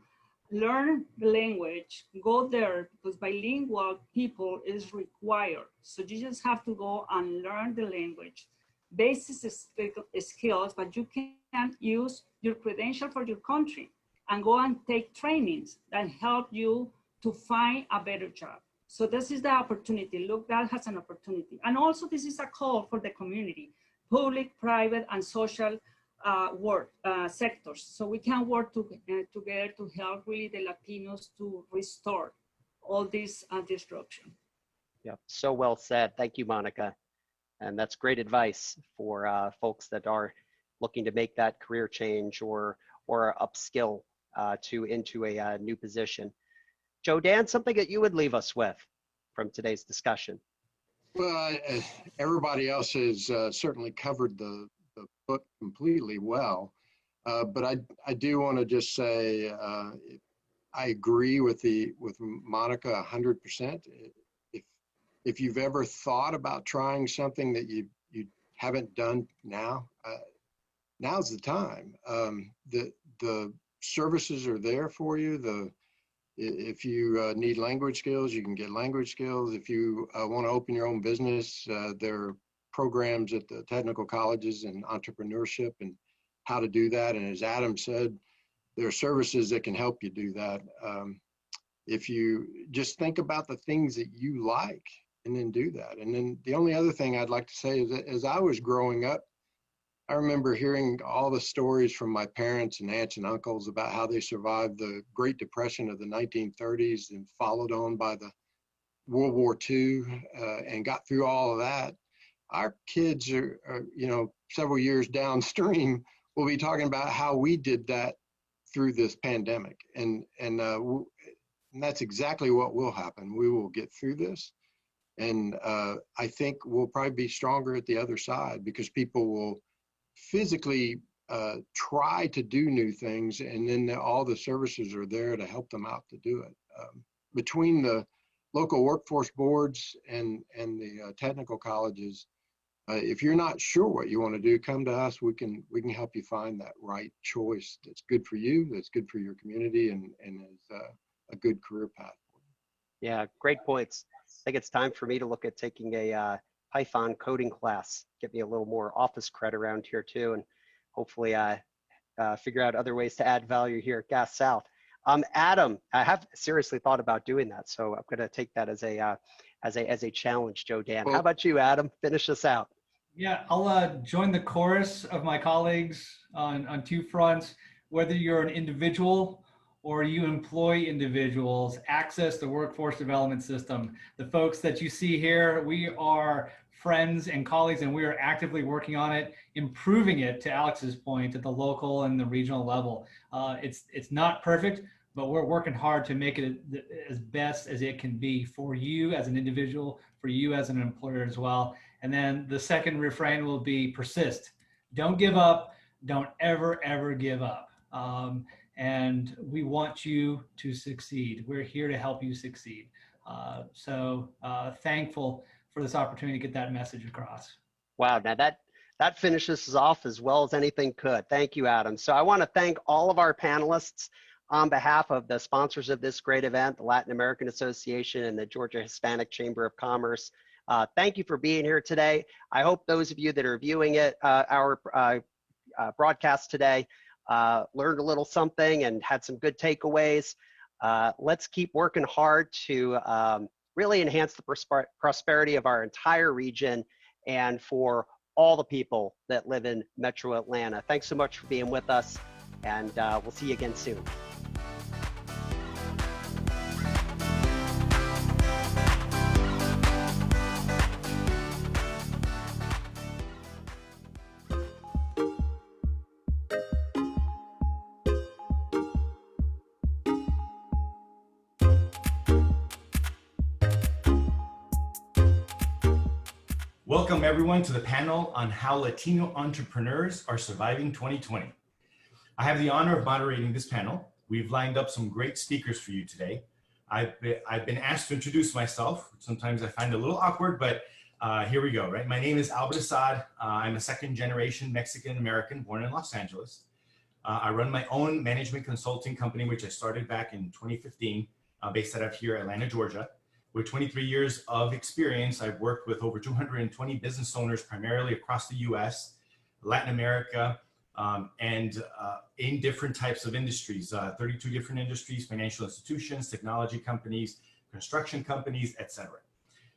learn the language, go there, because bilingual people is required. So you just have to go and learn the language. Basic skills, but you can use your credential for your country and go and take trainings that help you to find a better job. So this is the opportunity. Look, that has an opportunity. And also this is a call for the community, public, private, and social work sectors. So we can work together to help really the Latinos to restore all this disruption. Yeah, so well said. Thank you, Monica. And that's great advice for folks that are looking to make that career change or upskill into a new position. Joe Dan, something that you would leave us with from today's discussion? Well, everybody else has certainly covered the book completely well, but I do want to just say I agree with Monica 100%. If you've ever thought about trying something that you haven't done now's the time. The services are there for you. If you need language skills, you can get language skills. If you want to open your own business, there are programs at the technical colleges and entrepreneurship and how to do that. And as Adam said, there are services that can help you do that. If you just think about the things that you like and then do that. And then the only other thing I'd like to say is that as I was growing up, I remember hearing all the stories from my parents and aunts and uncles about how they survived the Great Depression of the 1930s and followed on by the World War II and got through all of that. Our kids are several years downstream we'll be talking about how we did that through this pandemic. And that's exactly what will happen. We will get through this. And I think we'll probably be stronger at the other side because people will physically try to do new things, and then all the services are there to help them out to do it. Between the local workforce boards and the technical colleges, if you're not sure what you want to do, come to us. We can help you find that right choice that's good for you, that's good for your community, and is a good career path. Yeah, great points. I think it's time for me to look at taking a Python coding class, get me a little more office cred around here too, and hopefully figure out other ways to add value here at Gas South. Adam, I have seriously thought about doing that, so I'm going to take that as a challenge. Joe Dan, how about you, Adam? Finish us out. Yeah, I'll join the chorus of my colleagues on two fronts. Whether you're an individual or you employ individuals, access the workforce development system. The folks that you see here, we are friends and colleagues, and we are actively working on it, improving it, to Alex's point, at the local and the regional level. It's not perfect, but we're working hard to make it as best as it can be for you as an individual, for you as an employer as well. And then the second refrain will be persist. Don't give up. Don't ever give up. And we want you to succeed. We're here to help you succeed. So thankful for this opportunity to get that message across. Wow, now that finishes us off as well as anything could. Thank you, Adam. So I want to thank all of our panelists on behalf of the sponsors of this great event, the Latin American Association and the Georgia Hispanic Chamber of Commerce. Thank you for being here today. I hope those of you that are viewing it, our broadcast today, learned a little something and had some good takeaways. Let's keep working hard to really enhance the prosperity of our entire region and for all the people that live in Metro Atlanta. Thanks so much for being with us, and we'll see you again soon. Welcome everyone to the panel on how Latino entrepreneurs are surviving 2020. I have the honor of moderating this panel. We've lined up some great speakers for you today. I've been asked to introduce myself. Sometimes I find it a little awkward, but here we go, right? My name is Albert Assad. I'm a second generation Mexican-American born in Los Angeles. I run my own management consulting company, which I started back in 2015, based out of here, Atlanta, Georgia. With 23 years of experience, I've worked with over 220 business owners, primarily across the US, Latin America, and in different types of industries, 32 different industries, financial institutions, technology companies, construction companies, etc.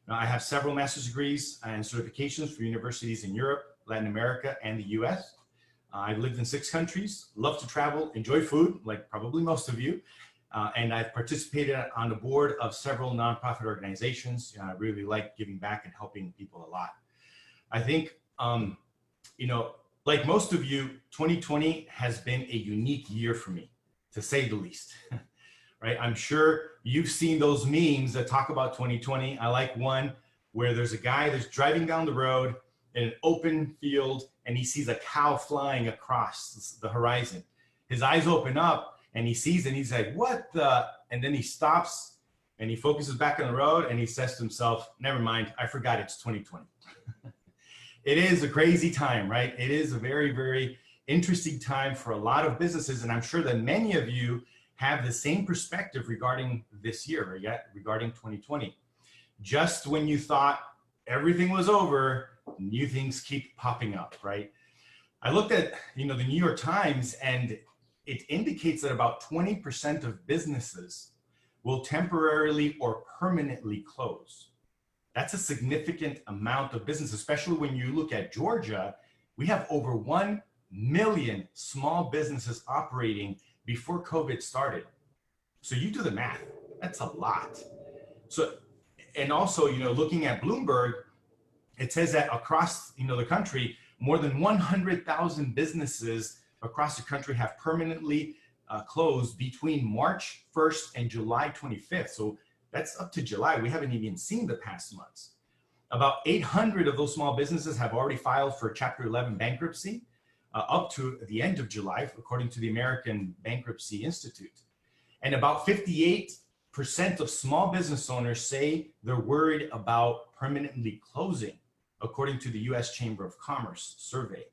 Now, I have several master's degrees and certifications for universities in Europe, Latin America, and the US. I've lived in 6 countries, love to travel, enjoy food, like probably most of you. And I've participated on the board of several nonprofit organizations. I really like giving back and helping people a lot. I think, like most of you, 2020 has been a unique year for me, to say the least, right? I'm sure you've seen those memes that talk about 2020. I like one where there's a guy that's driving down the road in an open field and he sees a cow flying across the horizon. His eyes open up and he sees it and he's like, what the? And then he stops and he focuses back on the road and he says to himself, never mind, I forgot it's 2020. It is a crazy time, right? It is a very, very interesting time for a lot of businesses. And I'm sure that many of you have the same perspective regarding this year, regarding 2020. Just when you thought everything was over, new things keep popping up, right? I looked at, the New York Times, and it indicates that about 20% of businesses will temporarily or permanently close. That's a significant amount of business, especially when you look at Georgia. We have over 1 million small businesses operating before COVID started. So you do the math, that's a lot. So, and also, looking at Bloomberg, it says that across, the country, more than 100,000 businesses across the country have permanently closed between March 1st and July 25th. So that's up to July. We haven't even seen the past months. About 800 of those small businesses have already filed for Chapter 11 bankruptcy up to the end of July, according to the American Bankruptcy Institute. And about 58% of small business owners say they're worried about permanently closing, according to the US Chamber of Commerce survey.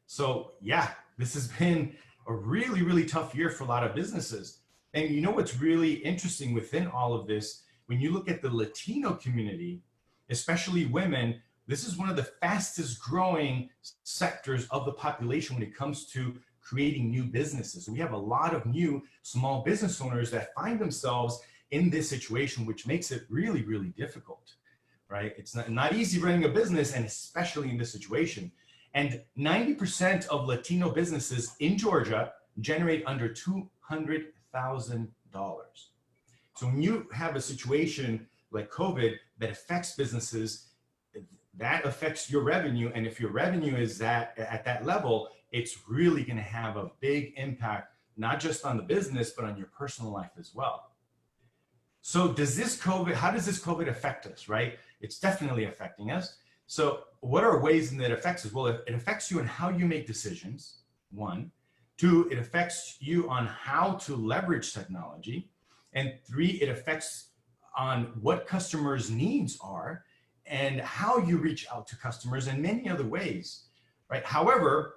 So yeah, this has been a really, really tough year for a lot of businesses. And you know what's really interesting within all of this, when you look at the Latino community, especially women, this is one of the fastest growing sectors of the population when it comes to creating new businesses. We have a lot of new small business owners that find themselves in this situation, which makes it really, really difficult, right? It's not easy running a business, and especially in this situation. And 90% of Latino businesses in Georgia generate under $200,000. So when you have a situation like COVID that affects businesses, that affects your revenue. And if your revenue is at that level, it's really going to have a big impact, not just on the business, but on your personal life as well. So how does this COVID affect us, right? It's definitely affecting us. So what are ways that it affects us? Well, it affects you in how you make decisions, one. Two, it affects you on how to leverage technology. And three, it affects on what customers' needs are and how you reach out to customers in many other ways, right? However,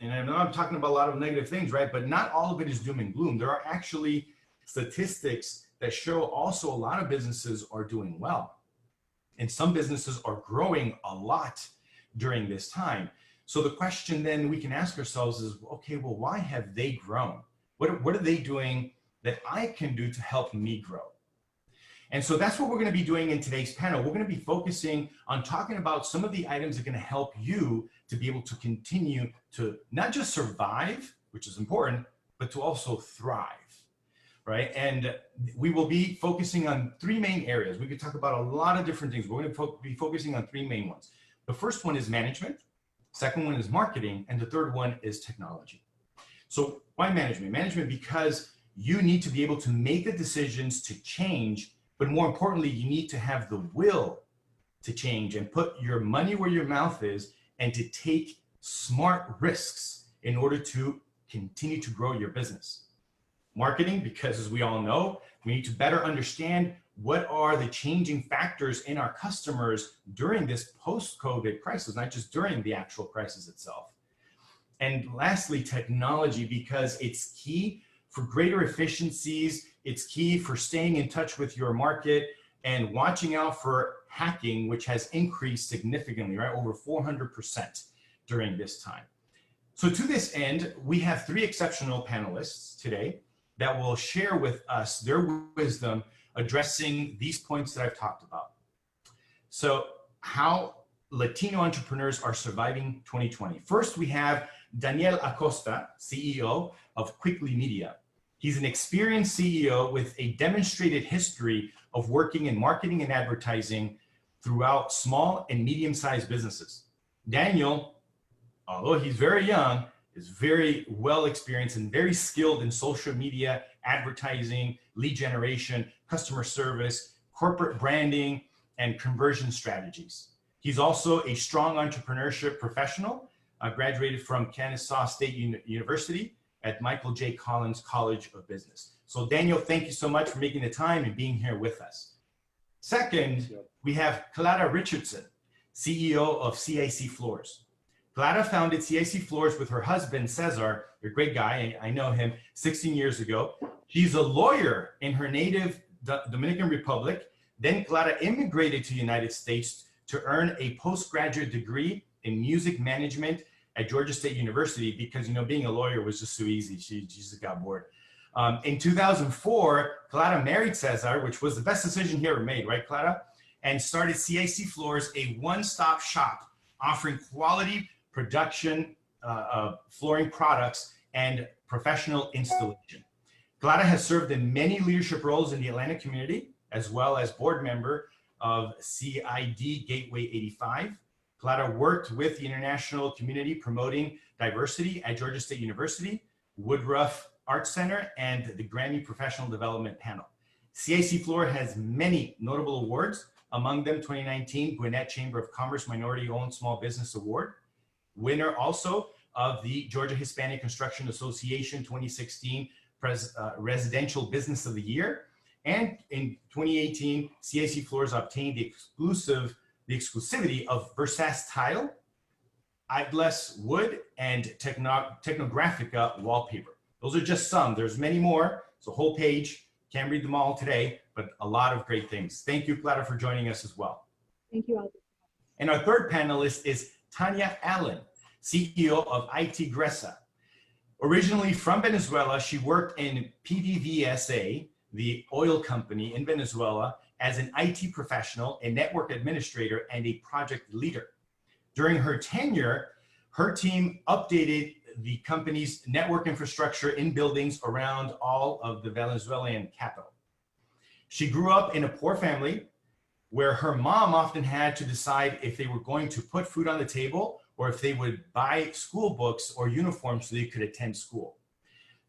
and I know I'm talking about a lot of negative things, right? But not all of it is doom and gloom. There are actually statistics that show also a lot of businesses are doing well. And some businesses are growing a lot during this time. So the question then we can ask ourselves is, okay, well, why have they grown? What are they doing that I can do to help me grow? And so that's what we're going to be doing in today's panel. We're going to be focusing on talking about some of the items that are going to help you to be able to continue to not just survive, which is important, but to also thrive, right? And we will be focusing on three main areas. We could talk about a lot of different things. We're going to be focusing on three main ones. The first one is management. Second one is marketing. And the third one is technology. So why management? Management because you need to be able to make the decisions to change, but more importantly, you need to have the will to change and put your money where your mouth is and to take smart risks in order to continue to grow your business. Marketing, because as we all know, we need to better understand what are the changing factors in our customers during this post-COVID crisis, not just during the actual crisis itself. And lastly, technology, because it's key for greater efficiencies. It's key for staying in touch with your market and watching out for hacking, which has increased significantly, right? Over 400% during this time. So to this end, we have three exceptional panelists today that will share with us their wisdom addressing these points that I've talked about. So how Latino entrepreneurs are surviving 2020. First, we have Daniel Acosta, CEO of Quickly Media. He's an experienced CEO with a demonstrated history of working in marketing and advertising throughout small and medium-sized businesses. Daniel, although he's very young, is very well experienced and very skilled in social media, advertising, lead generation, customer service, corporate branding, and conversion strategies. He's also a strong entrepreneurship professional, graduated from Kennesaw State University at Michael J. Collins College of Business. So Daniel, thank you so much for making the time and being here with us. Second, we have Clara Richardson, CEO of CIC Floors. Clara founded CIC Floors with her husband, Cesar, a great guy, I know him, 16 years ago. She's a lawyer in her native Dominican Republic. Then Clara immigrated to the United States to earn a postgraduate degree in music management at Georgia State University because, you know, being a lawyer was just so easy. She just got bored. In 2004, Clara married Cesar, which was the best decision he ever made, right, Clara? And started CIC Floors, a one-stop shop offering quality production, flooring products, and professional installation. Clara has served in many leadership roles in the Atlanta community, as well as board member of CID Gateway 85, Clara worked with the international community promoting diversity at Georgia State University, Woodruff Arts Center, and the Grammy Professional Development Panel. CIC Florida has many notable awards, among them 2019 Gwinnett Chamber of Commerce Minority Owned Small Business Award, winner also of the Georgia Hispanic Construction Association 2016 Residential Business of the Year. And in 2018, CIC Floors obtained the exclusivity of Versace Tile, Idless Wood, and Technographica Wallpaper. Those are just some. There's many more. It's a whole page. Can't read them all today, but a lot of great things. Thank you, Clara, for joining us as well. Thank you, Albert. And our third panelist is Tanya Allen, CEO of IT Gresa. Originally from Venezuela, she worked in PDVSA, the oil company in Venezuela, as an IT professional, a network administrator, and a project leader. During her tenure, her team updated the company's network infrastructure in buildings around all of the Venezuelan capital. She grew up in a poor family where her mom often had to decide if they were going to put food on the table or if they would buy school books or uniforms so they could attend school.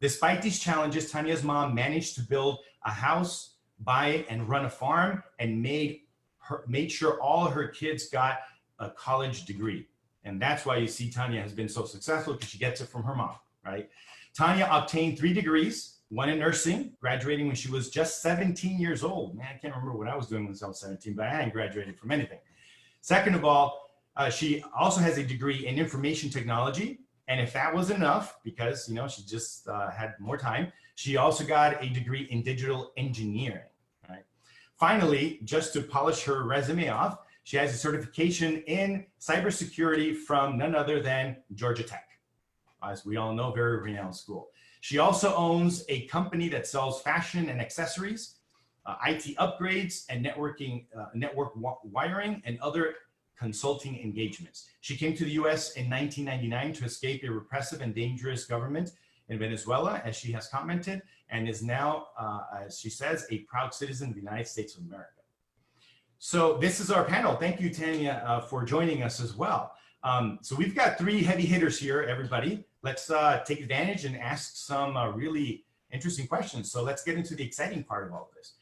Despite these challenges, Tanya's mom managed to build a house, buy and run a farm, and made sure all her kids got a college degree. And that's why you see Tanya has been so successful, because she gets it from her mom, right? Tanya obtained 3 degrees, one in nursing, graduating when she was just 17 years old. Man, I can't remember what I was doing when I was 17, but I hadn't graduated from anything. Second of all, she also has a degree in information technology. And if that was enough, because she just had more time, she also got a degree in digital engineering, right? Finally, just to polish her resume off, she has a certification in cybersecurity from none other than Georgia Tech. As we all know, very renowned school. She also owns a company that sells fashion and accessories, IT upgrades, and network wiring, and other consulting engagements. She came to the US in 1999 to escape a repressive and dangerous government in Venezuela, as she has commented, and is now, as she says, a proud citizen of the United States of America. So this is our panel. Thank you, Tanya, for joining us as well. So we've got 3 heavy hitters here, everybody. Let's take advantage and ask some really interesting questions. So let's get into the exciting part of all of this.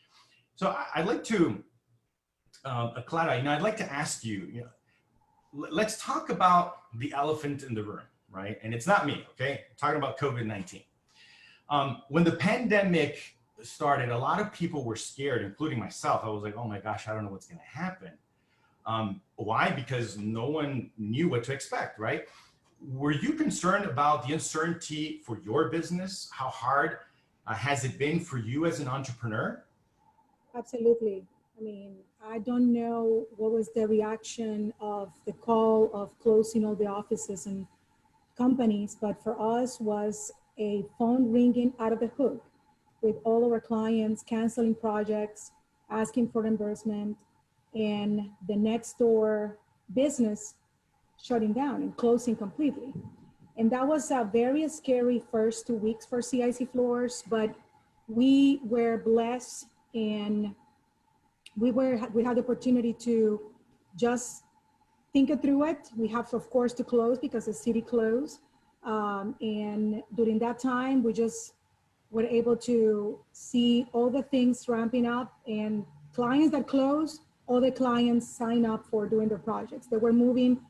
So I'd like to, Clara, I'd like to ask you, let's talk about the elephant in the room, right? And it's not me, okay? I'm talking about COVID-19. When the pandemic started, a lot of people were scared, including myself. I was like, oh my gosh, I don't know what's going to happen. Why? Because no one knew what to expect, right? Were you concerned about the uncertainty for your business? How hard has it been for you as an entrepreneur? Absolutely. I mean, I don't know what was the reaction of the call of closing all the offices and companies, but for us was a phone ringing out of the hook with all of our clients canceling projects, asking for reimbursement, and the next door business shutting down and closing completely. And that was a very scary first 2 weeks for CIC Floors, but we were blessed and we had the opportunity to just think it through it. We have, of course, to close because the city closed. And during that time, we just were able to see all the things ramping up, and clients that closed, all the clients sign up for doing their projects. They were moving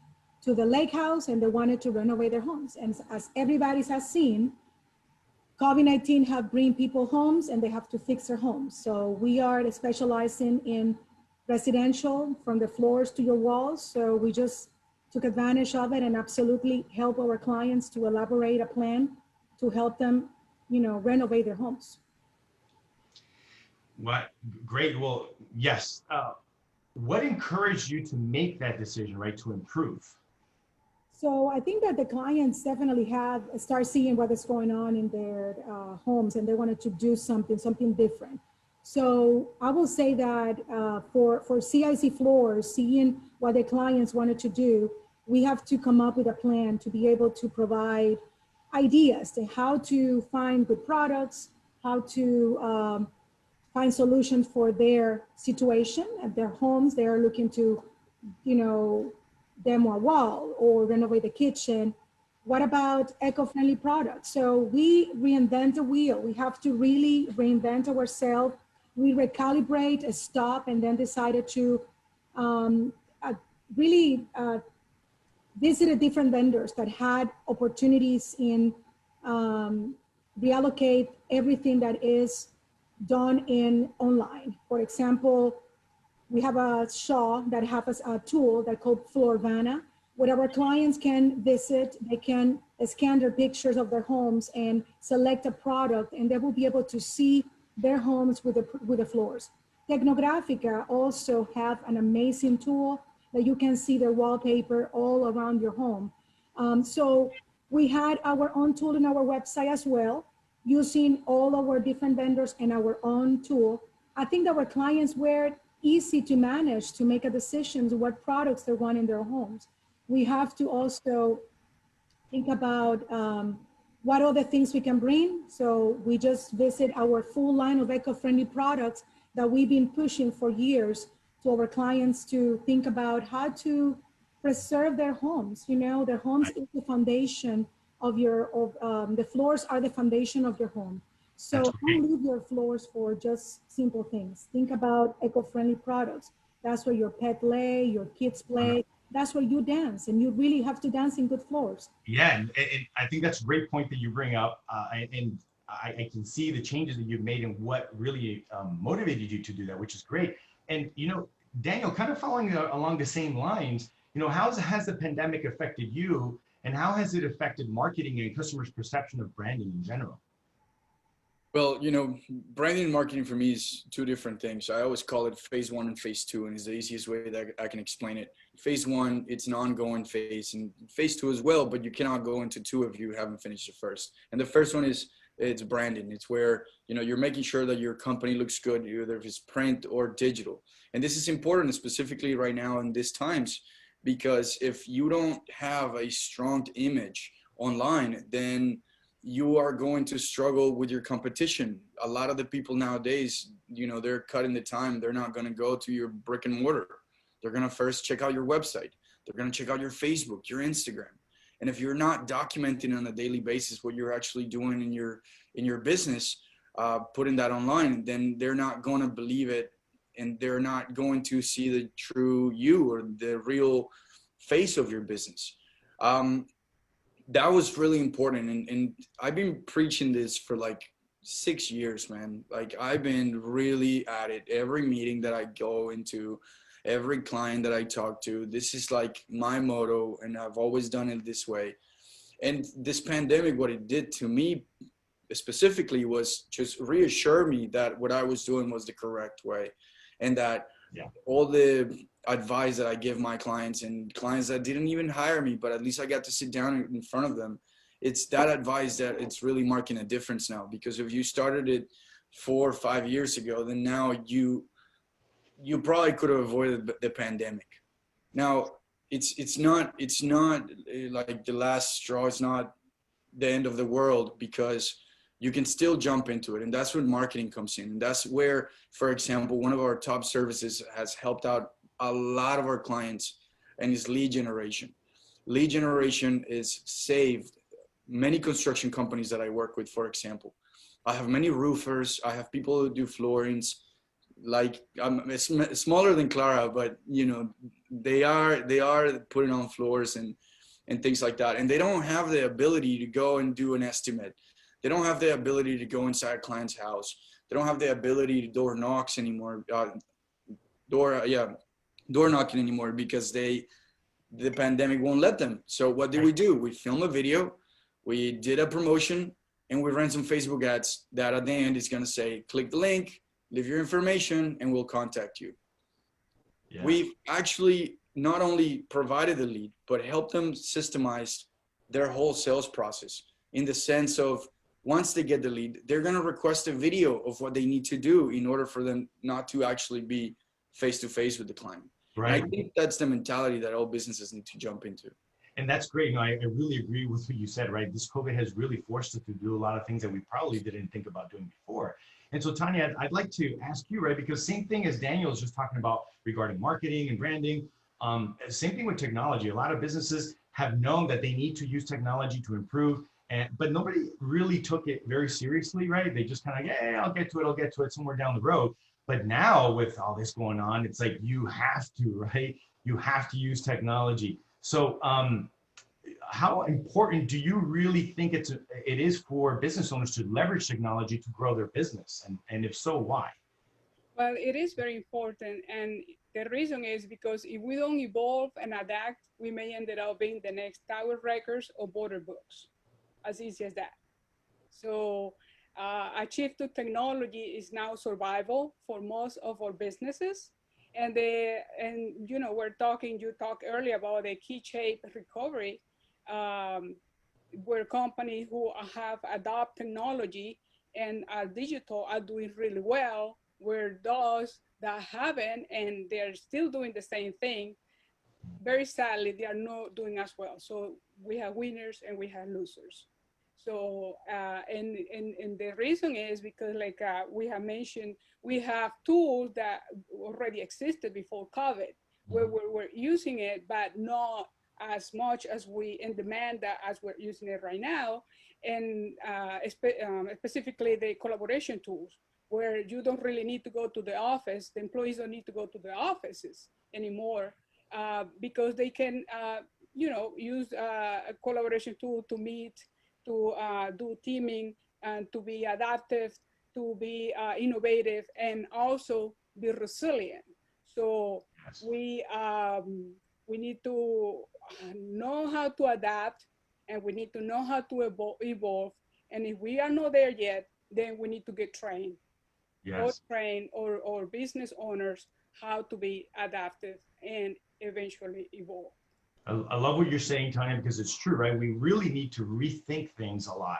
to the lake house and they wanted to renovate their homes. And as everybody has seen, COVID-19 have bring people homes and they have to fix their homes. So we are specializing in residential from the floors to your walls. So we just took advantage of it and absolutely help our clients to elaborate a plan to help them, renovate their homes. What great. Well, yes. What encouraged you to make that decision, right, to improve? So I think that the clients definitely start seeing what is going on in their homes, and they wanted to do something different. So I will say that for CIC Floors, seeing what the clients wanted to do, we have to come up with a plan to be able to provide ideas to how to find good products, how to find solutions for their situation at their homes. They are looking to, demo a wall or renovate the kitchen. What about eco-friendly products? So we reinvent the wheel. We have to really reinvent ourselves. We recalibrate, stop, and then decided to really visited different vendors that had opportunities in reallocate everything that is done in online. For example, we have a Shaw that has a tool that called Floorvana, where our clients can visit, they can scan their pictures of their homes and select a product, and they will be able to see their homes with the floors. Technographica also have an amazing tool that you can see their wallpaper all around your home. So we had our own tool in our website as well, using all our different vendors and our own tool. I think that our clients were easy to manage, to make a decision what products they want in their homes. We have to also think about what other things we can bring. So we just visit our full line of eco-friendly products that we've been pushing for years to our clients to think about how to preserve their homes. You know, their homes is the foundation of your, the floors are the foundation of your home. So don't leave your floors for just simple things. Think about eco-friendly products. That's where your pet play, your kids play. That's where you dance, and you really have to dance in good floors. Yeah, and I think that's a great point that you bring up. And I can see the changes that you've made and what really motivated you to do that, which is great. And, you know, Daniel, kind of following along the same lines, you know, how has the pandemic affected you, and how has it affected marketing and customers' perception of branding in general? Well, you know, branding and marketing for me is two different things. I always call it phase one and phase two, and it's the easiest way that I can explain it. Phase one, it's an ongoing phase, and phase two as well, but you cannot go into two if you haven't finished the first. And the first one is, it's branding. It's where, you know, you're making sure that your company looks good, either if it's print or digital. And this is important, specifically right now in these times, because if you don't have a strong image online, then you are going to struggle with your competition. A lot of the people nowadays, you know, they're cutting the time. They're not going to go to your brick and mortar. They're going to first check out your website. They're going to check out your Facebook, your Instagram. And if you're not documenting on a daily basis what you're actually doing in your business, putting that online, then they're not going to believe it, and they're not going to see the true you or the real face of your business. That was really important. And I've been preaching this for like 6 years, man. Like, I've been really at it. Every meeting that I go into, every client that I talk to, this is like my motto, and I've always done it this way. And this pandemic, what it did to me specifically was just reassure me that what I was doing was the correct way, and that all the advice that I give my clients, and clients that didn't even hire me, but at least I got to sit down in front of them, it's that advice that it's really marking a difference now. Because if you started it 4 or 5 years ago, then now you probably could have avoided the pandemic. Now it's not like the last straw. It's not the end of the world, because you can still jump into it. And that's when marketing comes in. And that's where, for example, one of our top services has helped out a lot of our clients, and is lead generation. Lead generation is saved many construction companies that I work with. For example, I have many roofers. I have people who do floorings. Like, I'm smaller than Clara, but you know, they are putting on floors and things like that. And they don't have the ability to go and do an estimate. They don't have the ability to go inside a client's house. They don't have the ability to door knocks anymore. Door knocking anymore, because the pandemic won't let them. So what did we do? We filmed a video, we did a promotion, and we ran some Facebook ads that at the end is going to say, click the link, leave your information, and we'll contact you. Yeah. We've actually not only provided the lead, but helped them systemize their whole sales process, in the sense of, once they get the lead, they're going to request a video of what they need to do in order for them not to actually be face-to-face with the client. Right. I think that's the mentality that all businesses need to jump into. And that's great. You know, I really agree with what you said, right? This COVID has really forced us to do a lot of things that we probably didn't think about doing before. And so, Tanya, I'd like to ask you, right, because same thing as Daniel was just talking about regarding marketing and branding, Same thing with technology. A lot of businesses have known that they need to use technology to improve, but nobody really took it very seriously, right? They just kind of, yeah, I'll get to it somewhere down the road. But now with all this going on, it's like you have to, right? You have to use technology. So how important do you really think it is for business owners to leverage technology to grow their business? And if so, why? Well, it is very important. And the reason is because if we don't evolve and adapt, we may end up being the next Tower Records or Border Books, as easy as that. So a shift to technology is now survival for most of our businesses. And you know, you talked earlier about the K-shaped recovery, where companies who have adopted technology and are digital are doing really well, where those that haven't and they're still doing the same thing, very sadly, they are not doing as well. So we have winners and we have losers. So, and the reason is because, like we have mentioned, we have tools that already existed before COVID, where we're using it, but not as much as we in demand that as we're using it right now. And specifically the collaboration tools, where you don't really need to go to the office. The employees don't need to go to the offices anymore because they can, you know, use a collaboration tool to meet, to do teaming, and to be adaptive, to be innovative, and also be resilient. So yes, we need to know how to adapt, and we need to know how to evolve. And if we are not there yet, then we need to get trained. Yes. Or train or business owners how to be adaptive and eventually evolve. I love what you're saying, Tanya, because it's true, right? We really need to rethink things a lot.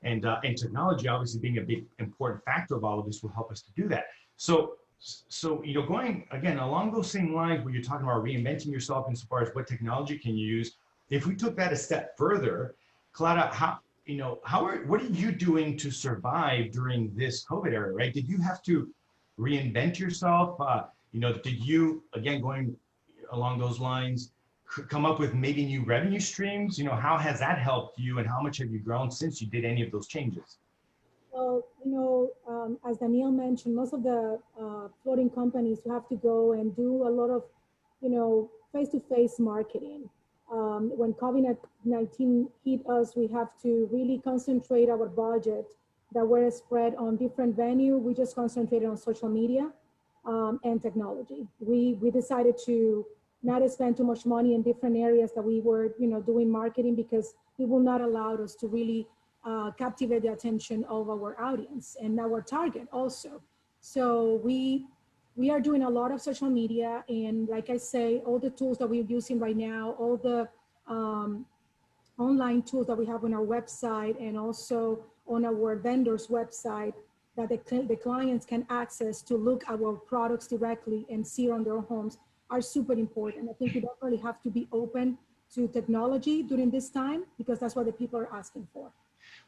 And technology, obviously being a big important factor of all of this, will help us to do that. So you know, going again along those same lines where you're talking about reinventing yourself insofar as what technology can you use, if we took that a step further, Clara, what are you doing to survive during this COVID era, right? Did you have to reinvent yourself? You know, did you, again, going along those lines, come up with maybe new revenue streams? You know, how has that helped you, and how much have you grown since you did any of those changes? Well, you know, as Daniel mentioned, most of the floating companies have to go and do a lot of, you know, face-to-face marketing. When COVID-19 hit us, we have to really concentrate our budget that were spread on different venues. We just concentrated on social media and technology. We decided to not spend too much money in different areas that we were, you know, doing marketing, because it will not allow us to really captivate the attention of our audience and our target also. So we are doing a lot of social media, and like I say, all the tools that we're using right now, all the online tools that we have on our website and also on our vendors' website that the clients can access to look at our products directly and see on their homes are super important. I think we definitely have to be open to technology during this time, because that's what the people are asking for.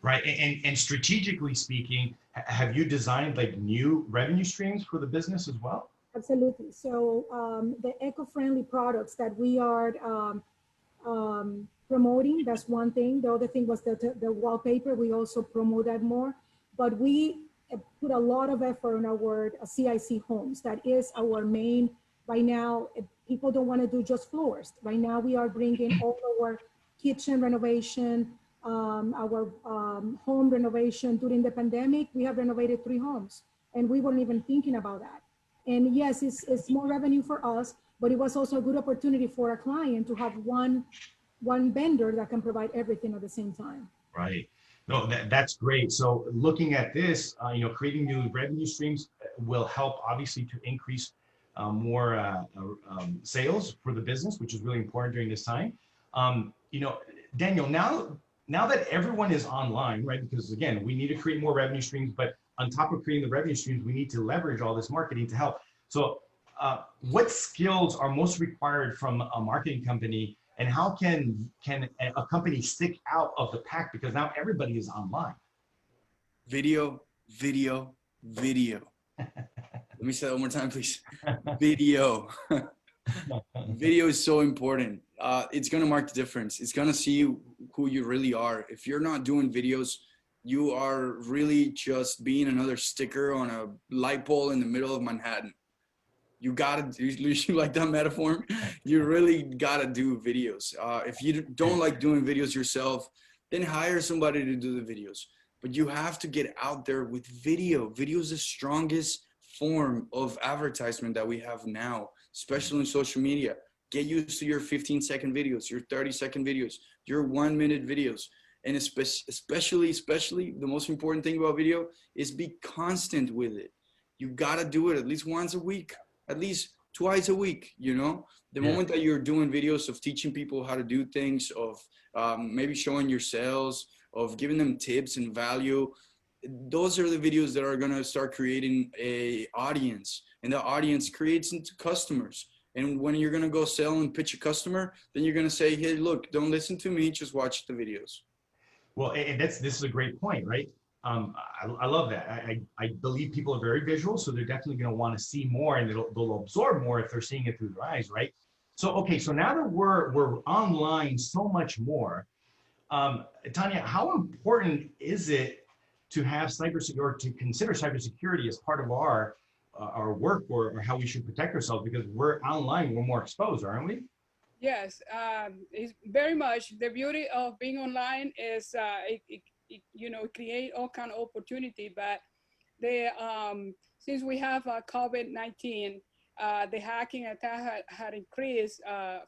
Right, and strategically speaking, have you designed like new revenue streams for the business as well? Absolutely. So the eco-friendly products that we are promoting, that's one thing. The other thing was the wallpaper. We also promote that more, but we put a lot of effort on our CIC homes. That is our main, right now, people don't want to do just floors. Right now we are bringing all our kitchen renovation, our home renovation. During the pandemic, we have renovated 3 homes, and we weren't even thinking about that. And yes, it's more revenue for us, but it was also a good opportunity for a client to have one vendor that can provide everything at the same time. Right. No, that's great. So looking at this, you know, creating new revenue streams will help obviously to increase more sales for the business, which is really important during this time. You know, Daniel, now that everyone is online, right? Because again, we need to create more revenue streams, but on top of creating the revenue streams, we need to leverage all this marketing to help. So what skills are most required from a marketing company, and how can a company stick out of the pack, because now everybody is online? Video. Let me say that one more time, please. Video. Video is so important. It's going to mark the difference. It's going to see who you really are. If you're not doing videos, you are really just being another sticker on a light pole in the middle of Manhattan. You gotta, you like that metaphor? You really gotta do videos. If you don't like doing videos yourself, then hire somebody to do the videos. But you have to get out there with video. Video is the strongest form of advertisement that we have now, especially in social media. Get used to your 15-second videos, your 30-second videos, your 1-minute videos. And especially the most important thing about video is be constant with it. You gotta do it at least once a week, at least twice a week, you know? The moment that you're doing videos of teaching people how to do things, of maybe showing your sales, of giving them tips and value, those are the videos that are gonna start creating a audience, and the audience creates into customers. And when you're gonna go sell and pitch a customer, then you're gonna say, hey, look, don't listen to me, just watch the videos. Well, and this is a great point, right? I love that. I believe people are very visual, so they're definitely going to want to see more, and they'll absorb more if they're seeing it through their eyes, right? So, okay, so now that we're online so much more, Tanya, how important is it to have cybersecurity, or to consider cybersecurity as part of our work, or how we should protect ourselves? Because we're online, we're more exposed, aren't we? Yes, it's very much the beauty of being online is you know, create all kind of opportunity. But since we have COVID-19, the hacking attack had increased 400%,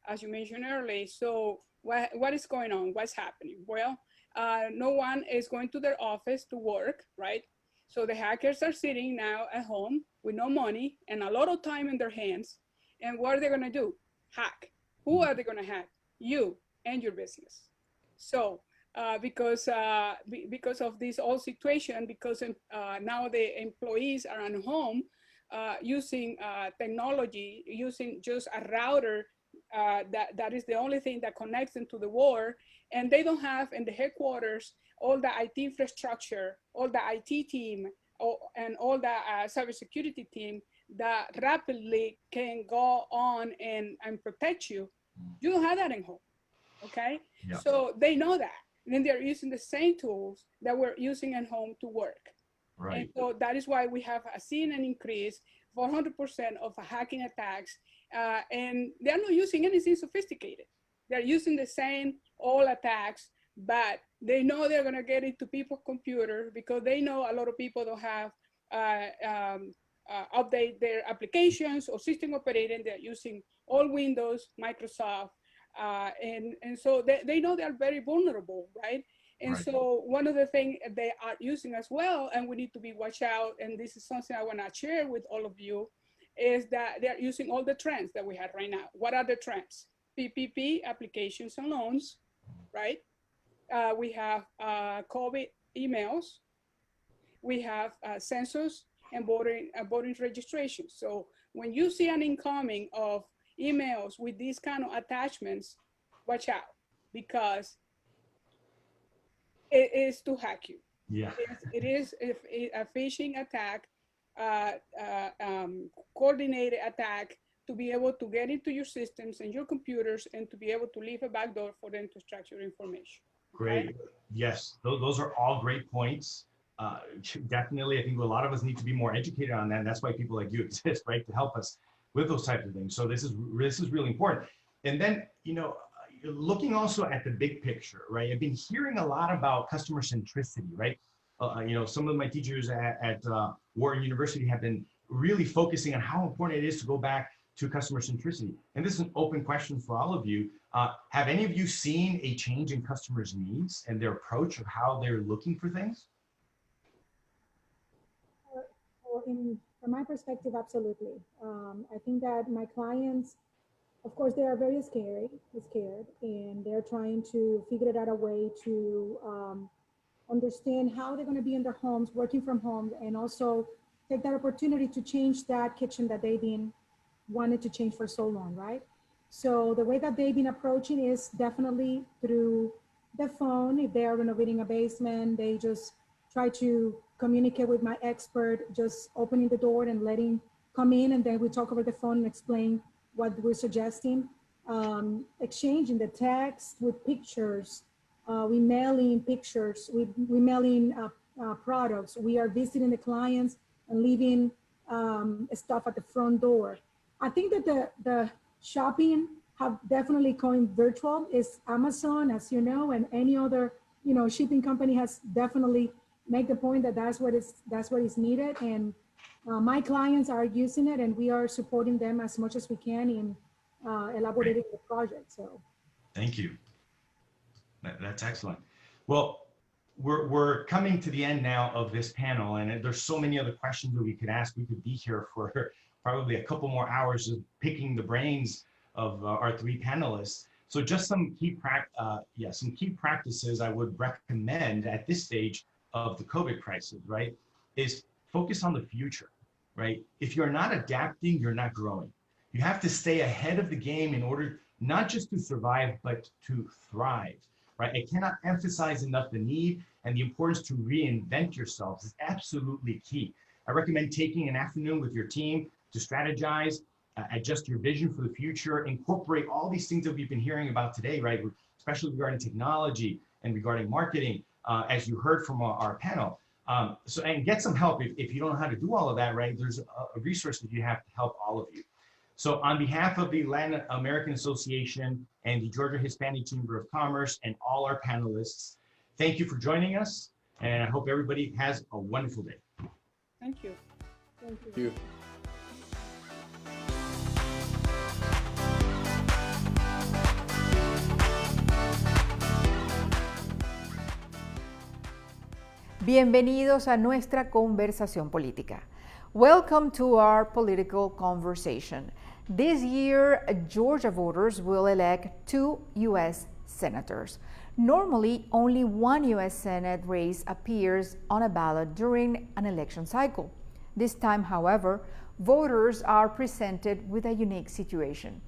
as you mentioned earlier. So what is going on? What's happening? Well, no one is going to their office to work, right? So the hackers are sitting now at home with no money and a lot of time in their hands. And what are they going to do? Hack. Who are they going to hack? You and your business. So because of this whole situation, because now the employees are at home using technology, using just a router that is the only thing that connects them to the world, and they don't have in the headquarters all the IT infrastructure, all the IT team, and all the cybersecurity team that rapidly can go on and protect you. You don't have that in home, okay? Yeah. So they know that. And then they're using the same tools that we're using at home to work. Right. And so that is why we have seen an increase, 400% of hacking attacks, and they're not using anything sophisticated. They're using the same old attacks, but they know they're gonna get into people's computers because they know a lot of people don't have update their applications or system operating. They're using all Windows, Microsoft, and so they know they're very vulnerable, right? And right. So one of the things they are using as well, and we need to be watch out, and this is something I want to share with all of you, is that they're using all the trends that we have right now. What are the trends? PPP, applications and loans, right? We have COVID emails. We have census and voting registration. So when you see an incoming of emails with these kind of attachments, watch out, because it is to hack you. Yeah. It is a phishing attack, coordinated attack to be able to get into your systems and your computers and to be able to leave a backdoor for them to extract your information. Great. Right? Yes, those are all great points. Definitely, I think a lot of us need to be more educated on that. And that's why people like you exist, right? To help us with those types of things. So this is really important. And then, you know, looking also at the big picture, right? I've been hearing a lot about customer centricity, right? You know, some of my teachers at Wharton University have been really focusing on how important it is to go back to customer centricity. And this is an open question for all of you. Have any of you seen a change in customers' needs and their approach of how they're looking for things? From my perspective, absolutely. I think that my clients, of course, they are very scared, and they're trying to figure out a way to understand how they're going to be in their homes, working from home, and also take that opportunity to change that kitchen that they've been wanted to change for so long, right? So the way that they've been approaching is definitely through the phone. If they are renovating a basement, they just try to communicate with my expert, just opening the door and letting come in and then we talk over the phone and explain what we're suggesting. Exchanging the text with pictures. We mail in pictures. We mail in products. We are visiting the clients and leaving stuff at the front door. I think that the shopping have definitely gone virtual. Is Amazon, as you know, and any other shipping company has definitely made the point that that's what is needed. And my clients are using it, and we are supporting them as much as we can in elaborating the project. So, thank you. That's excellent. Well, we're coming to the end now of this panel, and there's so many other questions that we could ask. We could be here for probably a couple more hours of picking the brains of our three panelists. So just some key practices I would recommend at this stage of the COVID crisis, right, is focus on the future, right? If you're not adapting, you're not growing. You have to stay ahead of the game in order not just to survive, but to thrive, right? I cannot emphasize enough the need and the importance to reinvent yourselves is absolutely key. I recommend taking an afternoon with your team to strategize, adjust your vision for the future, incorporate all these things that we've been hearing about today, right? Especially regarding technology and regarding marketing, as you heard from our panel. And get some help if you don't know how to do all of that, right? There's a resource that you have to help all of you. So on behalf of the Latin American Association and the Georgia Hispanic Chamber of Commerce and all our panelists, thank you for joining us, and I hope everybody has a wonderful day. Thank you. Thank you. Bienvenidos a nuestra conversación política. Welcome to our political conversation. This year, Georgia voters will elect 2 U.S. senators. Normally, only one U.S. Senate race appears on a ballot during an election cycle. This time, however, voters are presented with a unique situation.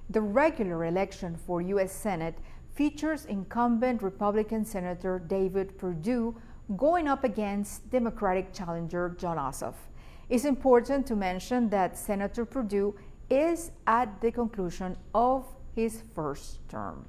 The regular election for U.S. Senate features incumbent Republican Senator David Perdue going up against Democratic challenger Jon Ossoff. It's important to mention that Senator Perdue is at the conclusion of his first term.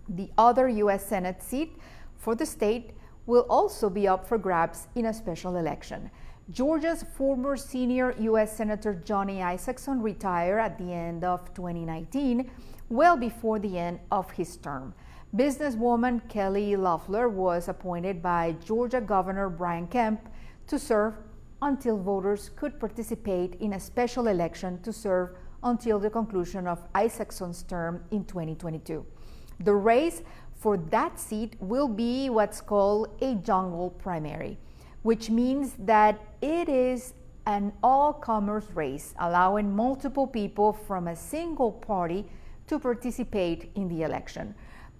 The other U.S. Senate seat for the state will also be up for grabs in a special election. Georgia's former senior U.S. Senator Johnny Isakson retired at the end of 2019, well before the end of his term. Businesswoman Kelly Loeffler was appointed by Georgia Governor Brian Kemp to serve until voters could participate in a special election to serve until the conclusion of Isakson's term in 2022. The race for that seat will be what's called a jungle primary, which means that it is an all-comers race, allowing multiple people from a single party to participate in the election.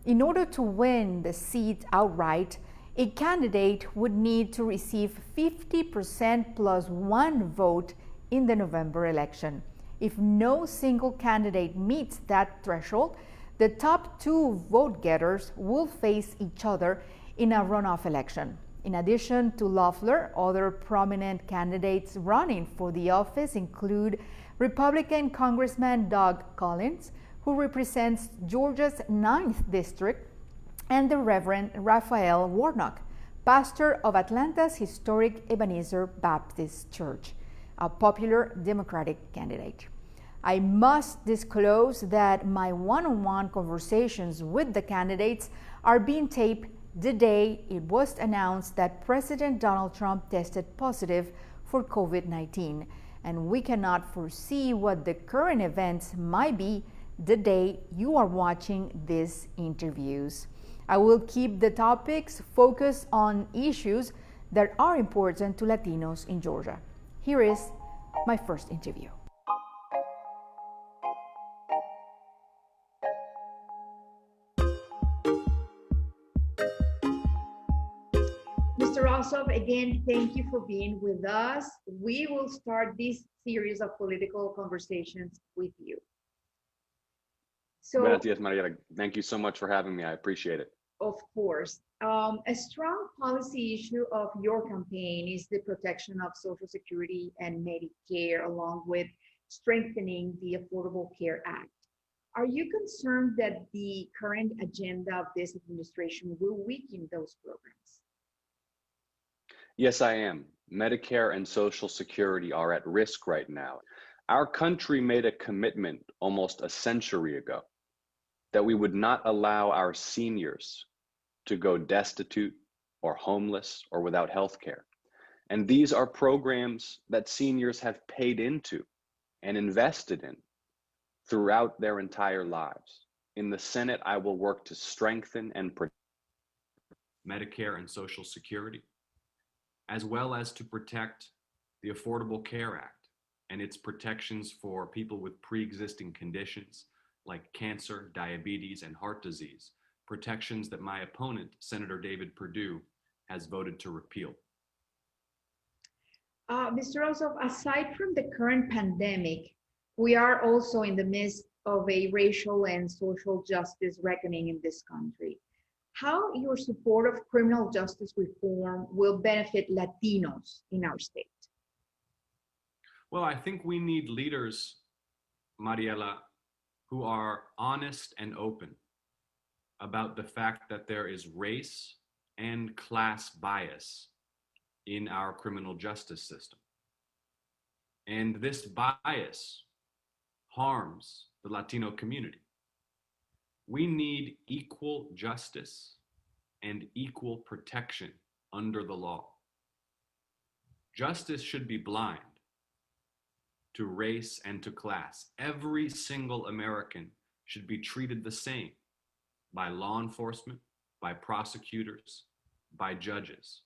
In order to win the seat outright, a candidate would need to receive 50% plus 1 vote in the November election. If no single candidate meets that threshold, the top 2 vote-getters will face each other in a runoff election. In addition to Loeffler, other prominent candidates running for the office include Republican Congressman Doug Collins, who represents Georgia's 9th district, and the Reverend Raphael Warnock, pastor of Atlanta's historic Ebenezer Baptist Church, a popular Democratic candidate. I must disclose that my one-on-one conversations with the candidates are being taped the day it was announced that President Donald Trump tested positive for COVID-19, and we cannot foresee what the current events might be the day you are watching these interviews. I will keep the topics focused on issues that are important to Latinos in Georgia. Here is my first interview. Mr. Ossoff, again, thank you for being with us. We will start this series of political conversations with you. So, Gracias, Maria. Thank you so much for having me. I appreciate it. Of course. A strong policy issue of your campaign is the protection of Social Security and Medicare, along with strengthening the Affordable Care Act. Are you concerned that the current agenda of this administration will weaken those programs? Yes, I am. Medicare and Social Security are at risk right now. Our country made a commitment almost a century ago that we would not allow our seniors to go destitute or homeless or without health care. And these are programs that seniors have paid into and invested in throughout their entire lives. In the Senate, I will work to strengthen and protect Medicare and Social Security, as well as to protect the Affordable Care Act and its protections for people with pre-existing conditions like cancer, diabetes, and heart disease, protections that my opponent, Senator David Perdue, has voted to repeal. Mr. Ossoff, aside from the current pandemic, we are also in the midst of a racial and social justice reckoning in this country. How your support of criminal justice reform will benefit Latinos in our state? Well, I think we need leaders, Mariela, who are honest and open about the fact that there is race and class bias in our criminal justice system. And this bias harms the Latino community. We need equal justice and equal protection under the law. Justice should be blind to race and to class. Every single American should be treated the same by law enforcement, by prosecutors, by judges.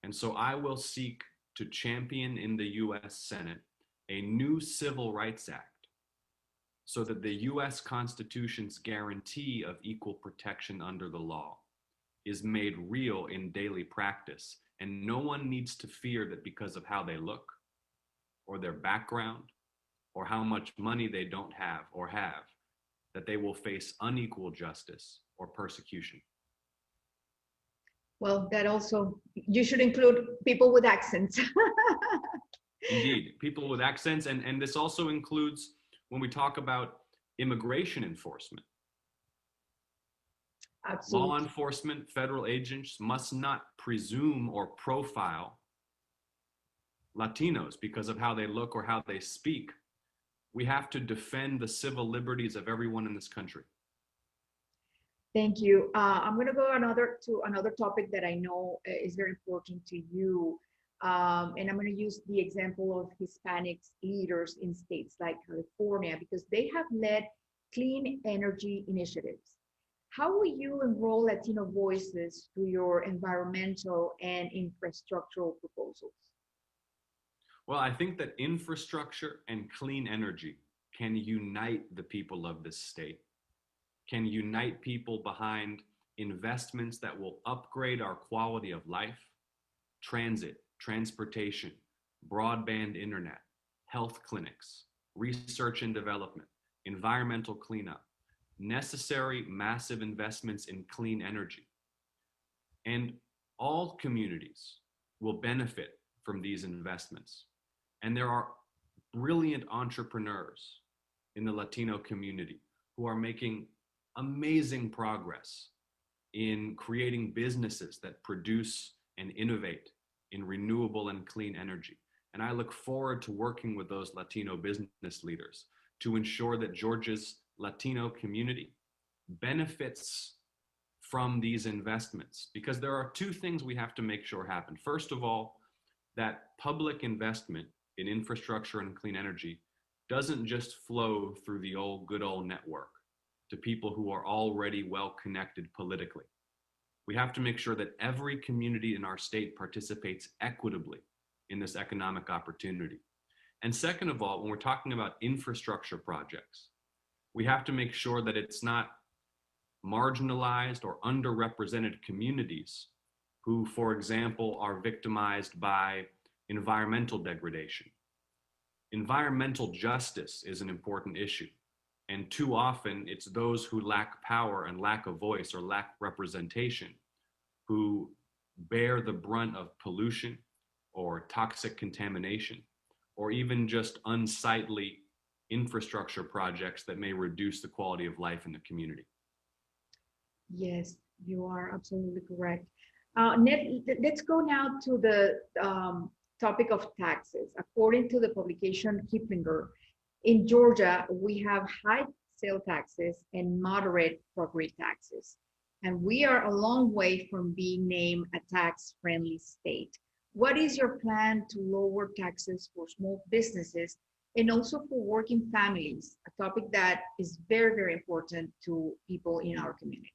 And so I will seek to champion in the US Senate a new Civil Rights Act so that the US Constitution's guarantee of equal protection under the law is made real in daily practice. And no one needs to fear that because of how they look or their background or how much money they don't have or have, that they will face unequal justice or persecution. Well, that also, you should include people with accents. Indeed, people with accents. And this also includes when we talk about immigration enforcement. Absolutely. Law enforcement, federal agents must not presume or profile Latinos because of how they look or how they speak. We have to defend the civil liberties of everyone in this country. Thank you. I'm going to go to another topic that I know is very important to you. And I'm going to use the example of Hispanics leaders in states like California, because they have led clean energy initiatives. How will you enroll Latino voices through your environmental and infrastructural proposals? Well, I think that infrastructure and clean energy can unite the people of this state, can unite people behind investments that will upgrade our quality of life, transit, transportation, broadband internet, health clinics, research and development, environmental cleanup, necessary massive investments in clean energy. And all communities will benefit from these investments. And there are brilliant entrepreneurs in the Latino community who are making amazing progress in creating businesses that produce and innovate in renewable and clean energy. And I look forward to working with those Latino business leaders to ensure that Georgia's Latino community benefits from these investments, because there are two things we have to make sure happen. First of all, that public investment in infrastructure and clean energy doesn't just flow through the good old network to people who are already well connected politically. We have to make sure that every community in our state participates equitably in this economic opportunity. And second of all, when we're talking about infrastructure projects, we have to make sure that it's not marginalized or underrepresented communities who, for example, are victimized by environmental degradation. Environmental justice is an important issue. And too often it's those who lack power and lack a voice or lack representation who bear the brunt of pollution or toxic contamination, or even just unsightly infrastructure projects that may reduce the quality of life in the community. Yes, you are absolutely correct. Let's go now to the topic of taxes. According to the publication Kiplinger, in Georgia, we have high sale taxes and moderate property taxes. And we are a long way from being named a tax-friendly state. What is your plan to lower taxes for small businesses and also for working families, a topic that is very, very important to people in our community?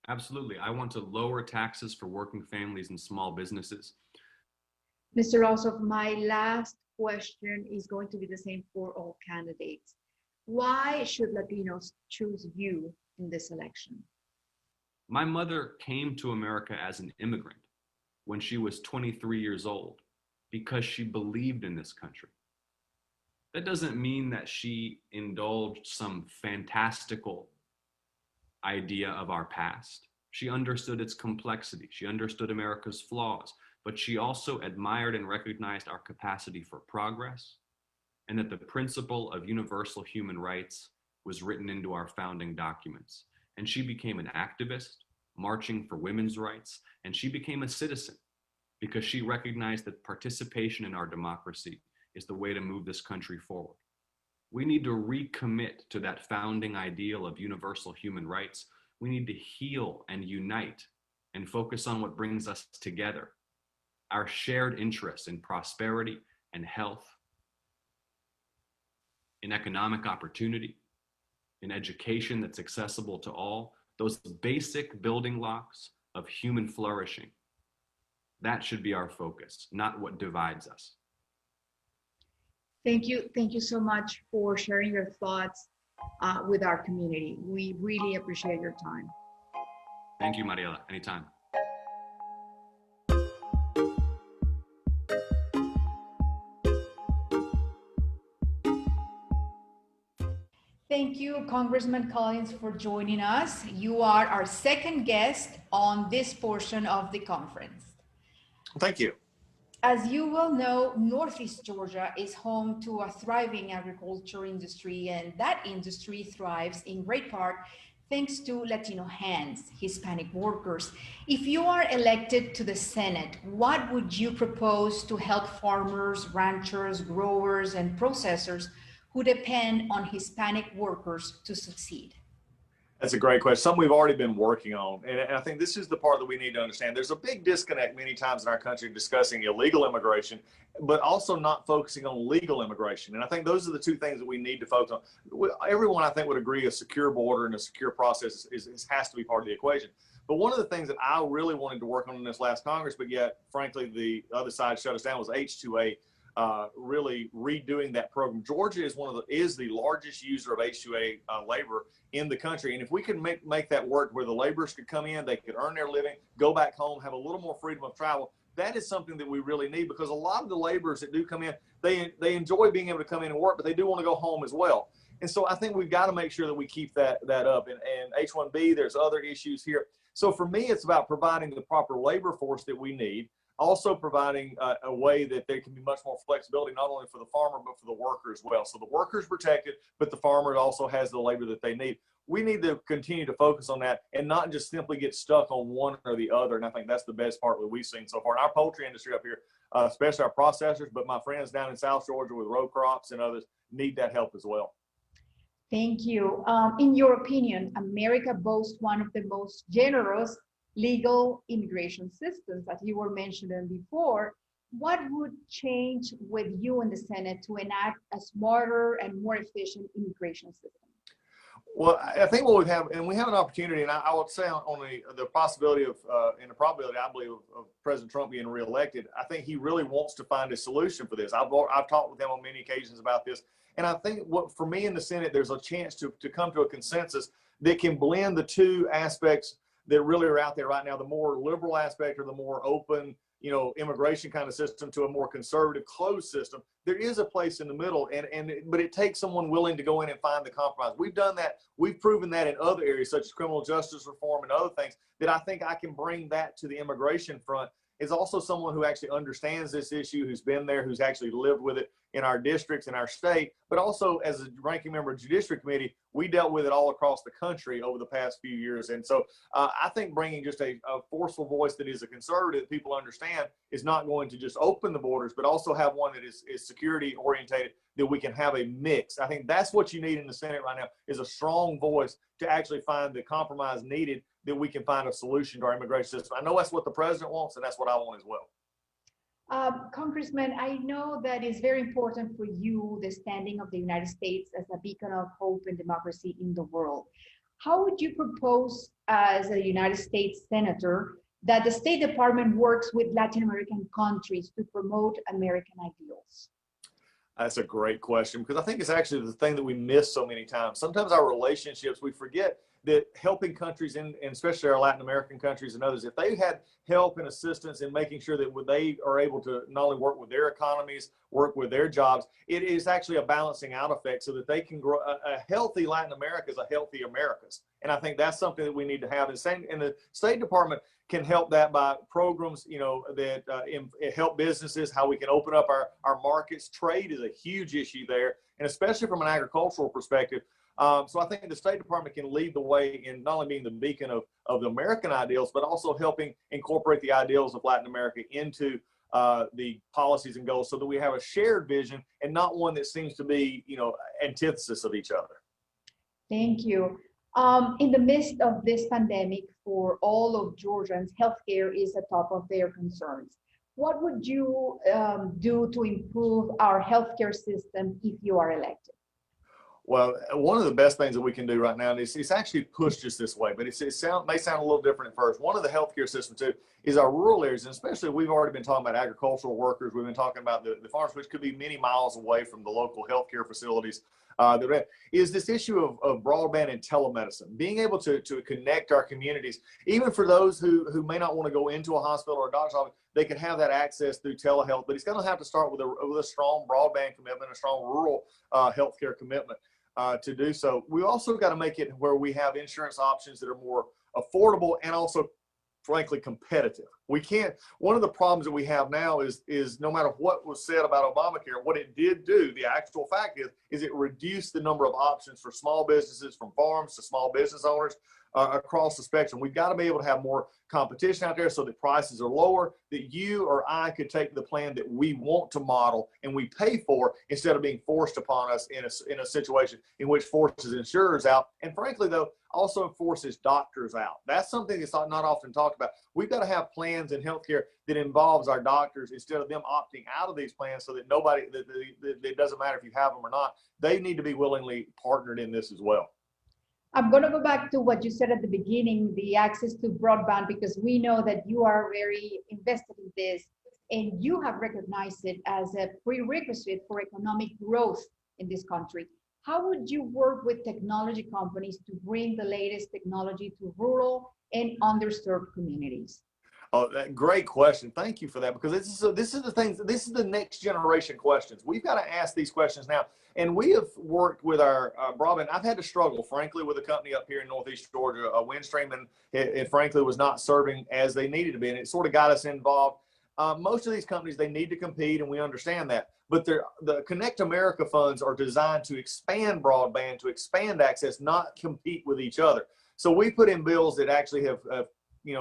Absolutely. I want to lower taxes for working families and small businesses. Mr. Ossoff, my last question is going to be the same for all candidates. Why should Latinos choose you in this election? My mother came to America as an immigrant when she was 23 years old because she believed in this country. That doesn't mean that she indulged some fantastical idea of our past. She understood its complexity. She understood America's flaws, but she also admired and recognized our capacity for progress, and that the principle of universal human rights was written into our founding documents. And she became an activist, marching for women's rights, and she became a citizen because she recognized that participation in our democracy is the way to move this country forward. We need to recommit to that founding ideal of universal human rights. We need to heal and unite and focus on what brings us together, our shared interests in prosperity and health, in economic opportunity, in education that's accessible to all, those basic building blocks of human flourishing. That should be our focus, not what divides us. Thank you. Thank you so much for sharing your thoughts with our community. We really appreciate your time. Thank you, Mariela. Anytime. Thank you, Congressman Collins, for joining us. You are our second guest on this portion of the conference. Thank you. As you well know, Northeast Georgia is home to a thriving agriculture industry, and that industry thrives in great part thanks to Latino hands, Hispanic workers. If you are elected to the Senate, what would you propose to help farmers, ranchers, growers, and processors who depend on Hispanic workers to succeed? That's a great question. Something we've already been working on. And I think this is the part that we need to understand. There's a big disconnect many times in our country discussing illegal immigration, but also not focusing on legal immigration. And I think those are the two things that we need to focus on. Everyone, I think, would agree a secure border and a secure process has to be part of the equation. But one of the things that I really wanted to work on in this last Congress, but yet, frankly, the other side shut us down, was H-2A. Really redoing that program. Georgia is the largest user of H-2A labor in the country, and if we could make that work where the laborers could come in, they could earn their living, go back home, have a little more freedom of travel, that is something that we really need, because a lot of the laborers that do come in, they enjoy being able to come in and work, but they do want to go home as well. And so I think we've got to make sure that we keep that up. And H-1B, there's other issues here. So for me, it's about providing the proper labor force that we need, also providing a way that there can be much more flexibility, not only for the farmer, but for the worker as well. So the worker is protected, but the farmer also has the labor that they need. We need to continue to focus on that and not just simply get stuck on one or the other. And I think that's the best part that we've seen so far. In our poultry industry up here, especially our processors, but my friends down in South Georgia with row crops and others need that help as well. Thank you. In your opinion, America boasts one of the most generous legal immigration systems, as you were mentioning before. What would change with you in the Senate to enact a smarter and more efficient immigration system? Well, I think what we have an opportunity, and I would say on the possibility of, and the probability, I believe, of President Trump being reelected, I think he really wants to find a solution for this. I've talked with him on many occasions about this, and I think for me in the Senate, there's a chance to come to a consensus that can blend the two aspects that really are out there right now, the more liberal aspect or the more open, immigration kind of system to a more conservative closed system. There is a place in the middle, but it takes someone willing to go in and find the compromise. We've done that. We've proven that in other areas such as criminal justice reform and other things, that I think I can bring that to the immigration front. Is also someone who actually understands this issue, who's been there, who's actually lived with it in our districts, in our state, but also as a ranking member of the Judiciary Committee, we dealt with it all across the country over the past few years. And so I think bringing just a forceful voice that is a conservative that people understand is not going to just open the borders, but also have one that is security orientated, that we can have a mix. I think that's what you need in the Senate right now, is a strong voice to actually find the compromise needed, that we can find a solution to our immigration system. I know that's what the president wants, and that's what I want as well. Congressman, I know that it's very important for you, the standing of the United States as a beacon of hope and democracy in the world. How would you propose, as a United States Senator, that the State Department works with Latin American countries to promote American ideals? That's a great question, because I think it's actually the thing that we miss so many times. Sometimes our relationships, we forget that helping countries, and especially our Latin American countries and others, if they had help and assistance in making sure that they are able to not only work with their economies, work with their jobs, it is actually a balancing out effect so that they can grow. A healthy Latin America is a healthy Americas. And I think that's something that we need to have. And the State Department can help that by programs, that help businesses, how we can open up our markets. Trade is a huge issue there, and especially from an agricultural perspective. So I think the State Department can lead the way in not only being the beacon of the American ideals, but also helping incorporate the ideals of Latin America into the policies and goals, so that we have a shared vision and not one that seems to be, antithesis of each other. Thank you. In the midst of this pandemic, for all of Georgians, healthcare is at top of their concerns. What would you do to improve our healthcare system if you are elected? Well, one of the best things that we can do right now, and it's actually pushed us this way, but it may sound a little different at first. One of the healthcare systems too is our rural areas, and especially we've already been talking about agricultural workers. We've been talking about the farms, which could be many miles away from the local healthcare facilities. Is this issue of broadband and telemedicine, being able to connect our communities, even for those who may not want to go into a hospital or a doctor's office, they can have that access through telehealth. But it's going to have to start with a strong broadband commitment, a strong rural healthcare commitment. To do so, we also got to make it where we have insurance options that are more affordable and also, frankly, competitive. We can't. One of the problems that we have now is no matter what was said about Obamacare, what it did do, the actual fact is it reduced the number of options for small businesses, from farms to small business owners across the spectrum. We've got to be able to have more competition out there so that prices are lower, that you or I could take the plan that we want to model and we pay for, instead of being forced upon us in a situation in which forces insurers out, and frankly though also forces doctors out. That's something that's not often talked about. We've got to have plans in healthcare that involves our doctors, instead of them opting out of these plans, so that nobody, that it doesn't matter if you have them or not, they need to be willingly partnered in this as well. I'm going to go back to what you said at the beginning, the access to broadband, because we know that you are very invested in this, and you have recognized it as a prerequisite for economic growth in this country. How would you work with technology companies to bring the latest technology to rural and underserved communities? Oh, great question. Thank you for that, because this is the next generation questions. We've got to ask these questions now. And we have worked with our broadband. I've had to struggle, frankly, with a company up here in Northeast Georgia, Windstream, and it frankly was not serving as they needed to be. And it sort of got us involved. Most of these companies, they need to compete, and we understand that. But the Connect America funds are designed to expand broadband, to expand access, not compete with each other. So we put in bills that actually have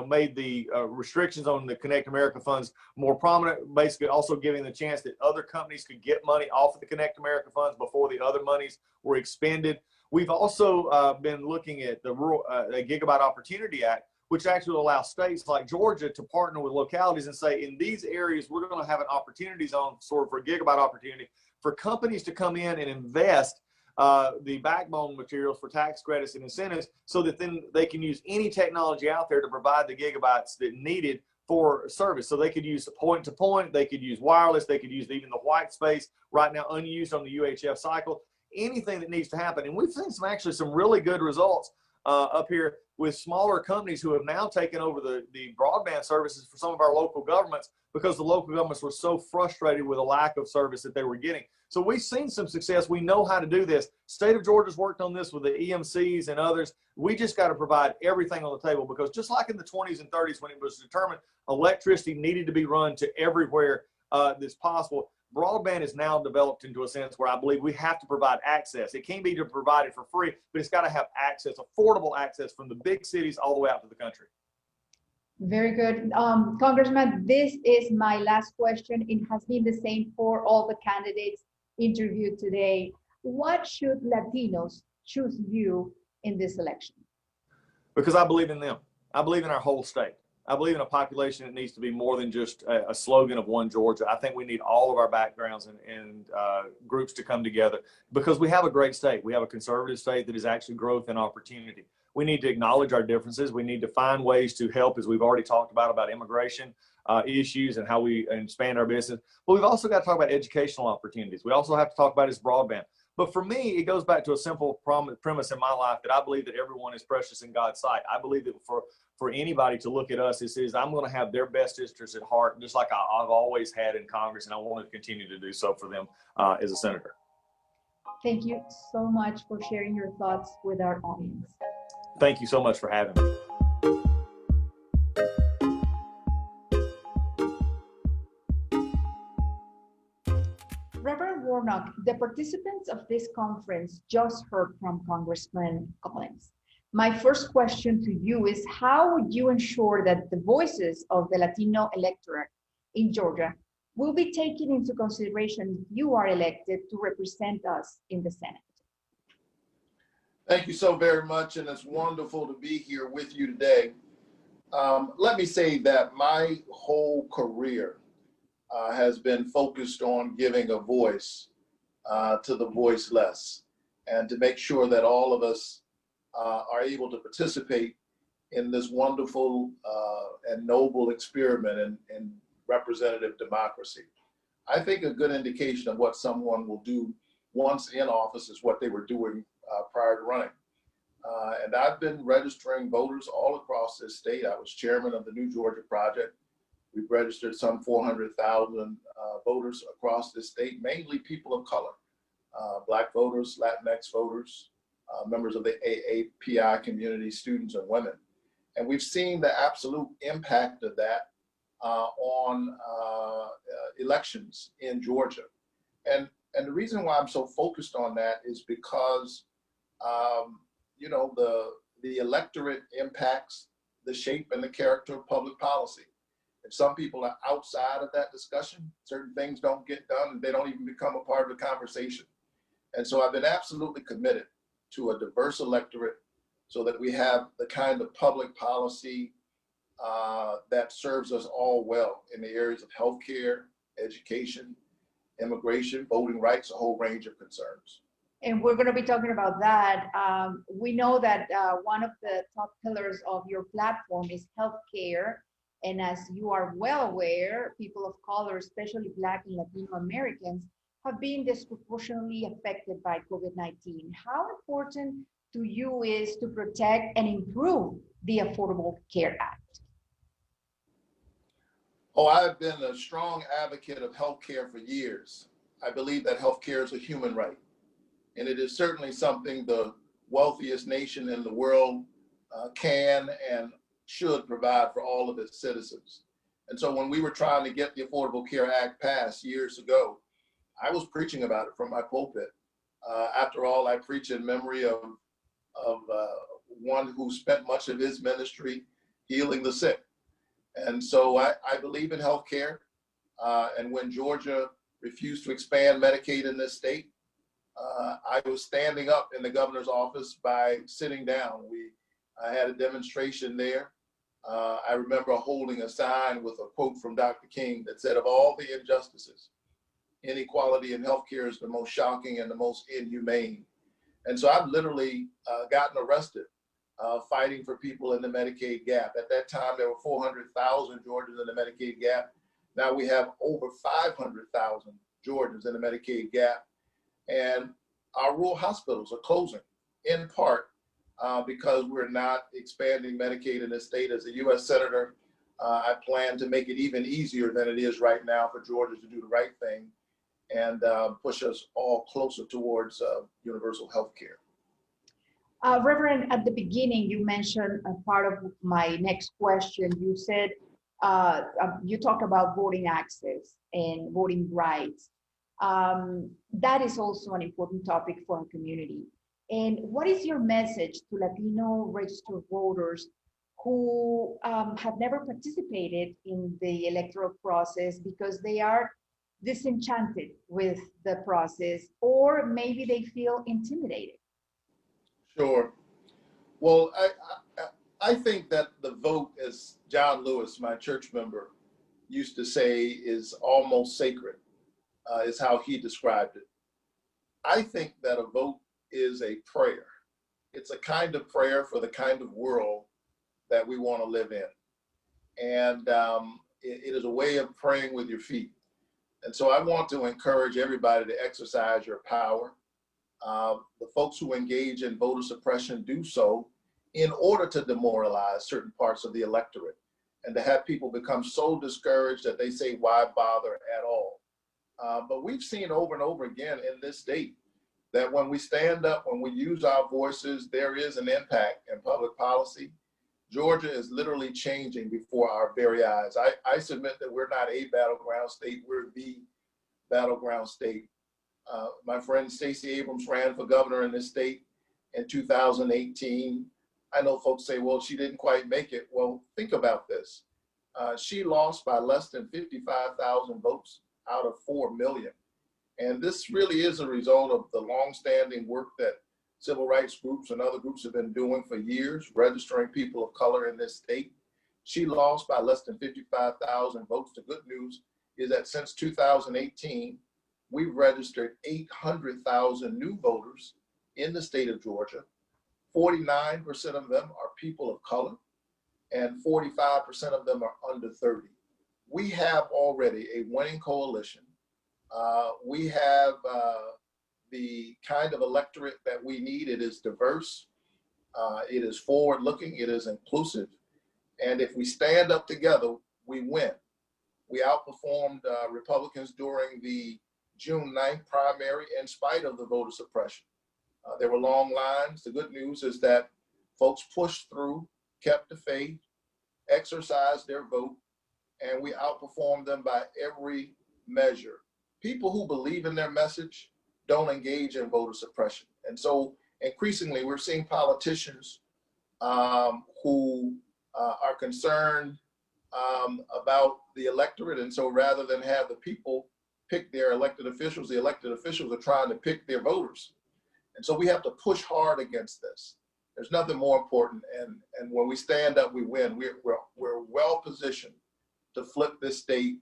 made the restrictions on the Connect America funds more prominent, basically also giving the chance that other companies could get money off of the Connect America funds before the other monies were expended. We've also been looking at the Gigabyte Opportunity Act, which actually allows states like Georgia to partner with localities and say, in these areas, we're going to have an opportunity zone sort of for Gigabyte opportunity for companies to come in and invest the backbone materials for tax credits and incentives, so that then they can use any technology out there to provide the gigabytes that needed for service. So they could use point to point, they could use wireless, they could use even the white space right now unused on the UHF cycle, anything that needs to happen. And we've seen some really good results up here with smaller companies who have now taken over the broadband services for some of our local governments because the local governments were so frustrated with the lack of service that they were getting. So we've seen some success. We know how to do this. State of Georgia's worked on this with the EMCs and others. We just got to provide everything on the table, because just like in the 20s and 30s when it was determined electricity needed to be run to everywhere that's possible, broadband is now developed into a sense where I believe we have to provide access. It can't be provided for free, but it's got to have access, affordable access from the big cities all the way out to the country. Very good. Congressman, this is my last question. It has been the same for all the candidates interviewed today. What should Latinos choose you in this election? Because I believe in them. I believe in our whole state. I believe in a population that needs to be more than just a slogan of one Georgia. I think we need all of our backgrounds and groups to come together, because we have a great state. We have a conservative state that is actually growth and opportunity. We need to acknowledge our differences. We need to find ways to help, as we've already talked about immigration issues and how we expand our business. But we've also got to talk about educational opportunities. We also have to talk about is broadband. But for me, it goes back to a simple premise in my life that I believe that everyone is precious in God's sight. I believe that for anybody to look at us, it says I'm going to have their best interests at heart, just like I've always had in Congress, and I want to continue to do so for them as a senator. Thank you so much for sharing your thoughts with our audience. Thank you so much for having me. Reverend Warnock, the participants of this conference just heard from Congressman Collins. My first question to you is, how would you ensure that the voices of the Latino electorate in Georgia will be taken into consideration if you are elected to represent us in the Senate? Thank you so very much, and it's wonderful to be here with you today. Let me say that my whole career has been focused on giving a voice to the voiceless, and to make sure that all of us are able to participate in this wonderful and noble experiment in representative democracy. I think a good indication of what someone will do once in office is what they were doing prior to running. And I've been registering voters all across this state. I was chairman of the New Georgia Project. We've registered some 400,000 voters across this state, mainly people of color, Black voters, Latinx voters, members of the AAPI community, students and women. And we've seen the absolute impact of that on elections in Georgia. And the reason why I'm so focused on that is because you know, the electorate impacts the shape and the character of public policy. If some people are outside of that discussion, certain things don't get done and they don't even become a part of the conversation. And so I've been absolutely committed to a diverse electorate so that we have the kind of public policy that serves us all well in the areas of healthcare, education, immigration, voting rights, a whole range of concerns. And we're going to be talking about that. We know that one of the top pillars of your platform is healthcare. And as you are well aware, people of color, especially Black and Latino Americans, have been disproportionately affected by COVID-19. How important to you is to protect and improve the Affordable Care Act? Oh, I've been a strong advocate of healthcare for years. I believe that healthcare is a human right. And it is certainly something the wealthiest nation in the world can and should provide for all of its citizens. And so when we were trying to get the Affordable Care Act passed years ago, I was preaching about it from my pulpit. After all, I preach in memory of one who spent much of his ministry healing the sick. And so I believe in healthcare. And when Georgia refused to expand Medicaid in this state, I was standing up in the governor's office by sitting down. I had a demonstration there. I remember holding a sign with a quote from Dr. King that said, of all the injustices, inequality in healthcare is the most shocking and the most inhumane. And so I've literally gotten arrested fighting for people in the Medicaid gap. At that time, there were 400,000 Georgians in the Medicaid gap. Now we have over 500,000 Georgians in the Medicaid gap. And our rural hospitals are closing, in part because we're not expanding Medicaid in this state. As a U.S. Senator, I plan to make it even easier than it is right now for Georgia to do the right thing and push us all closer towards universal health care. Reverend, at the beginning, you mentioned a part of my next question. You said, you talked about voting access and voting rights. That is also an important topic for our community. And what is your message to Latino registered voters who have never participated in the electoral process because they are disenchanted with the process, or maybe they feel intimidated? Sure. Well, I think that the vote, as John Lewis, my church member, used to say, is almost sacred, is how he described it. I think that a vote is a prayer. It's a kind of prayer for the kind of world that we want to live in. And it is a way of praying with your feet. And so I want to encourage everybody to exercise your power. The folks who engage in voter suppression do so in order to demoralize certain parts of the electorate and to have people become so discouraged that they say, why bother at all? But we've seen over and over again in this state that when we stand up, when we use our voices, there is an impact in public policy. Georgia is literally changing before our very eyes. I submit that we're not a battleground state, we're the battleground state. My friend Stacey Abrams ran for governor in this state in 2018. I know folks say, well, she didn't quite make it. Well, think about this. She lost by less than 55,000 votes out of 4 million. And this really is a result of the longstanding work that civil rights groups and other groups have been doing for years, registering people of color in this state. She lost by less than 55,000 votes. The good news is that since 2018, we've registered 800,000 new voters in the state of Georgia. 49% of them are people of color, and 45% of them are under 30. We have already a winning coalition. We have the kind of electorate that we need. It is diverse, it is forward-looking, it is inclusive. And if we stand up together, we win. We outperformed Republicans during the June 9th primary in spite of the voter suppression. There were long lines. The good news is that folks pushed through, kept the faith, exercised their vote, and we outperformed them by every measure. People who believe in their message don't engage in voter suppression. And so increasingly, we're seeing politicians who are concerned about the electorate. And so rather than have the people pick their elected officials, the elected officials are trying to pick their voters. And so we have to push hard against this. There's nothing more important. And when we stand up, we win. We're well positioned to flip this state.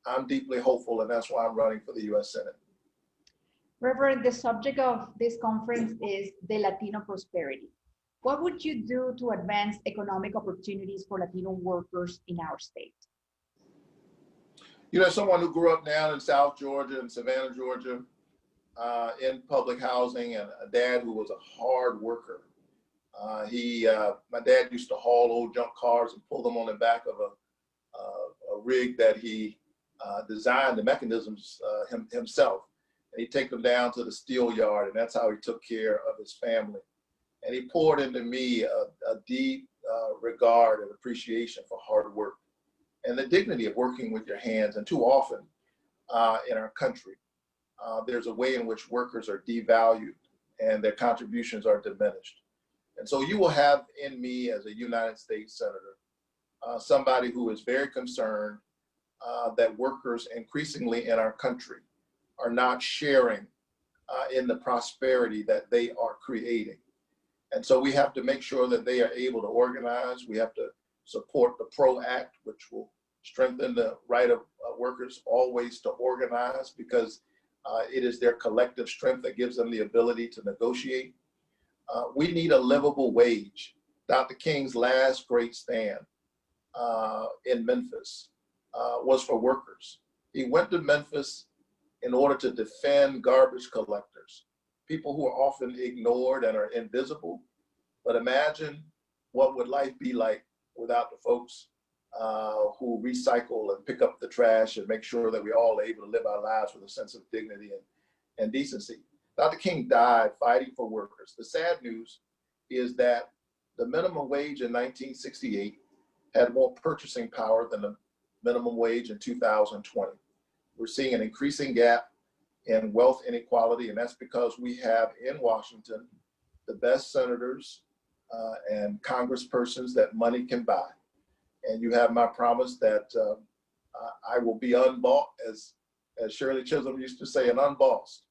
I'm deeply hopeful, and that's why I'm running for the U.S. Senate. Reverend, the subject of this conference is the Latino prosperity. What would you do to advance economic opportunities for Latino workers in our state? You know, someone who grew up down in South Georgia and Savannah, Georgia, in public housing, and a dad who was a hard worker. My dad used to haul old junk cars and pull them on the back of a rig that he designed the mechanisms himself. And he'd take them down to the steel yard, and that's how he took care of his family. And he poured into me a deep regard and appreciation for hard work and the dignity of working with your hands. And too often in our country, there's a way in which workers are devalued and their contributions are diminished. And so you will have in me as a United States Senator, somebody who is very concerned that workers increasingly in our country are not sharing in the prosperity that they are creating. And so we have to make sure that they are able to organize. We have to support the PRO Act, which will strengthen the right of workers always to organize, because it is their collective strength that gives them the ability to negotiate. We need a livable wage. Dr. King's last great stand in Memphis was for workers. He went to Memphis in order to defend garbage collectors, people who are often ignored and are invisible. But imagine what would life be like without the folks who recycle and pick up the trash and make sure that we're all able to live our lives with a sense of dignity and decency. Dr. King died fighting for workers. The sad news is that the minimum wage in 1968 had more purchasing power than the minimum wage in 2020. We're seeing an increasing gap in wealth inequality, and that's because we have in Washington the best senators and congresspersons that money can buy. And you have my promise that I will be unbought, as Shirley Chisholm used to say, and unbossed.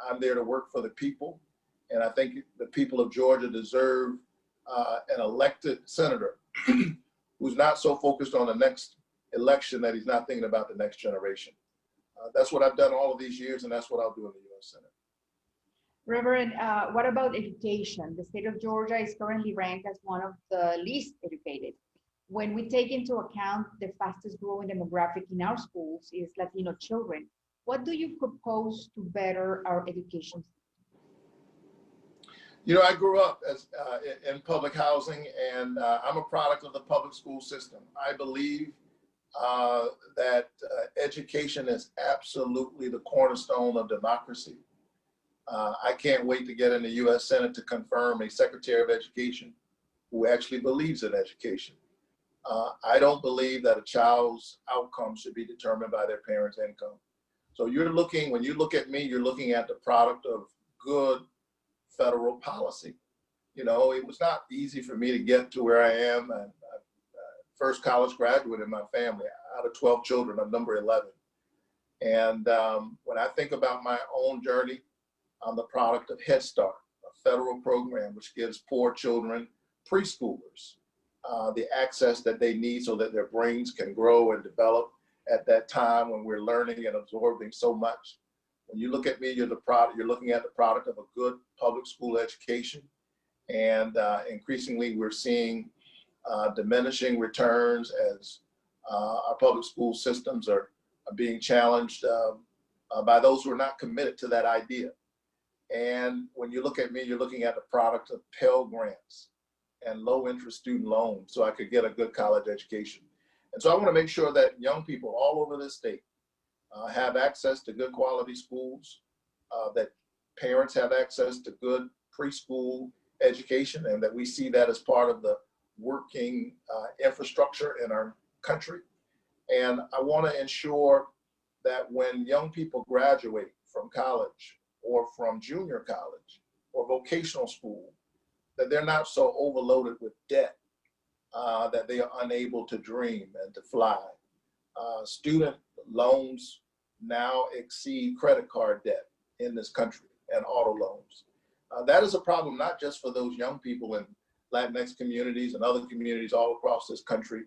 I'm there to work for the people, and I think the people of Georgia deserve an elected senator who's not so focused on the next election that he's not thinking about the next generation. That's what I've done all of these years, and that's what I'll do in the U.S. Senate. Reverend, what about education? The state of Georgia is currently ranked as one of the least educated. When we take into account the fastest growing demographic in our schools is Latino children, what do you propose to better our education? You know, I grew up in public housing, and I'm a product of the public school system. I believe that education is absolutely the cornerstone of democracy. I can't wait to get in the U.S. Senate to confirm a Secretary of Education who actually believes in education. I don't believe that a child's outcome should be determined by their parents' income. So when you look at me, you're looking at the product of good federal policy. You know, it was not easy for me to get to where I am. I'm first college graduate in my family. Out of 12 children, I'm number 11. And when I think about my own journey, I'm the product of Head Start, a federal program which gives poor children, preschoolers, the access that they need so that their brains can grow and develop at that time when we're learning and absorbing so much. When you look at me, you're looking at the product of a good public school education. And increasingly, we're seeing diminishing returns as our public school systems are being challenged by those who are not committed to that idea. And when you look at me, you're looking at the product of Pell Grants and low interest student loans so I could get a good college education. And so I want to make sure that young people all over this state have access to good quality schools, that parents have access to good preschool education, and that we see that as part of the working infrastructure in our country. And I want to ensure that when young people graduate from college or from junior college or vocational school, that they're not so overloaded with debt that they are unable to dream and to fly. Student loans now exceed credit card debt in this country, and auto loans. That is a problem not just for those young people in Latinx communities and other communities all across this country.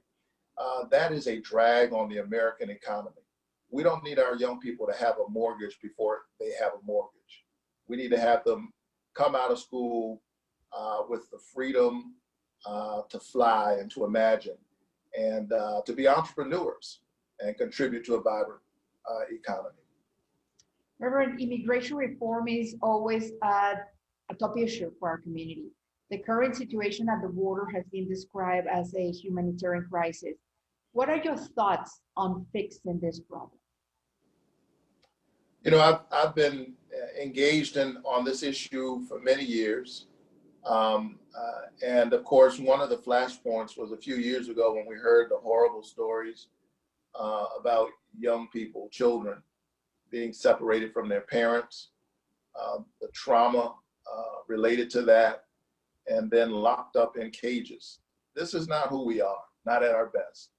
That is a drag on the American economy. We don't need our young people to have a mortgage before they have a mortgage. We need to have them come out of school with the freedom to fly and to imagine and to be entrepreneurs and contribute to a vibrant economy. Reverend, immigration reform is always a top issue for our community. The current situation at the border has been described as a humanitarian crisis. What are your thoughts on fixing this problem? You know, I've been engaged on this issue for many years. And of course, one of the flashpoints was a few years ago when we heard the horrible stories about young people, children, being separated from their parents, the trauma related to that, and then locked up in cages. This is not who we are, not at our best.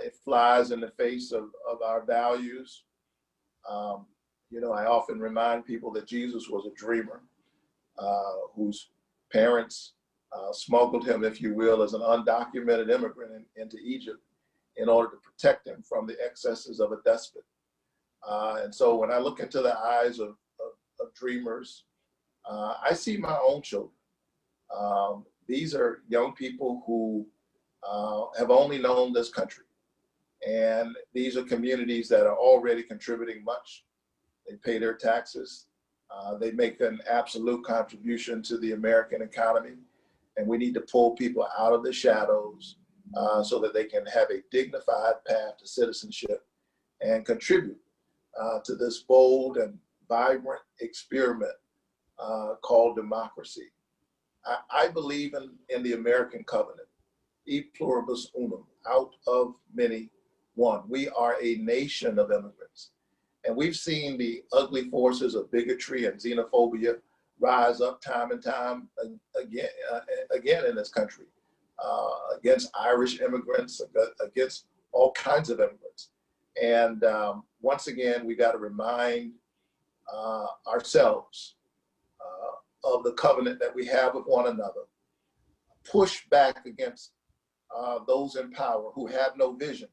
It flies in the face of our values. You know, I often remind people that Jesus was a dreamer whose parents smuggled him, if you will, as an undocumented immigrant into Egypt in order to protect him from the excesses of a despot. And so when I look into the eyes of dreamers, I see my own children. These are young people who have only known this country. And these are communities that are already contributing much. They pay their taxes. They make an absolute contribution to the American economy, and we need to pull people out of the shadows so that they can have a dignified path to citizenship and contribute to this bold and vibrant experiment called democracy. I believe in the American covenant, e pluribus unum, out of many, one. We are a nation of immigrants. And we've seen the ugly forces of bigotry and xenophobia rise up time and time again in this country, against Irish immigrants, against all kinds of immigrants. And once again, we got to remind ourselves of the covenant that we have with one another, push back against those in power who have no vision.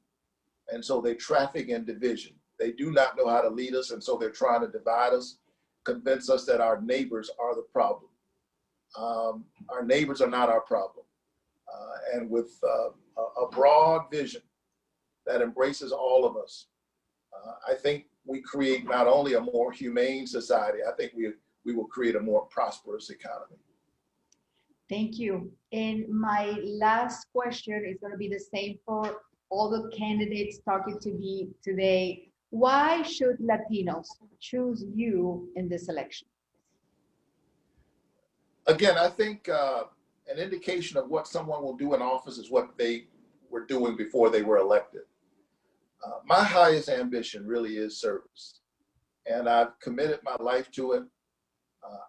And so they traffic in division. They do not know how to lead us, and so they're trying to divide us, convince us that our neighbors are the problem. Our neighbors are not our problem. And with a broad vision that embraces all of us, I think we create not only a more humane society, I think we will create a more prosperous economy. Thank you. And my last question is going to be the same for all the candidates talking to me today. Why should Latinos choose you in this election? Again, I think an indication of what someone will do in office is what they were doing before they were elected. My highest ambition really is service, and I've committed my life to it.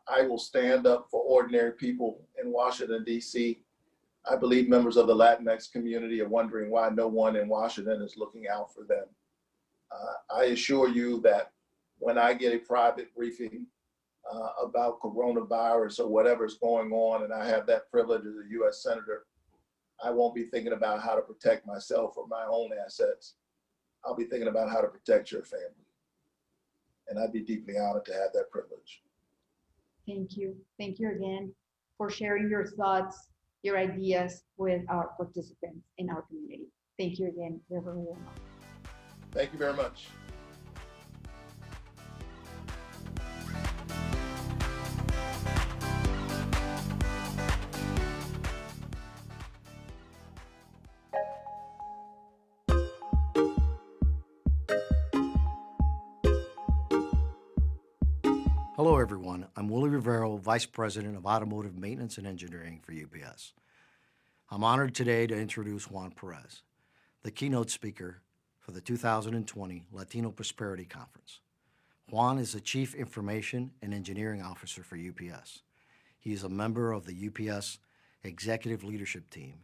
I will stand up for ordinary people in Washington, D.C. I believe members of the Latinx community are wondering why no one in Washington is looking out for them. I assure you that when I get a private briefing about coronavirus or whatever is going on, and I have that privilege as a U.S. Senator, I won't be thinking about how to protect myself or my own assets. I'll be thinking about how to protect your family. And I'd be deeply honored to have that privilege. Thank you. Thank you again for sharing your thoughts, your ideas with our participants in our community. Thank you again, Reverend Warnock. Thank you very much. Hello, everyone. I'm Willie Rivero, Vice President of Automotive Maintenance and Engineering for UPS. I'm honored today to introduce Juan Perez, the keynote speaker for the 2020 Latino Prosperity Conference. Juan is the Chief Information and Engineering Officer for UPS. He is a member of the UPS Executive Leadership Team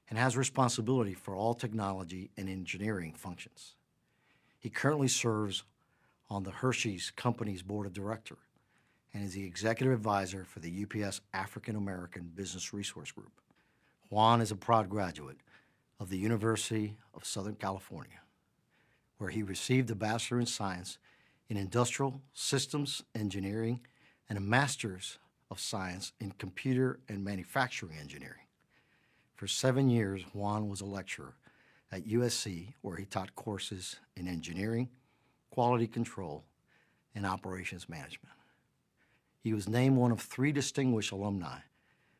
and has responsibility for all technology and engineering functions. He currently serves on the Hershey's Company's Board of Directors and is the Executive Advisor for the UPS African American Business Resource Group. Juan is a proud graduate of the University of Southern California, where he received a Bachelor in Science in Industrial Systems Engineering and a Master's of Science in Computer and Manufacturing Engineering. For 7 years, Juan was a lecturer at USC, where he taught courses in engineering, quality control, and operations management. He was named one of 3 distinguished alumni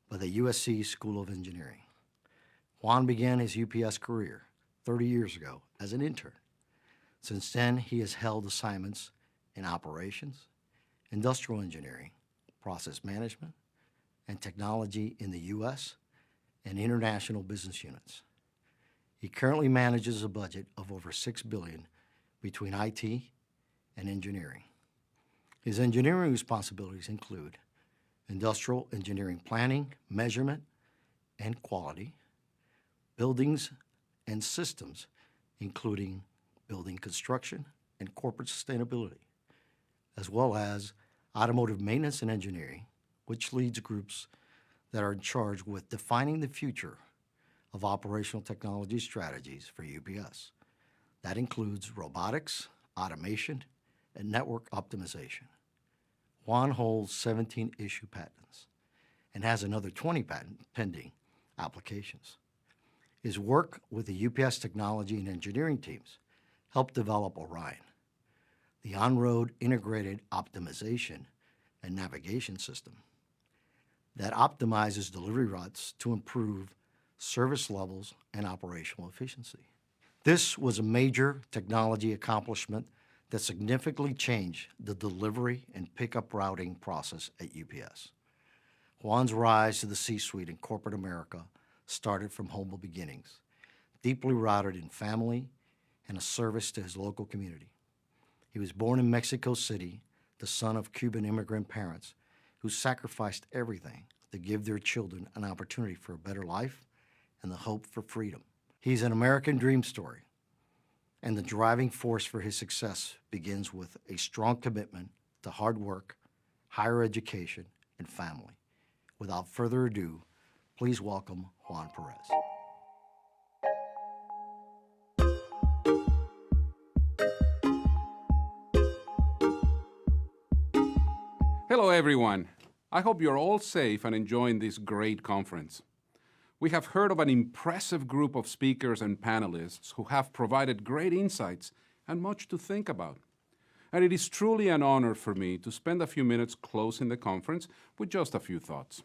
by the USC School of Engineering. Juan began his UPS career 30 years ago as an intern. Since then, he has held assignments in operations, industrial engineering, process management, and technology in the U.S. and international business units. He currently manages a budget of over $6 billion between IT and engineering. His engineering responsibilities include industrial engineering planning, measurement, and quality, buildings and systems, including building construction and corporate sustainability, as well as automotive maintenance and engineering, which leads groups that are in charge with defining the future of operational technology strategies for UPS. That includes robotics, automation, and network optimization. Juan holds 17 issued patents and has another 20 patent pending applications. His work with the UPS technology and engineering teams helped develop Orion, the on-road integrated optimization and navigation system that optimizes delivery routes to improve service levels and operational efficiency. This was a major technology accomplishment that significantly changed the delivery and pickup routing process at UPS. Juan's rise to the C-suite in corporate America started from humble beginnings, deeply rooted in family and a service to his local community. He was born in Mexico City, the son of Cuban immigrant parents who sacrificed everything to give their children an opportunity for a better life and the hope for freedom. He's an American dream story, and the driving force for his success begins with a strong commitment to hard work, higher education, and family. Without further ado, please welcome Juan Perez. Hello, everyone. I hope you're all safe and enjoying this great conference. We have heard of an impressive group of speakers and panelists who have provided great insights and much to think about. And it is truly an honor for me to spend a few minutes closing the conference with just a few thoughts.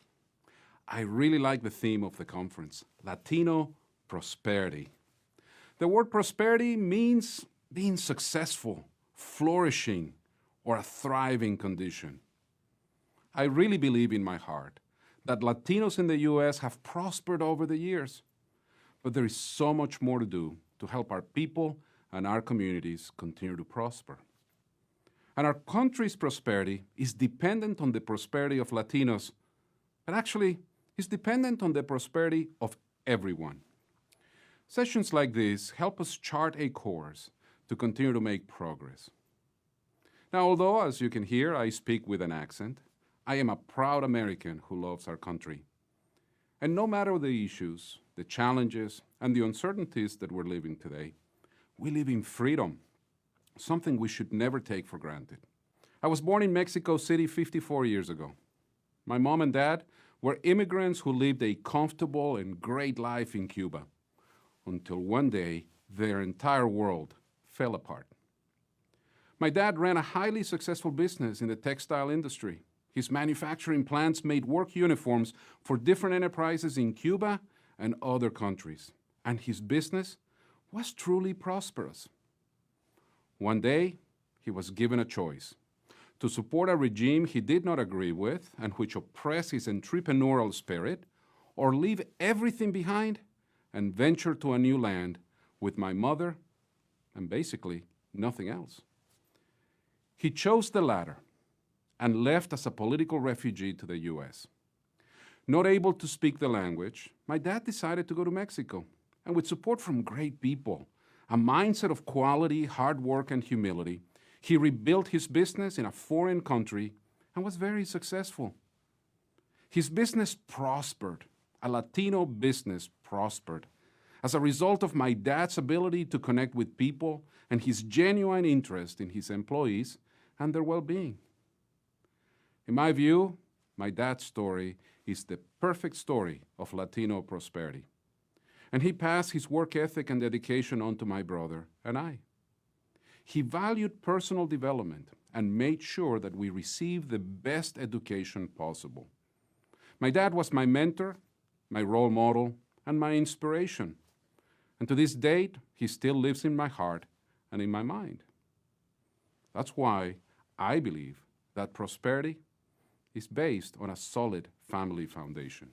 I really like the theme of the conference, Latino Prosperity. The word prosperity means being successful, flourishing, or a thriving condition. I really believe in my heart that Latinos in the U.S. have prospered over the years, but there is so much more to do to help our people and our communities continue to prosper. And our country's prosperity is dependent on the prosperity of Latinos, but actually is dependent on the prosperity of everyone. Sessions like this help us chart a course to continue to make progress. Now, although, as you can hear, I speak with an accent, I am a proud American who loves our country. And no matter the issues, the challenges, and the uncertainties that we're living today, we live in freedom, something we should never take for granted. I was born in Mexico City 54 years ago. My mom and dad were immigrants who lived a comfortable and great life in Cuba, until one day their entire world fell apart. My dad ran a highly successful business in the textile industry. His manufacturing plants made work uniforms for different enterprises in Cuba and other countries, and his business was truly prosperous. One day, he was given a choice: to support a regime he did not agree with and which oppressed his entrepreneurial spirit, or leave everything behind and venture to a new land with my mother and basically nothing else. He chose the latter and left as a political refugee to the U.S. Not able to speak the language, my dad decided to go to Mexico, and with support from great people, a mindset of quality, hard work, and humility, he rebuilt his business in a foreign country and was very successful. His business prospered. A Latino business prospered as a result of my dad's ability to connect with people and his genuine interest in his employees and their well-being. In my view, my dad's story is the perfect story of Latino prosperity. And he passed his work ethic and dedication on to my brother and I. He valued personal development and made sure that we received the best education possible. My dad was my mentor, my role model, and my inspiration. And to this date, he still lives in my heart and in my mind. That's why I believe that prosperity is based on a solid family foundation.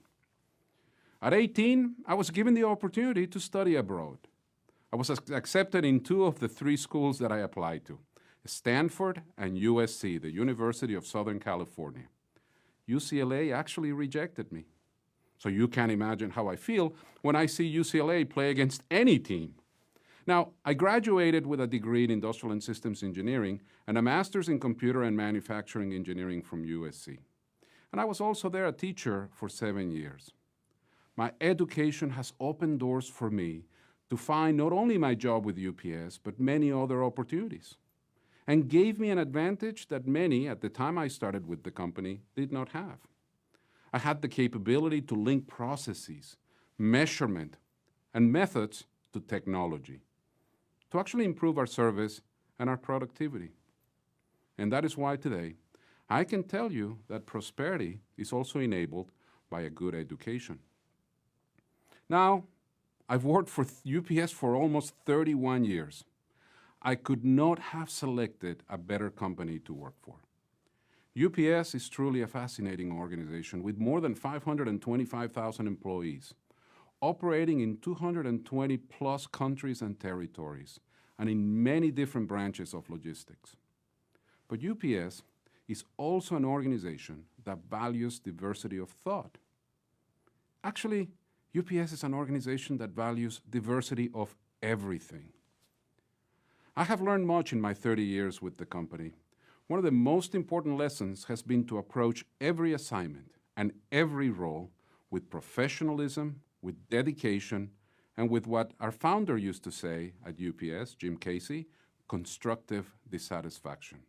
At 18, I was given the opportunity to study abroad. I was accepted in 2 of the 3 schools that I applied to, Stanford and USC, the University of Southern California. UCLA actually rejected me. So you can imagine how I feel when I see UCLA play against any team. Now, I graduated with a degree in Industrial and Systems Engineering and a master's in Computer and Manufacturing Engineering from USC. And I was also there a teacher for 7 years. My education has opened doors for me to find not only my job with UPS, but many other opportunities, and gave me an advantage that many at the time I started with the company did not have. I had the capability to link processes, measurement, and methods to technology to actually improve our service and our productivity. And that is why today I can tell you that prosperity is also enabled by a good education. Now, I've worked for UPS for almost 31 years. I could not have selected a better company to work for. UPS is truly a fascinating organization with more than 525,000 employees, operating in 220 plus countries and territories, and in many different branches of logistics. But UPS is also an organization that values diversity of thought. Actually, UPS is an organization that values diversity of everything. I have learned much in my 30 years with the company. One of the most important lessons has been to approach every assignment and every role with professionalism, with dedication, and with what our founder used to say at UPS, Jim Casey, constructive dissatisfaction.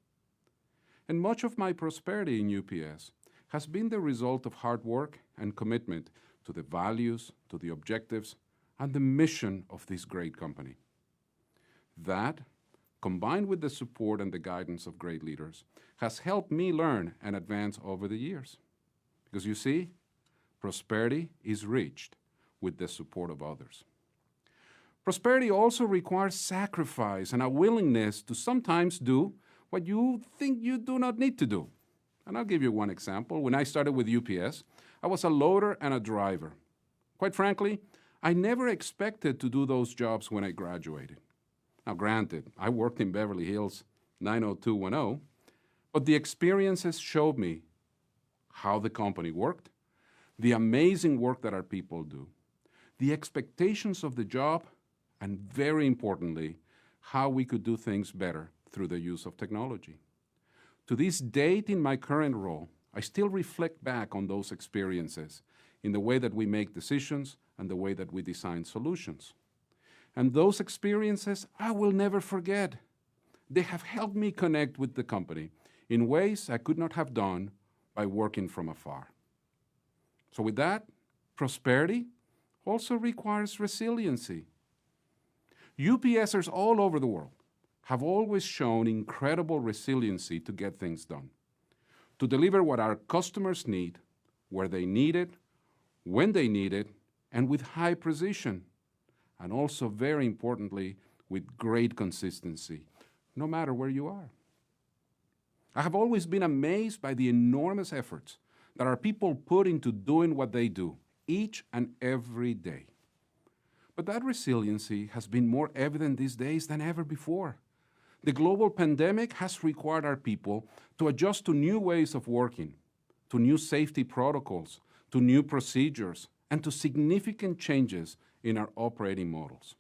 And much of my prosperity in UPS has been the result of hard work and commitment to the values, to the objectives, and the mission of this great company. That, combined with the support and the guidance of great leaders, has helped me learn and advance over the years. Because you see, prosperity is reached with the support of others. Prosperity also requires sacrifice and a willingness to sometimes do what you think you do not need to do. And I'll give you one example. When I started with UPS, I was a loader and a driver. Quite frankly, I never expected to do those jobs when I graduated. Now, granted, I worked in Beverly Hills 90210, but the experiences showed me how the company worked, the amazing work that our people do, the expectations of the job, and very importantly, how we could do things better through the use of technology. To this date in my current role, I still reflect back on those experiences in the way that we make decisions and the way that we design solutions. And those experiences I will never forget. They have helped me connect with the company in ways I could not have done by working from afar. So with that, prosperity also requires resiliency. UPSers all over the world have always shown incredible resiliency to get things done, to deliver what our customers need, where they need it, when they need it, and with high precision, and also, very importantly, with great consistency, no matter where you are. I have always been amazed by the enormous efforts that our people put into doing what they do each and every day. But that resiliency has been more evident these days than ever before. The global pandemic has required our people to adjust to new ways of working, to new safety protocols, to new procedures, and to significant changes in our operating models.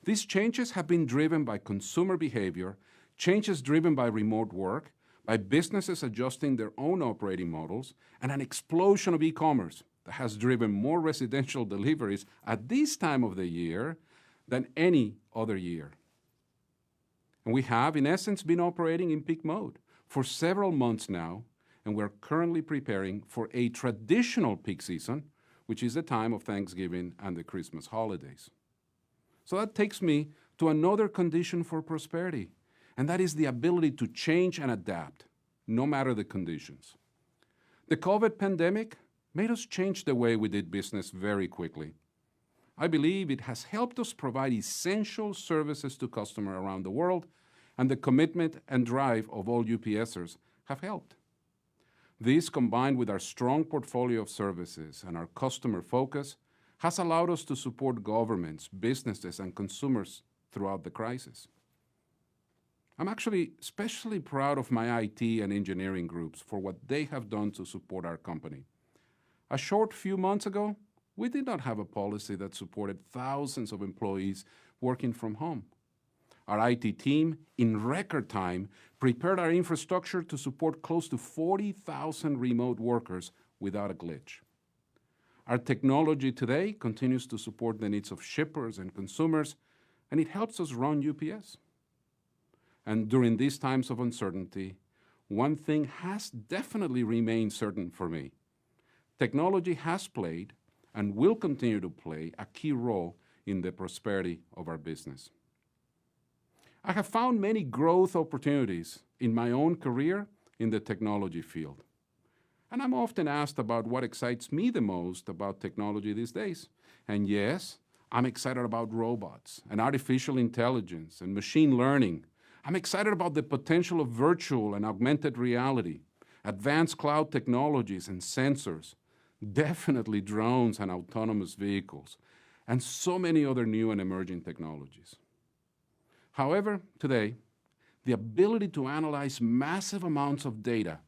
These changes have been driven by consumer behavior, changes driven by remote work, by businesses adjusting their own operating models, and an explosion of e-commerce that has driven more residential deliveries at this time of the year than any other year. And we have, in essence, been operating in peak mode for several months now, and we're currently preparing for a traditional peak season, which is the time of Thanksgiving and the Christmas holidays. So that takes me to another condition for prosperity, and that is the ability to change and adapt, no matter the conditions. The COVID pandemic made us change the way we did business very quickly. I believe it has helped us provide essential services to customers around the world, and the commitment and drive of all UPSers have helped. This, combined with our strong portfolio of services and our customer focus, has allowed us to support governments, businesses, and consumers throughout the crisis. I'm actually especially proud of my IT and engineering groups for what they have done to support our company. A short few months ago, we did not have a policy that supported thousands of employees working from home. Our IT team, in record time, prepared our infrastructure to support close to 40,000 remote workers without a glitch. Our technology today continues to support the needs of shippers and consumers, and it helps us run UPS. And during these times of uncertainty, one thing has definitely remained certain for me. Technology has played and will continue to play a key role in the prosperity of our business. I have found many growth opportunities in my own career in the technology field. And I'm often asked about what excites me the most about technology these days. And yes, I'm excited about robots and artificial intelligence and machine learning. I'm excited about the potential of virtual and augmented reality, advanced cloud technologies and sensors, definitely drones and autonomous vehicles, and so many other new and emerging technologies. However, today, the ability to analyze massive amounts of data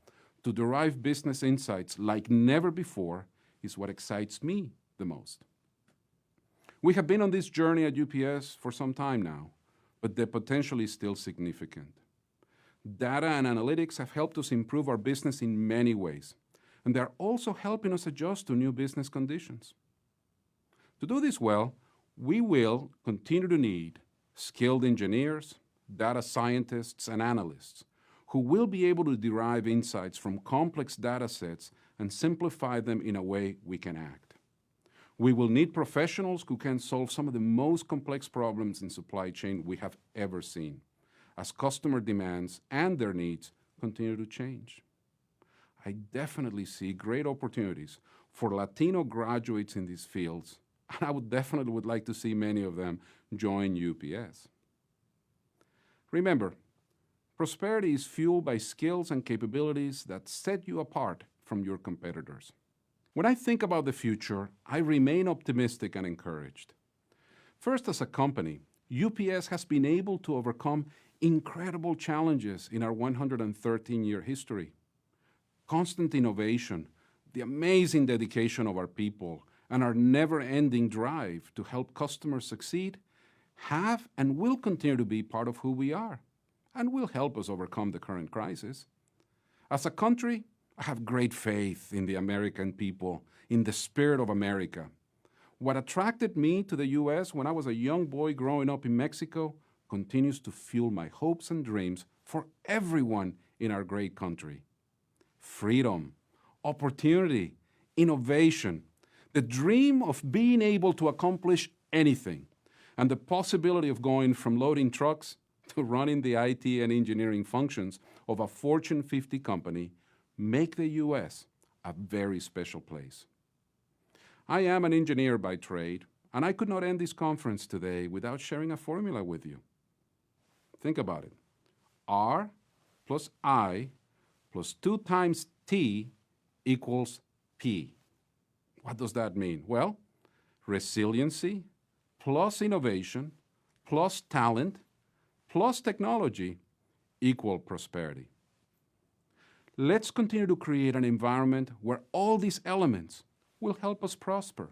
to derive business insights like never before is what excites me the most. We have been on this journey at UPS for some time now, but the potential is still significant. Data and analytics have helped us improve our business in many ways, and they're also helping us adjust to new business conditions. To do this well, we will continue to need skilled engineers, data scientists, and analysts who will be able to derive insights from complex data sets and simplify them in a way we can act. We will need professionals who can solve some of the most complex problems in supply chain we have ever seen, as customer demands and their needs continue to change. I definitely see great opportunities for Latino graduates in these fields, and I would like to see many of them join UPS. Remember, prosperity is fueled by skills and capabilities that set you apart from your competitors. When I think about the future, I remain optimistic and encouraged. First, as a company, UPS has been able to overcome incredible challenges in our 113-year history. Constant innovation, the amazing dedication of our people, and our never-ending drive to help customers succeed have and will continue to be part of who we are and will help us overcome the current crisis. As a country, I have great faith in the American people, in the spirit of America. What attracted me to the U.S. when I was a young boy growing up in Mexico continues to fuel my hopes and dreams for everyone in our great country. Freedom, opportunity, innovation, the dream of being able to accomplish anything, and the possibility of going from loading trucks to running the IT and engineering functions of a Fortune 50 company make the U.S. a very special place. I am an engineer by trade, and I could not end this conference today without sharing a formula with you. Think about it. R plus I plus 2 times T equals P. What does that mean? Well, resiliency plus innovation plus talent plus technology equal prosperity. Let's continue to create an environment where all these elements will help us prosper.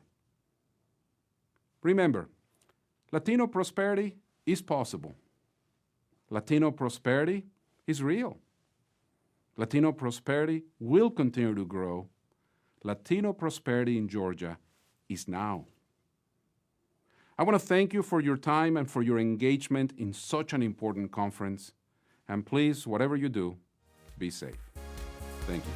Remember, Latino prosperity is possible. Latino prosperity is real. Latino prosperity will continue to grow. Latino prosperity in Georgia is now. I want to thank you for your time and for your engagement in such an important conference. And please, whatever you do, be safe. Thank you.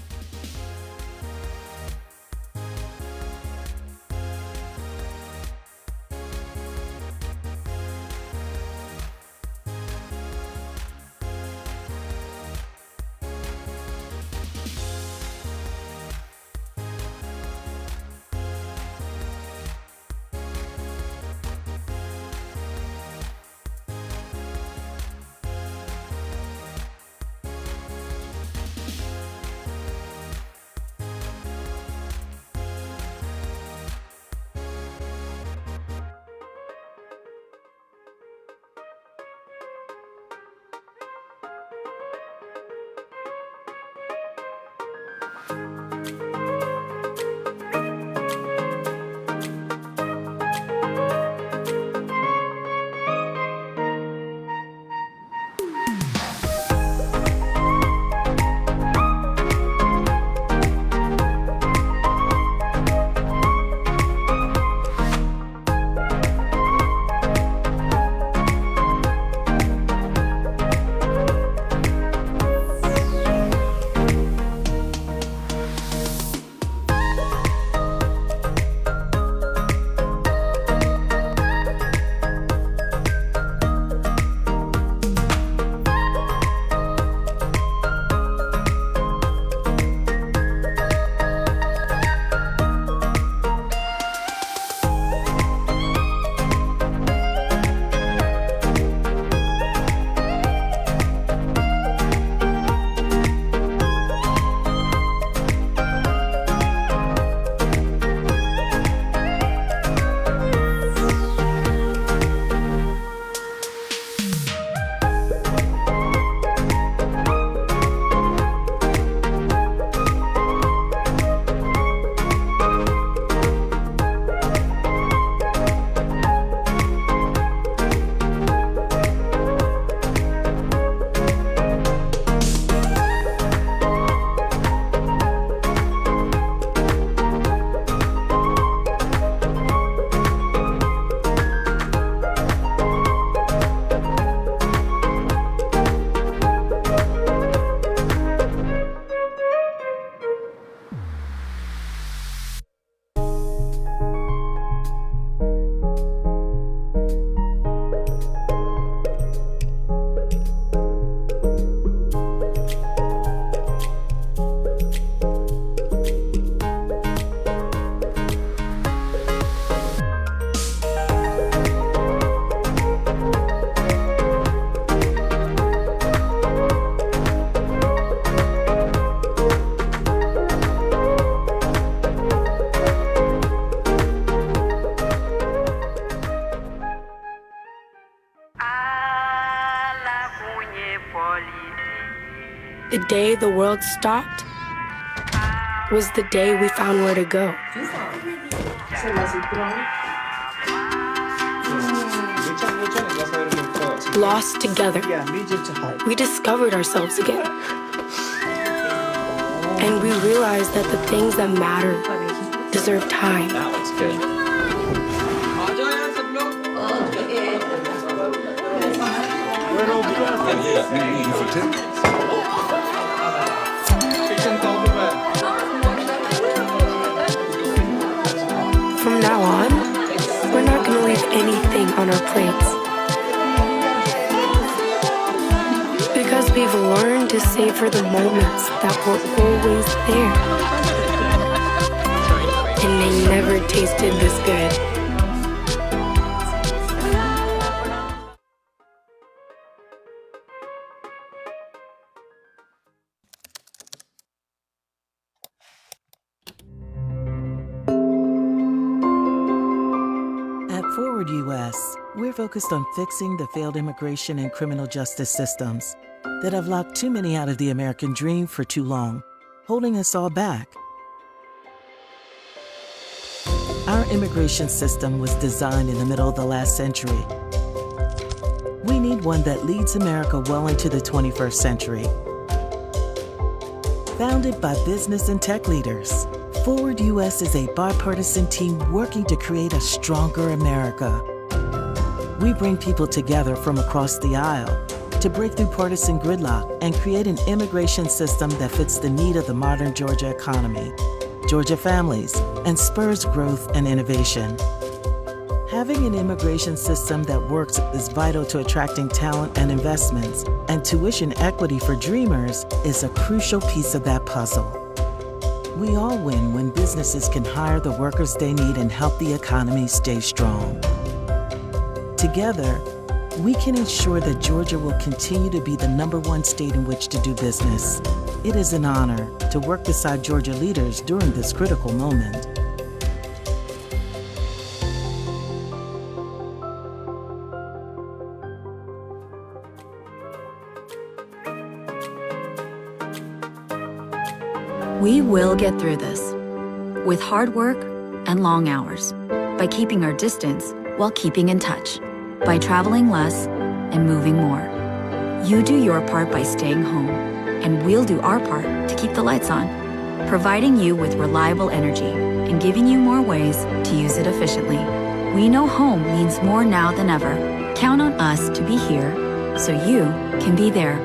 The day the world stopped was the day we found where to go. Lost together, we discovered ourselves again. And we realized that the things that matter deserve time. That looks good. From now on, we're not going to leave anything on our plates. Because we've learned to savor the moments that were always there. And they never tasted this good. At Forward US, we're focused on fixing the failed immigration and criminal justice systems that have locked too many out of the American dream for too long, holding us all back. Our immigration system was designed in the middle of the last century. We need one that leads America well into the 21st century. Founded by business and tech leaders, Forward US is a bipartisan team working to create a stronger America. We bring people together from across the aisle to break through partisan gridlock and create an immigration system that fits the need of the modern Georgia economy, Georgia families, and spurs growth and innovation. Having an immigration system that works is vital to attracting talent and investments, and tuition equity for dreamers is a crucial piece of that puzzle. We all win when businesses can hire the workers they need and help the economy stay strong. Together, we can ensure that Georgia will continue to be the #1 state in which to do business. It is an honor to work beside Georgia leaders during this critical moment. We will get through this with hard work and long hours, by keeping our distance while keeping in touch, by traveling less and moving more. You do your part by staying home, and we'll do our part to keep the lights on, providing you with reliable energy and giving you more ways to use it efficiently. We know home means more now than ever. Count on us to be here so you can be there.